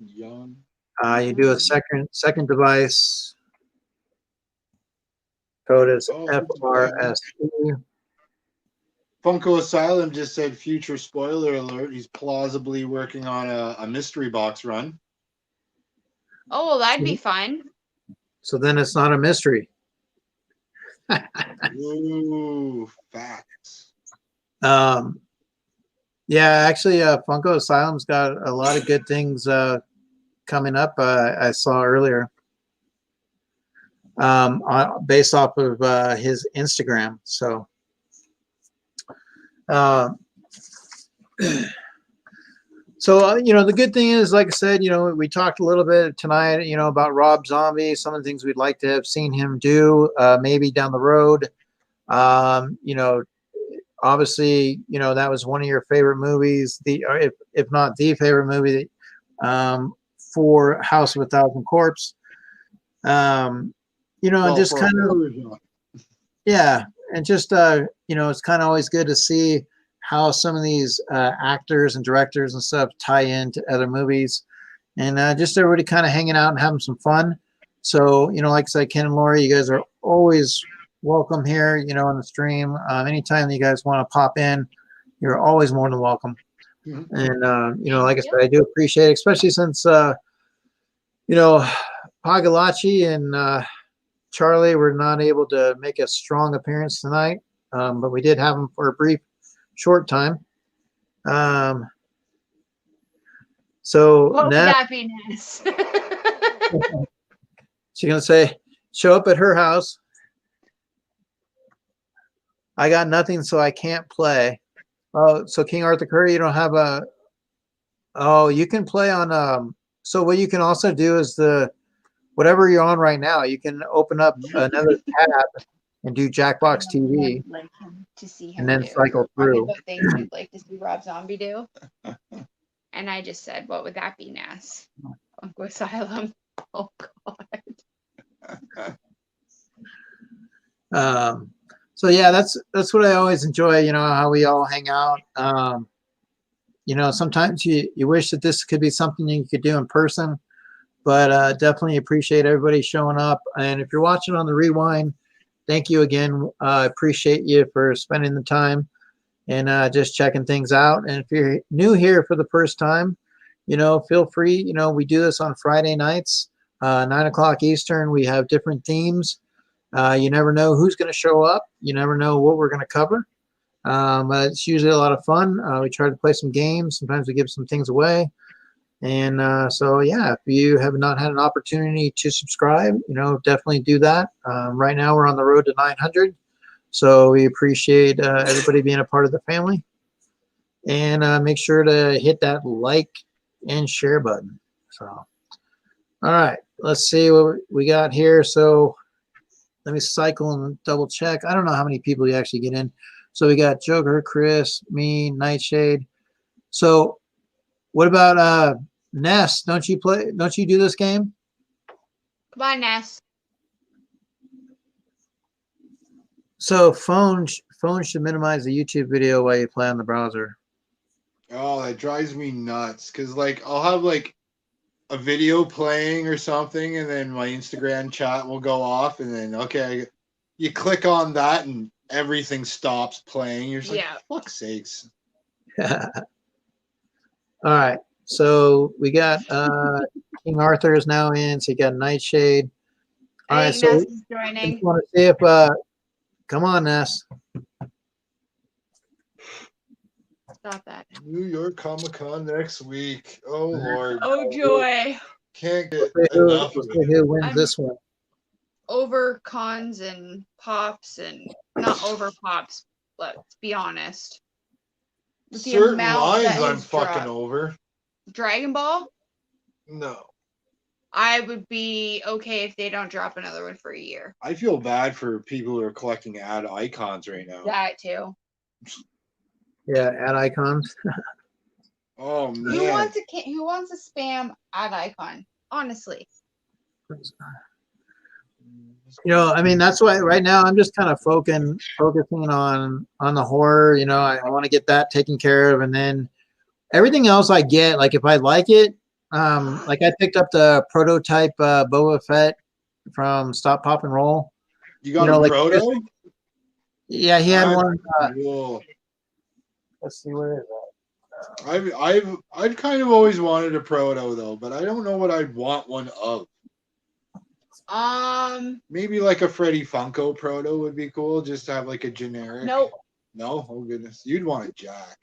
Young. You do a second device. Code is FRST. Funko Asylum just said, future spoiler alert, he's plausibly working on a mystery box run. Oh, well, that'd be fun. So then it's not a mystery. Ooh, facts. Yeah, actually, Funko Asylum's got a lot of good things coming up. I saw earlier, based off of his Instagram. So, the good thing is, like I said, we talked a little bit tonight, about Rob Zombie, some of the things we'd like to have seen him do, maybe down the road. Obviously, that was one of your favorite movies, if not the favorite movie, for House of a Thousand Corpse. Just kind of, yeah, and just it's kind of always good to see how some of these actors and directors and stuff tie into other movies, and just everybody kind of hanging out and having some fun. So, like I said, Ken and Lori, you guys are always welcome here, on the stream. Anytime you guys want to pop in, you're always more than welcome. Mm-hmm. And, like I said, I do appreciate it, especially since, Pagalachi and Charlie were not able to make a strong appearance tonight, but we did have them for a brief, short time. So What would now that be nice? she's going to say, show up at her house. I got nothing, so I can't play. Oh, so King Arthur Curry, you don't have a. Oh, you can play on. So what you can also do is whatever you're on right now, you can open up another tab and do Jackbox TV, Like him to see him and then do. cycle through. What things you'd like to see Rob Zombie do? And I just said, what would that be, Ness? Funko Asylum. Oh God. So yeah, that's what I always enjoy. How we all hang out. Sometimes you wish that this could be something you could do in person, but definitely appreciate everybody showing up. And if you're watching on the rewind, thank you again. I appreciate you for spending the time and just checking things out. And if you're new here for the first time, feel free. We do this on Friday nights, 9:00 Eastern. We have different themes. You never know who's going to show up. You never know what we're going to cover. But it's usually a lot of fun. We try to play some games. Sometimes we give some things away. And so, yeah, if you have not had an opportunity to subscribe, definitely do that. Right now we're on the road to 900. So we appreciate everybody being a part of the family. And make sure to hit that like and share button. So, all right, let's see what we got here. So let me cycle and double check. I don't know how many people you actually get in. So we got Joker, Chris, me, Nightshade. So what about Ness? Don't you do this game? Come on, Ness. So phone should minimize the YouTube video while you play on the browser. Oh, that drives me nuts. Cause I'll have a video playing or something, and then my Instagram chat will go off, and then you click on that and everything stops playing. You're just like, fuck's sakes. All right. So we got King Arthur is now in, so you got Nightshade. All I right, think so Ness is I joining. just want to see if, come on, Ness. Stop that. New York Comic Con next week. Oh Lord, Oh joy. can't get We'll see who, enough we'll of see it. who wins I'm- this one. Over cons and pops and not over pops, let's be honest. With the Certain amount lines that I'm has fucking dropped. over. Dragon Ball, No, I would be okay if they don't drop another one for a year. I feel bad for people who are collecting ad icons right now. That too. Yeah, add icons. Oh Who man, wants to spam ad icon? Honestly. You know, I mean, that's why right now I'm just kind of focusing on the horror. You know, I want to get that taken care of, and then everything else I get, like if I like it, like I picked up the prototype Boba Fett from Stop Pop and Roll. you got You know, a like proto? Yeah, he had That's one. cool. Let's see, where is I've kind of always wanted a proto though, but I don't know what I'd want one of. Maybe like a Freddy Funko proto would be cool, just to have like a generic. Nope. No? Oh goodness. You'd want a Jack.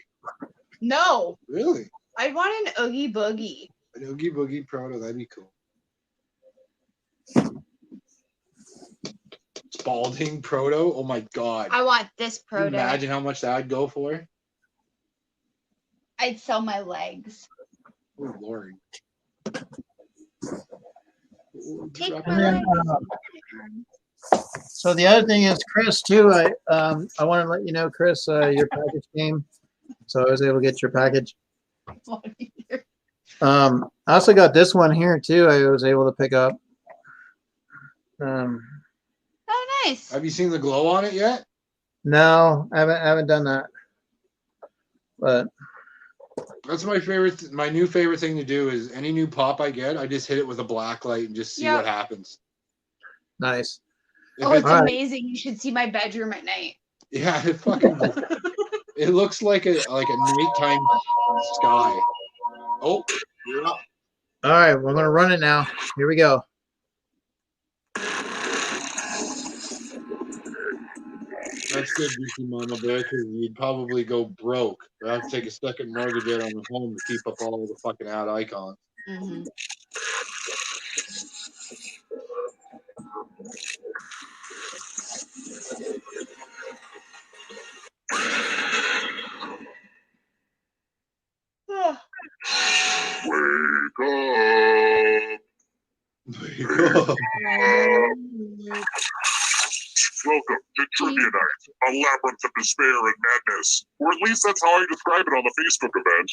No. Really? I want an Oogie Boogie. An Oogie Boogie proto, that'd be cool. Spalding proto? Oh my god. I want this Can you proto. imagine how much that'd go for? I'd sell my legs. Oh lord. Take Drop my And then, legs. So the other thing is, Chris, too. I want to let you know, Chris, your package came, so I was able to get your package. I also got this one here too. I was able to pick up. Oh, nice. Have you seen the glow on it yet? No, I haven't done that. But That's my favorite. My new favorite thing to do is any new pop I get, I just hit it with a black light and just see Yep. what happens. nice. Oh, If it's Alright. amazing. You should see my bedroom at night. yeah, it fucking. It looks like a nighttime sky. Oh, you're up. All right, we're gonna run it now. Here we go. That's good, Juicy Mama Bear, because you'd probably go broke or have to take a second mortgage out on the home to keep up all the fucking ad icons. Mm-hmm. Wake up! Welcome to Trivia Night, a labyrinth of despair and madness. Or at least that's how I describe it on the Facebook event.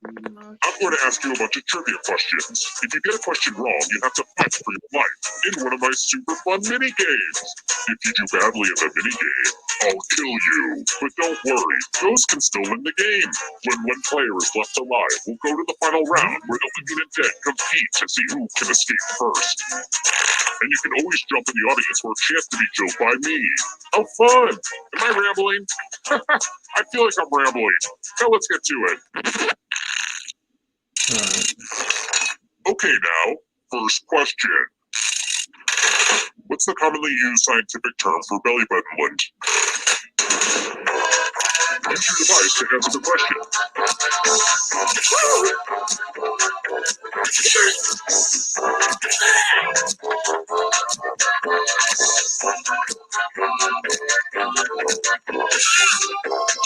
I'm going to ask you a bunch of trivia questions. If you get a question wrong, you have to fight for your life in one of my super fun mini games. If you do badly in the mini game, I'll kill you. But don't worry, those can still win the game. When one player is left alive, we'll go to the final round where the living and dead compete to see who can escape first. And you can always jump in the audience for a chance to be killed by me. How fun! Am I rambling? I feel like I'm rambling. Now let's get to it. Okay now, first question. What's the commonly used scientific term for belly button lint? Use your device to answer the question.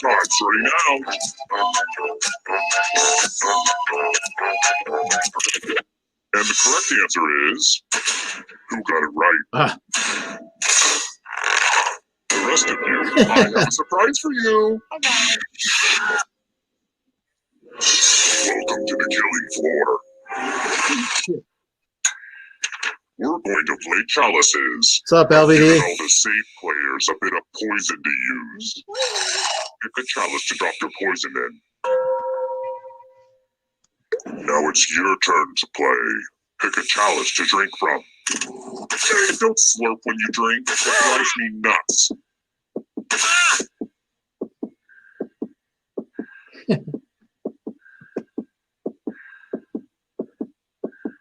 Time's running out. And the correct answer is, who got it right? The rest of you, I have a surprise for you. Welcome to the killing floor. We're going to play chalices. What's up, I've given LBD? all the safe players a bit of poison to use. Pick a chalice to drop your poison in. Now it's your turn to play. Pick a chalice to drink from. And don't slurp when you drink. That drives me nuts.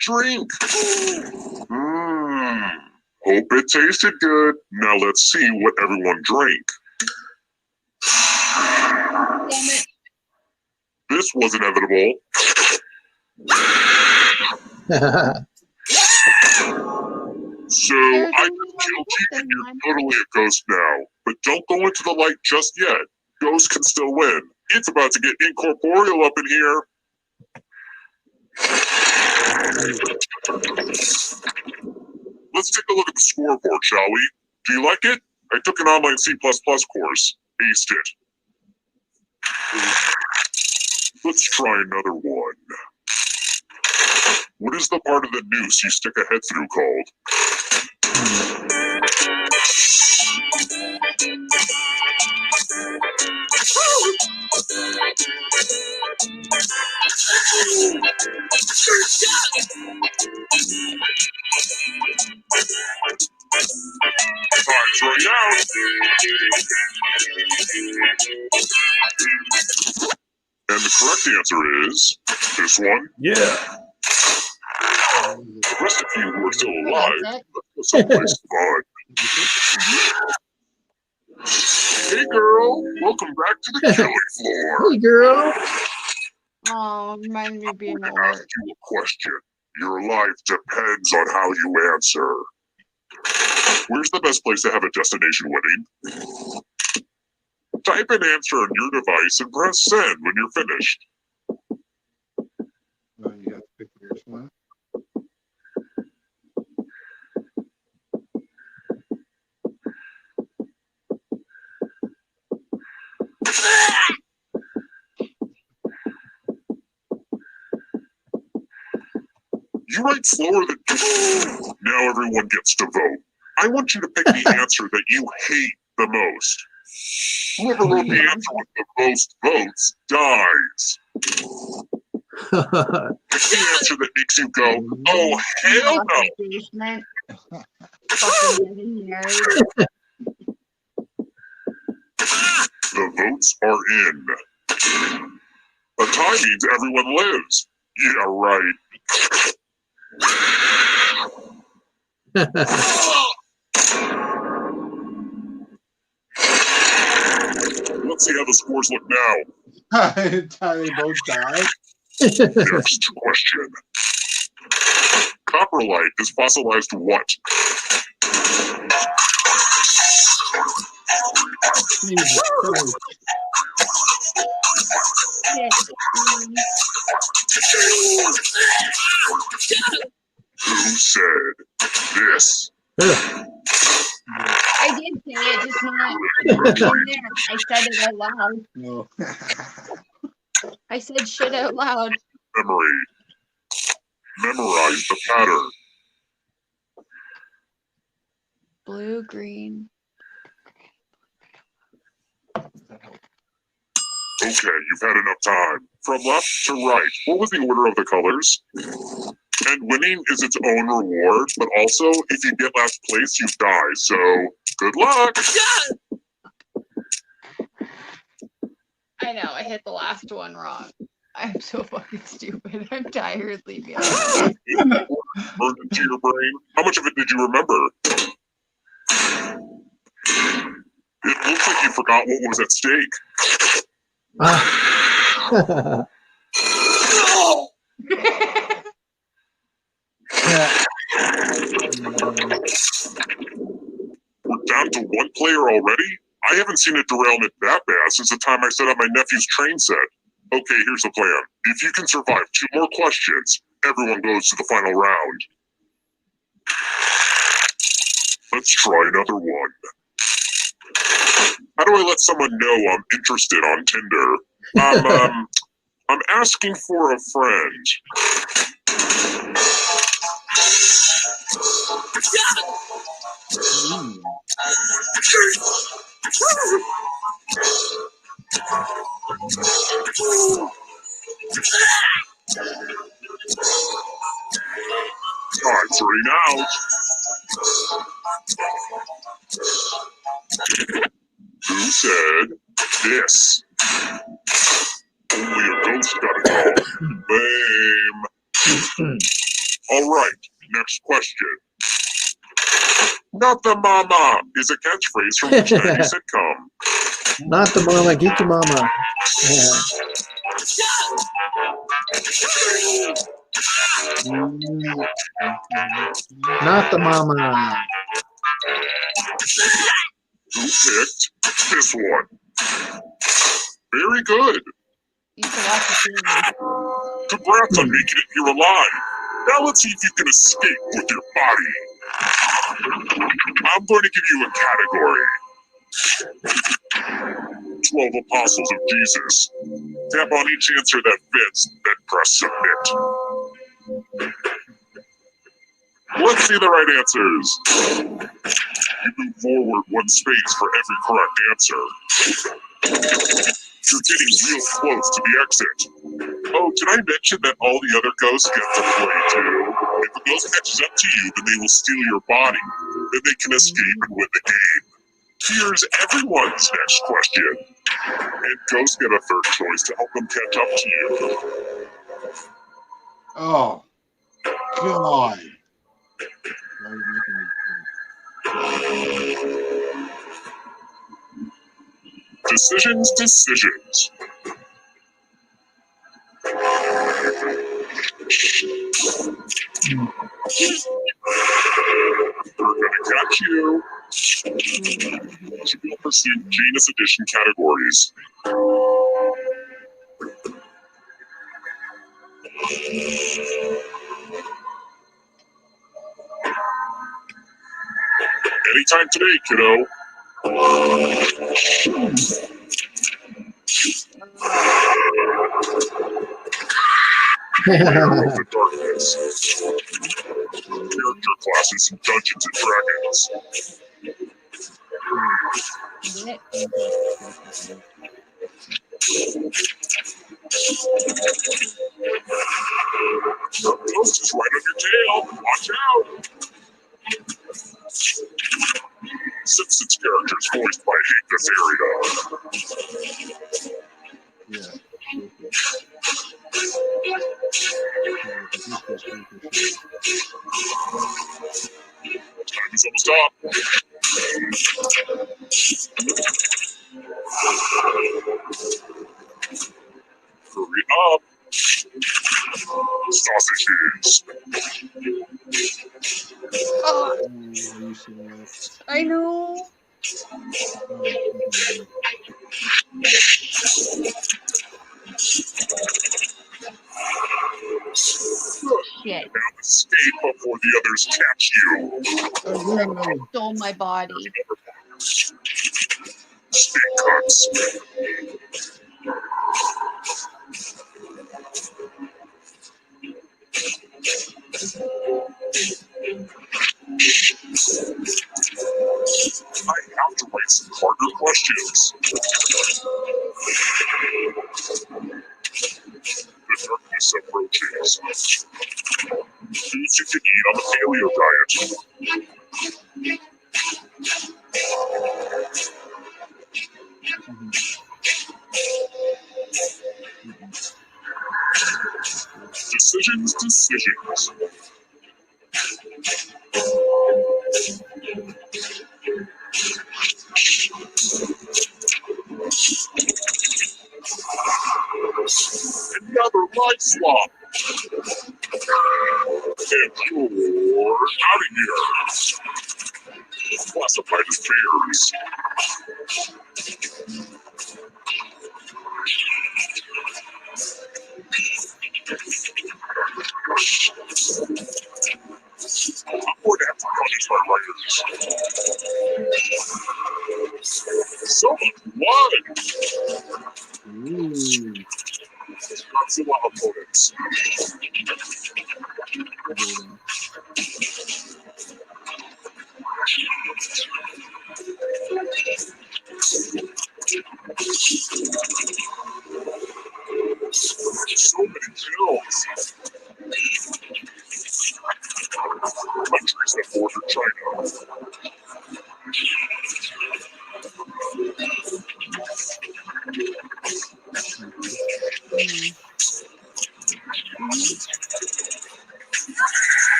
Drink. Hope it tasted good. Now let's see what everyone drank. Damn it. This was inevitable. So There's I only just killed you one and you're one. totally a ghost now. But don't go into the light just yet. Ghosts can still win. It's about to get incorporeal up in here. Let's take a look at the scoreboard, shall we? Do you like it? I took an online C++ course. Aced it. Let's try another one. What is the part of the noose you stick a head through called? Time's running out. And the correct answer is this one. Yeah. The rest of you who are still That's alive, it. let's go someplace fun. Hey girl, welcome back to the killing floor. Hey, girl. Oh, reminds me of being I'm at going to ask work. you a question. Your life depends on how you answer. Where's the best place to have a destination wedding? Type an answer on your device and press send when you're finished. Oh, you got to pick yours one. You write slower than... Now everyone gets to vote. I want you to pick the answer that you hate the most. Whoever wrote the answer with the most votes dies. Pick the answer that makes you go, oh, hell no. Basement. Fucking getting married. The votes are in. A tie means everyone lives. Yeah, right. Let's see how the scores look now. They both died. Next question. Coprolite is fossilized what? Jesus Christ. Who said this? I did say it, just not in there. I said it out loud. No. I said shit out loud. Memory. Memorize the pattern. Blue, green. Okay, you've had enough time. From left to right, what was the order of the colors? And winning is its own reward, but also, if you get last place, you die, so good luck! I know, I hit the last one wrong. I'm so fucking stupid. I'm tired. Leave me alone. Burned into your brain? How much of it did you remember? It looks like you forgot what was at stake. We're down to one player already? I haven't seen a derailment that bad since the time I set up my nephew's train set. Okay, here's the plan. If you can survive 2 more questions, everyone goes to the final round. Let's try another one. How do I let someone know I'm interested on Tinder? I'm asking for a friend. Time's running out. Who said this? Only a ghost got it all. Lame. All right, next question. Not the mama is a catchphrase from which 90s sitcom? Not the mama, get the mama. Yeah. Not the mama. Who picked this one? Very good. Used to watch the series. Congrats on making it here alive. Now let's see if you can escape with your body. I'm going to give you a category. 12 apostles of Jesus. Tap on each answer that fits, then press submit. Let's see the right answers. You move forward one space for every correct answer. You're getting real close to the exit. Oh, did I mention that all the other ghosts get to play too? If a ghost catches up to you, then they will steal your body. Then they can escape and win the game. Here's everyone's next question. And ghosts get a third choice to help them catch up to you. Oh, God. Decisions. We're gonna catch you. So we'll pursue genus edition categories. Anytime today, kiddo. Layer of the Darkness. Character classes in Dungeons and Dragons. The ghost is right on your tail. Watch out! Simpsons characters voiced by Hank Azaria. Time is almost up. Hurry up. Sausages. Oh, I know. Shit. Now escape before the others catch you. Stole my body. Snake cuts. I have to write some harder questions. The darkness approaches. Foods you can eat on the paleo diet. Decisions. Another life swap. And you're out of here. Classified as bears. I'm going to have to punish my writers. Someone won! Godzilla opponents. So many kills. Countries that border China.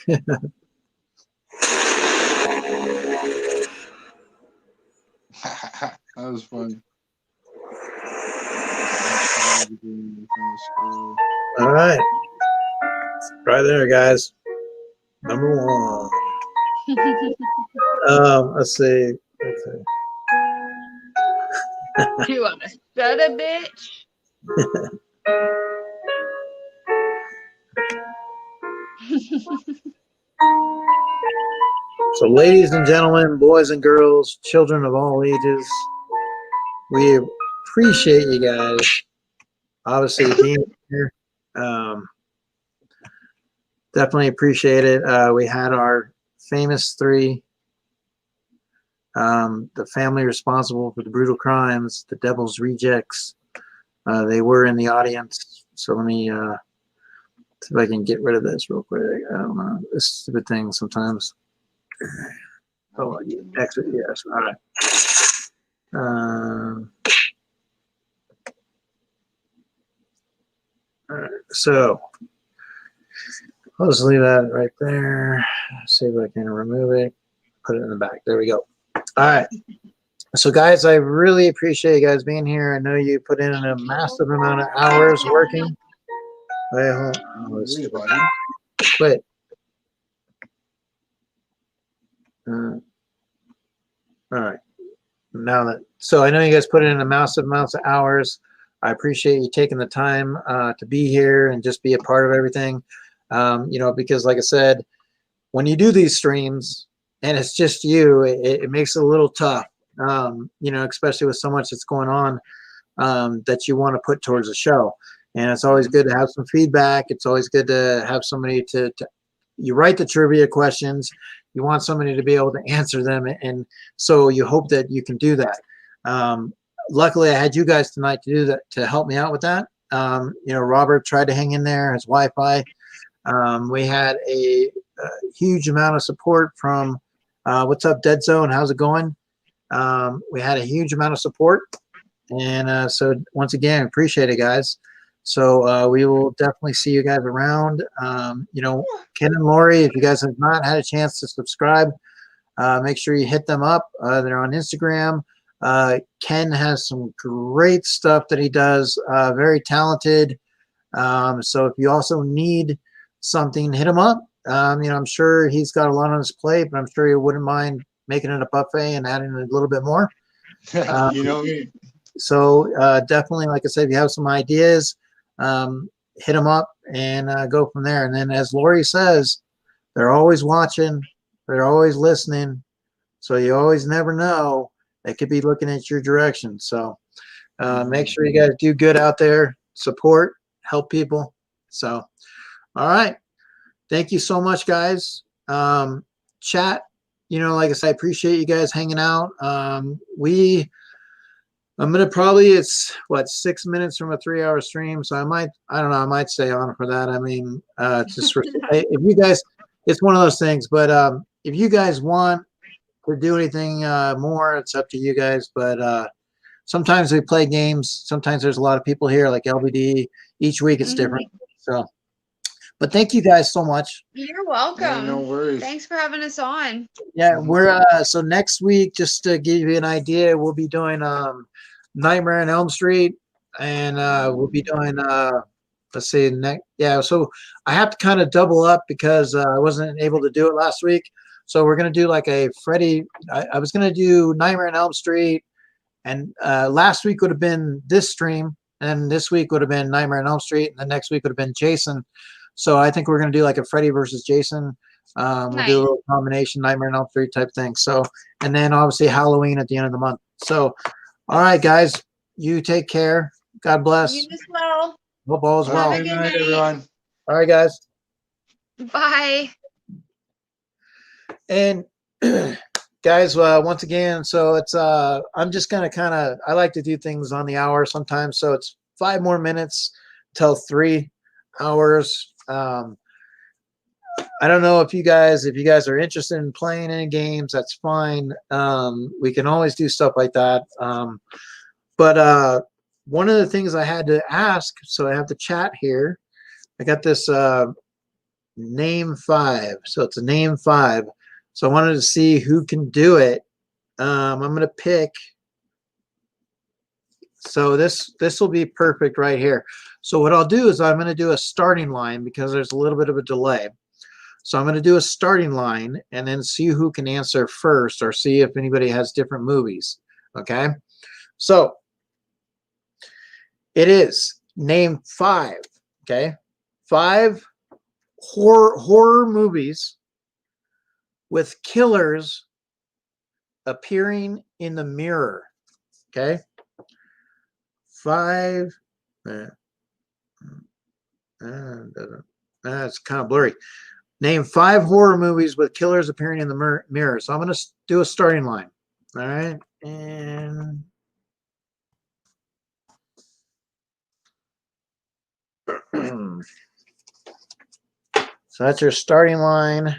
That was fun. All right. Right there, guys. Number one. Let's see. You want to shut a bitch? So, ladies and gentlemen, boys and girls, children of all ages, we appreciate you guys obviously being here. Definitely appreciate it. We had our famous three, the family responsible for the brutal crimes, the Devil's Rejects. They were in the audience. So let me see if I can get rid of this real quick. I don't know. This stupid thing sometimes. Oh, exit, yes. All right. All right. So I'll just leave that right there. See if I can remove it. Put it in the back. There we go. All right. So, guys, I really appreciate you guys being here. I know you put in a massive amount of hours working. Wait, hold on. Quit. All right. Now that, so I know you guys put in a massive amounts of hours. I appreciate you taking the time to be here and just be a part of everything. You know, because like I said, when you do these streams and it's just you, it makes it a little tough. You know, especially with so much that's going on that you want to put towards the show. And it's always good to have some feedback. It's always good to have somebody to you write the trivia questions. You want somebody to be able to answer them. And so you hope that you can do that. Luckily, I had you guys tonight to do that, to help me out with that. You know, Robert tried to hang in there, his Wi-Fi. We had a huge amount of support from, what's up, Dead Zone? How's it going? We had a huge amount of support. And so once again, appreciate it, guys. So we will definitely see you guys around. You know, Ken and Lori, if you guys have not had a chance to subscribe, make sure you hit them up. They're on Instagram. Ken has some great stuff that he does, very talented. So if you also need something, hit him up. You know, I'm sure he's got a lot on his plate, but I'm sure he wouldn't mind making it a buffet and adding a little bit more. You know me. So definitely, like I said, if you have some ideas, hit them up and go from there. And then as Lori says, they're always watching, they're always listening. So you always never know. They could be looking at your direction. So make sure you guys do good out there, support, help people. So, all right. Thank you so much, guys. Chat, you know, like I said, I appreciate you guys hanging out. I'm going to probably, it's what, 6 minutes from a 3-hour stream. So I don't know, I might stay on for that. I mean, just for, if you guys, it's one of those things, but if you guys want to do anything more, it's up to you guys. But sometimes we play games. Sometimes there's a lot of people here, like LBD. Each week it's different. So, but thank you guys so much. You're welcome. No worries. Thanks for having us on. Yeah, we're so next week, just to give you an idea, we'll be doing Nightmare on Elm Street, and we'll be doing let's see, yeah. So I have to kind of double up because I wasn't able to do it last week. So we're gonna do like a Freddy. I was gonna do Nightmare on Elm Street, and last week would have been this stream, and this week would have been Nightmare on Elm Street, and the next week would have been Jason. So I think we're gonna do like a Freddy versus Jason. We'll do a little combination Nightmare on Elm Street type thing. So, and then obviously Halloween at the end of the month. So, all right, guys, you take care. God bless. You as well. Hope all is well. Have a good night. Everyone. All right, guys. Bye. And guys, once again, so it's I'm just gonna kind of, I like to do things on the hour sometimes. So it's 5 more minutes till 3 hours. I don't know if you guys are interested in playing any games, that's fine. We can always do stuff like that. But one of the things I had to ask, so I have the chat here. I got this Name 5. So it's a name 5. So I wanted to see who can do it. I'm going to pick. So this will be perfect right here. So what I'll do is I'm going to do a starting line because there's a little bit of a delay. So I'm going to do a starting line and then see who can answer first or see if anybody has different movies. Okay. So it is name 5. Okay. 5 horror movies with killers appearing in the mirror. Okay. 5. It's kind of blurry. Name 5 horror movies with killers appearing in the mirror. So I'm going to do a starting line. All right. And so that's your starting line.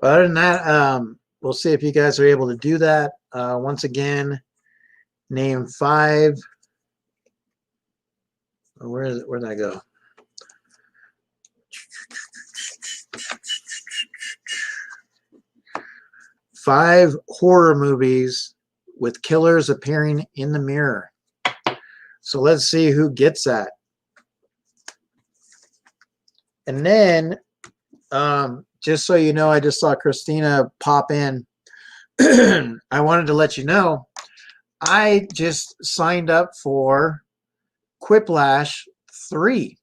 But other than that, we'll see if you guys are able to do that. Once again, name 5. Where is it? Where did I go? Five horror movies with killers appearing in the mirror. So let's see who gets that. And then, just so you know, I just saw Christina pop in. I wanted to let you know, I just signed up for Quiplash 3.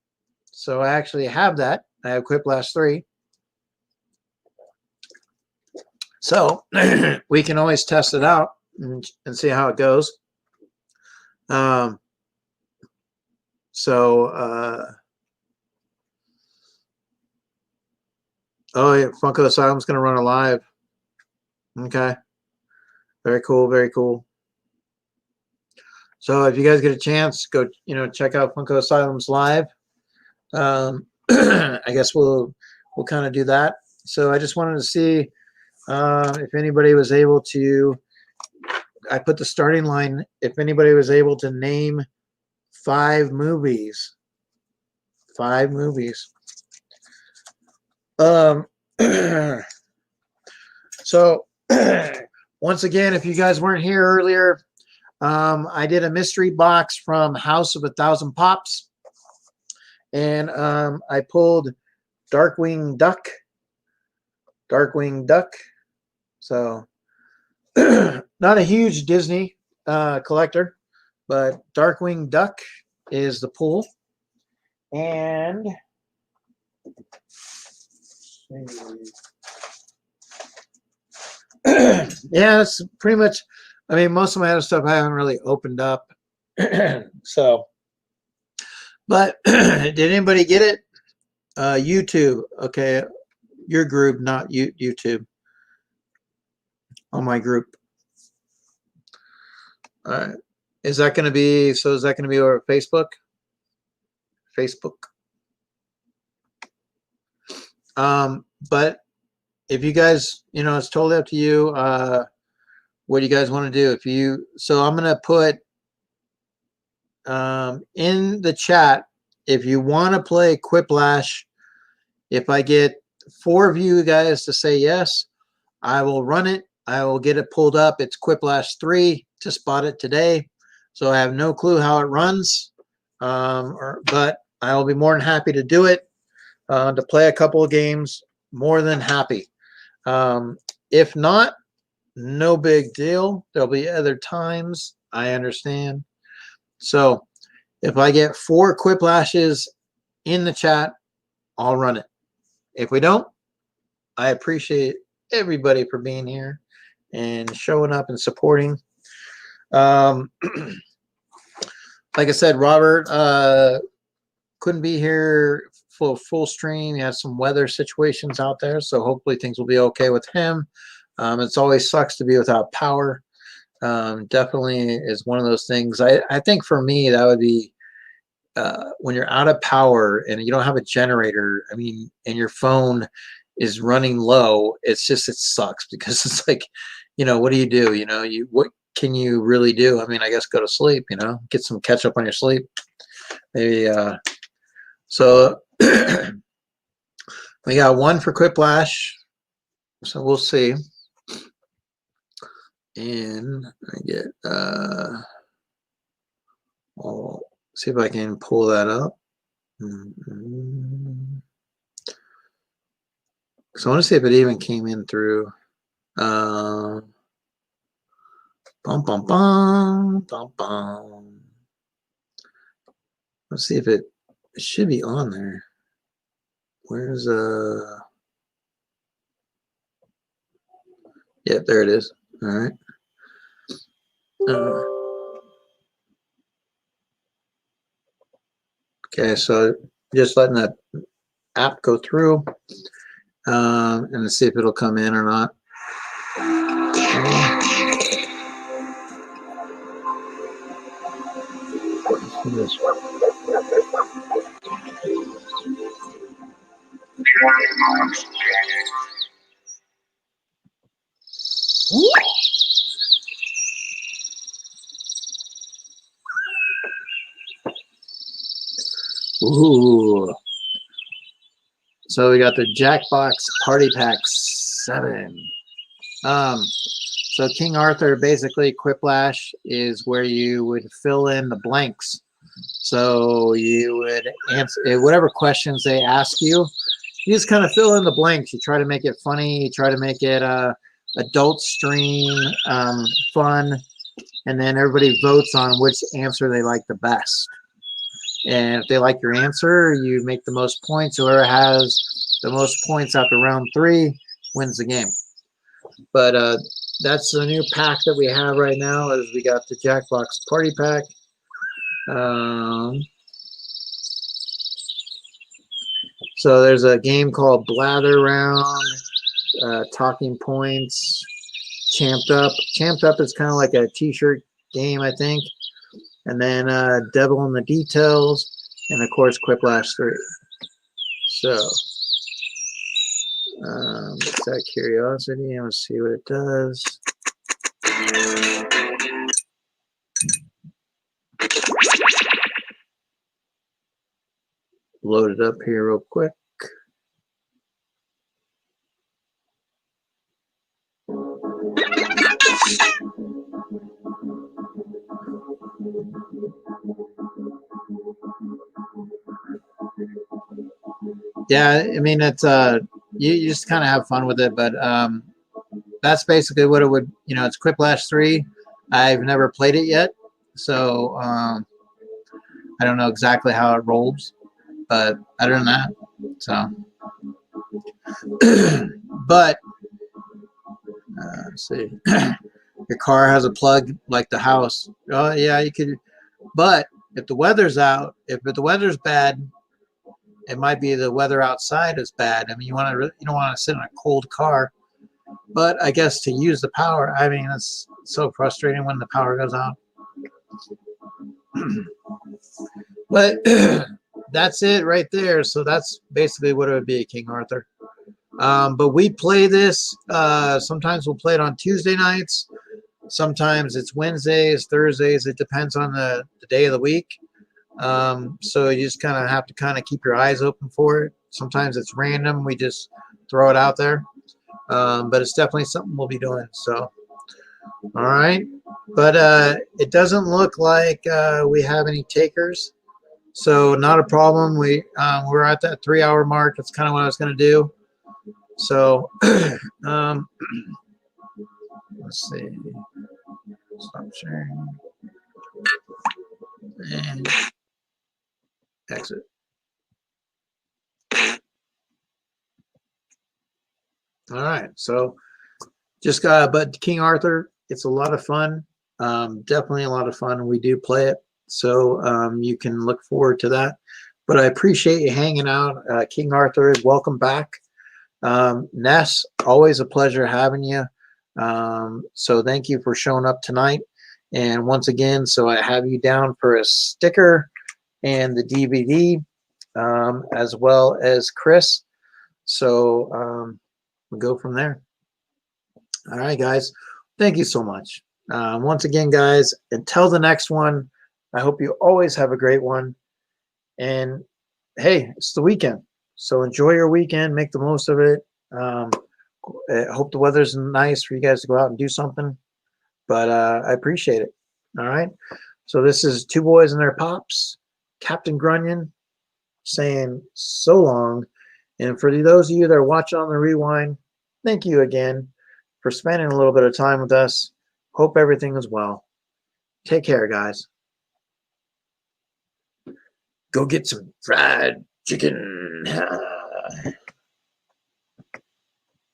So I actually have that. I have Quiplash 3. So we can always test it out and see how it goes. Oh yeah, Funko Asylum's going to run a live. Okay. Very cool. Very cool. So if you guys get a chance, go, check out Funko Asylum's live. I guess we'll kind of do that. So I just wanted to see if anybody was able to, I put the starting line, if anybody was able to name 5 movies. 5 movies. So once again, if you guys weren't here earlier, I did a mystery box from House of a Thousand Pops, and I pulled Darkwing Duck. So not a huge Disney collector, but Darkwing Duck is the pull. And yeah, it's pretty much, I mean, most of my other stuff I haven't really opened up. So, but did anybody get it? YouTube. Okay. Your group, not YouTube. On my group. All right. Is that going to be over Facebook? Facebook. But if you guys, it's totally up to you. What do you guys want to do? So I'm going to put in the chat, if you want to play Quiplash, if I get 4 of you guys to say yes, I will run it. I will get it pulled up. It's Quiplash 3. Just bought it today. So I have no clue how it runs. But I will be more than happy to do it. To play a couple of games, more than happy. If not, no big deal. There'll be other times. I understand. So if I get 4 Quiplashes in the chat, I'll run it. If we don't, I appreciate everybody for being here and showing up and supporting. Like I said, Robert couldn't be here for full stream. He has some weather situations out there, so hopefully things will be okay with him. It's always sucks to be without power. Definitely is one of those things. I think for me that would be when you're out of power and you don't have a generator, I mean, and your phone is running low, it sucks because it's like you know, what do? You know, what can you really do? I mean, I guess go to sleep, you know, get some catch up on your sleep. Maybe so we got one for Quiplash. So we'll see. And I get I'll see if I can pull that up. So I want to see if it even came in through bum bum bum bum bum. Let's see if it should be on there. Where's Yep, there it is. All right. Okay, so just letting that app go through and see if it'll come in or not. Ooh. So we got the Jackbox Party Pack 7. So King Arthur, basically Quiplash is where you would fill in the blanks. So you would answer whatever questions they ask you. You just kind of fill in the blanks. You try to make it funny. You try to make it adult stream, fun, and then everybody votes on which answer they like the best. And if they like your answer, you make the most points. Whoever has the most points after round 3 wins the game. But that's the new pack that we have right now. Is we got the Jackbox Party Pack. So there's a game called Blather Round, Talking Points, Champed Up. Champed Up is kind of like a t-shirt game, I think. And then Devil in the Details, and of course Quiplash 3. So it's that curiosity, and let's see what it does. Load it up here real quick. Yeah, I mean, it's you just kind of have fun with it, but that's basically what it would, you know, it's Quiplash 3. I've never played it yet, so I don't know exactly how it rolls, but other than that, so but let's see. Your car has a plug like the house. Oh yeah, you could, but if the weather's out, if the weather's bad, it might be the weather outside is bad. I mean, you don't want to sit in a cold car. But I guess to use the power, I mean, it's so frustrating when the power goes out. But that's it right there. So that's basically what it would be, King Arthur. But we play this. Sometimes we'll play it on Tuesday nights. Sometimes it's Wednesdays, Thursdays. It depends on the day of the week. So you just kind of have to kind of keep your eyes open for it. Sometimes it's random. We just throw it out there. But it's definitely something we'll be doing. So, all right. But it doesn't look like we have any takers. So not a problem. We're at that 3-hour mark. That's kind of what I was going to do. So let's see. Stop sharing. And exit. All right, so just but King Arthur, it's a lot of fun. Definitely a lot of fun. We do play it, so you can look forward to that. But I appreciate you hanging out. King Arthur, welcome back. Ness, always a pleasure having you. So thank you for showing up tonight. And once again, so I have you down for a sticker and the DVD, as well as Chris. So we'll go from there. All right, guys. Thank you so much. Once again, guys, until the next one, I hope you always have a great one. And hey, it's the weekend. So enjoy your weekend. Make the most of it. I hope the weather's nice for you guys to go out and do something. But I appreciate it. All right. So this is Two Boys and Their Pops, Captain Grunion, saying so long. And for those of you that are watching on the rewind, thank you again for spending a little bit of time with us. Hope everything is well. Take care, guys. Go get some fried chicken.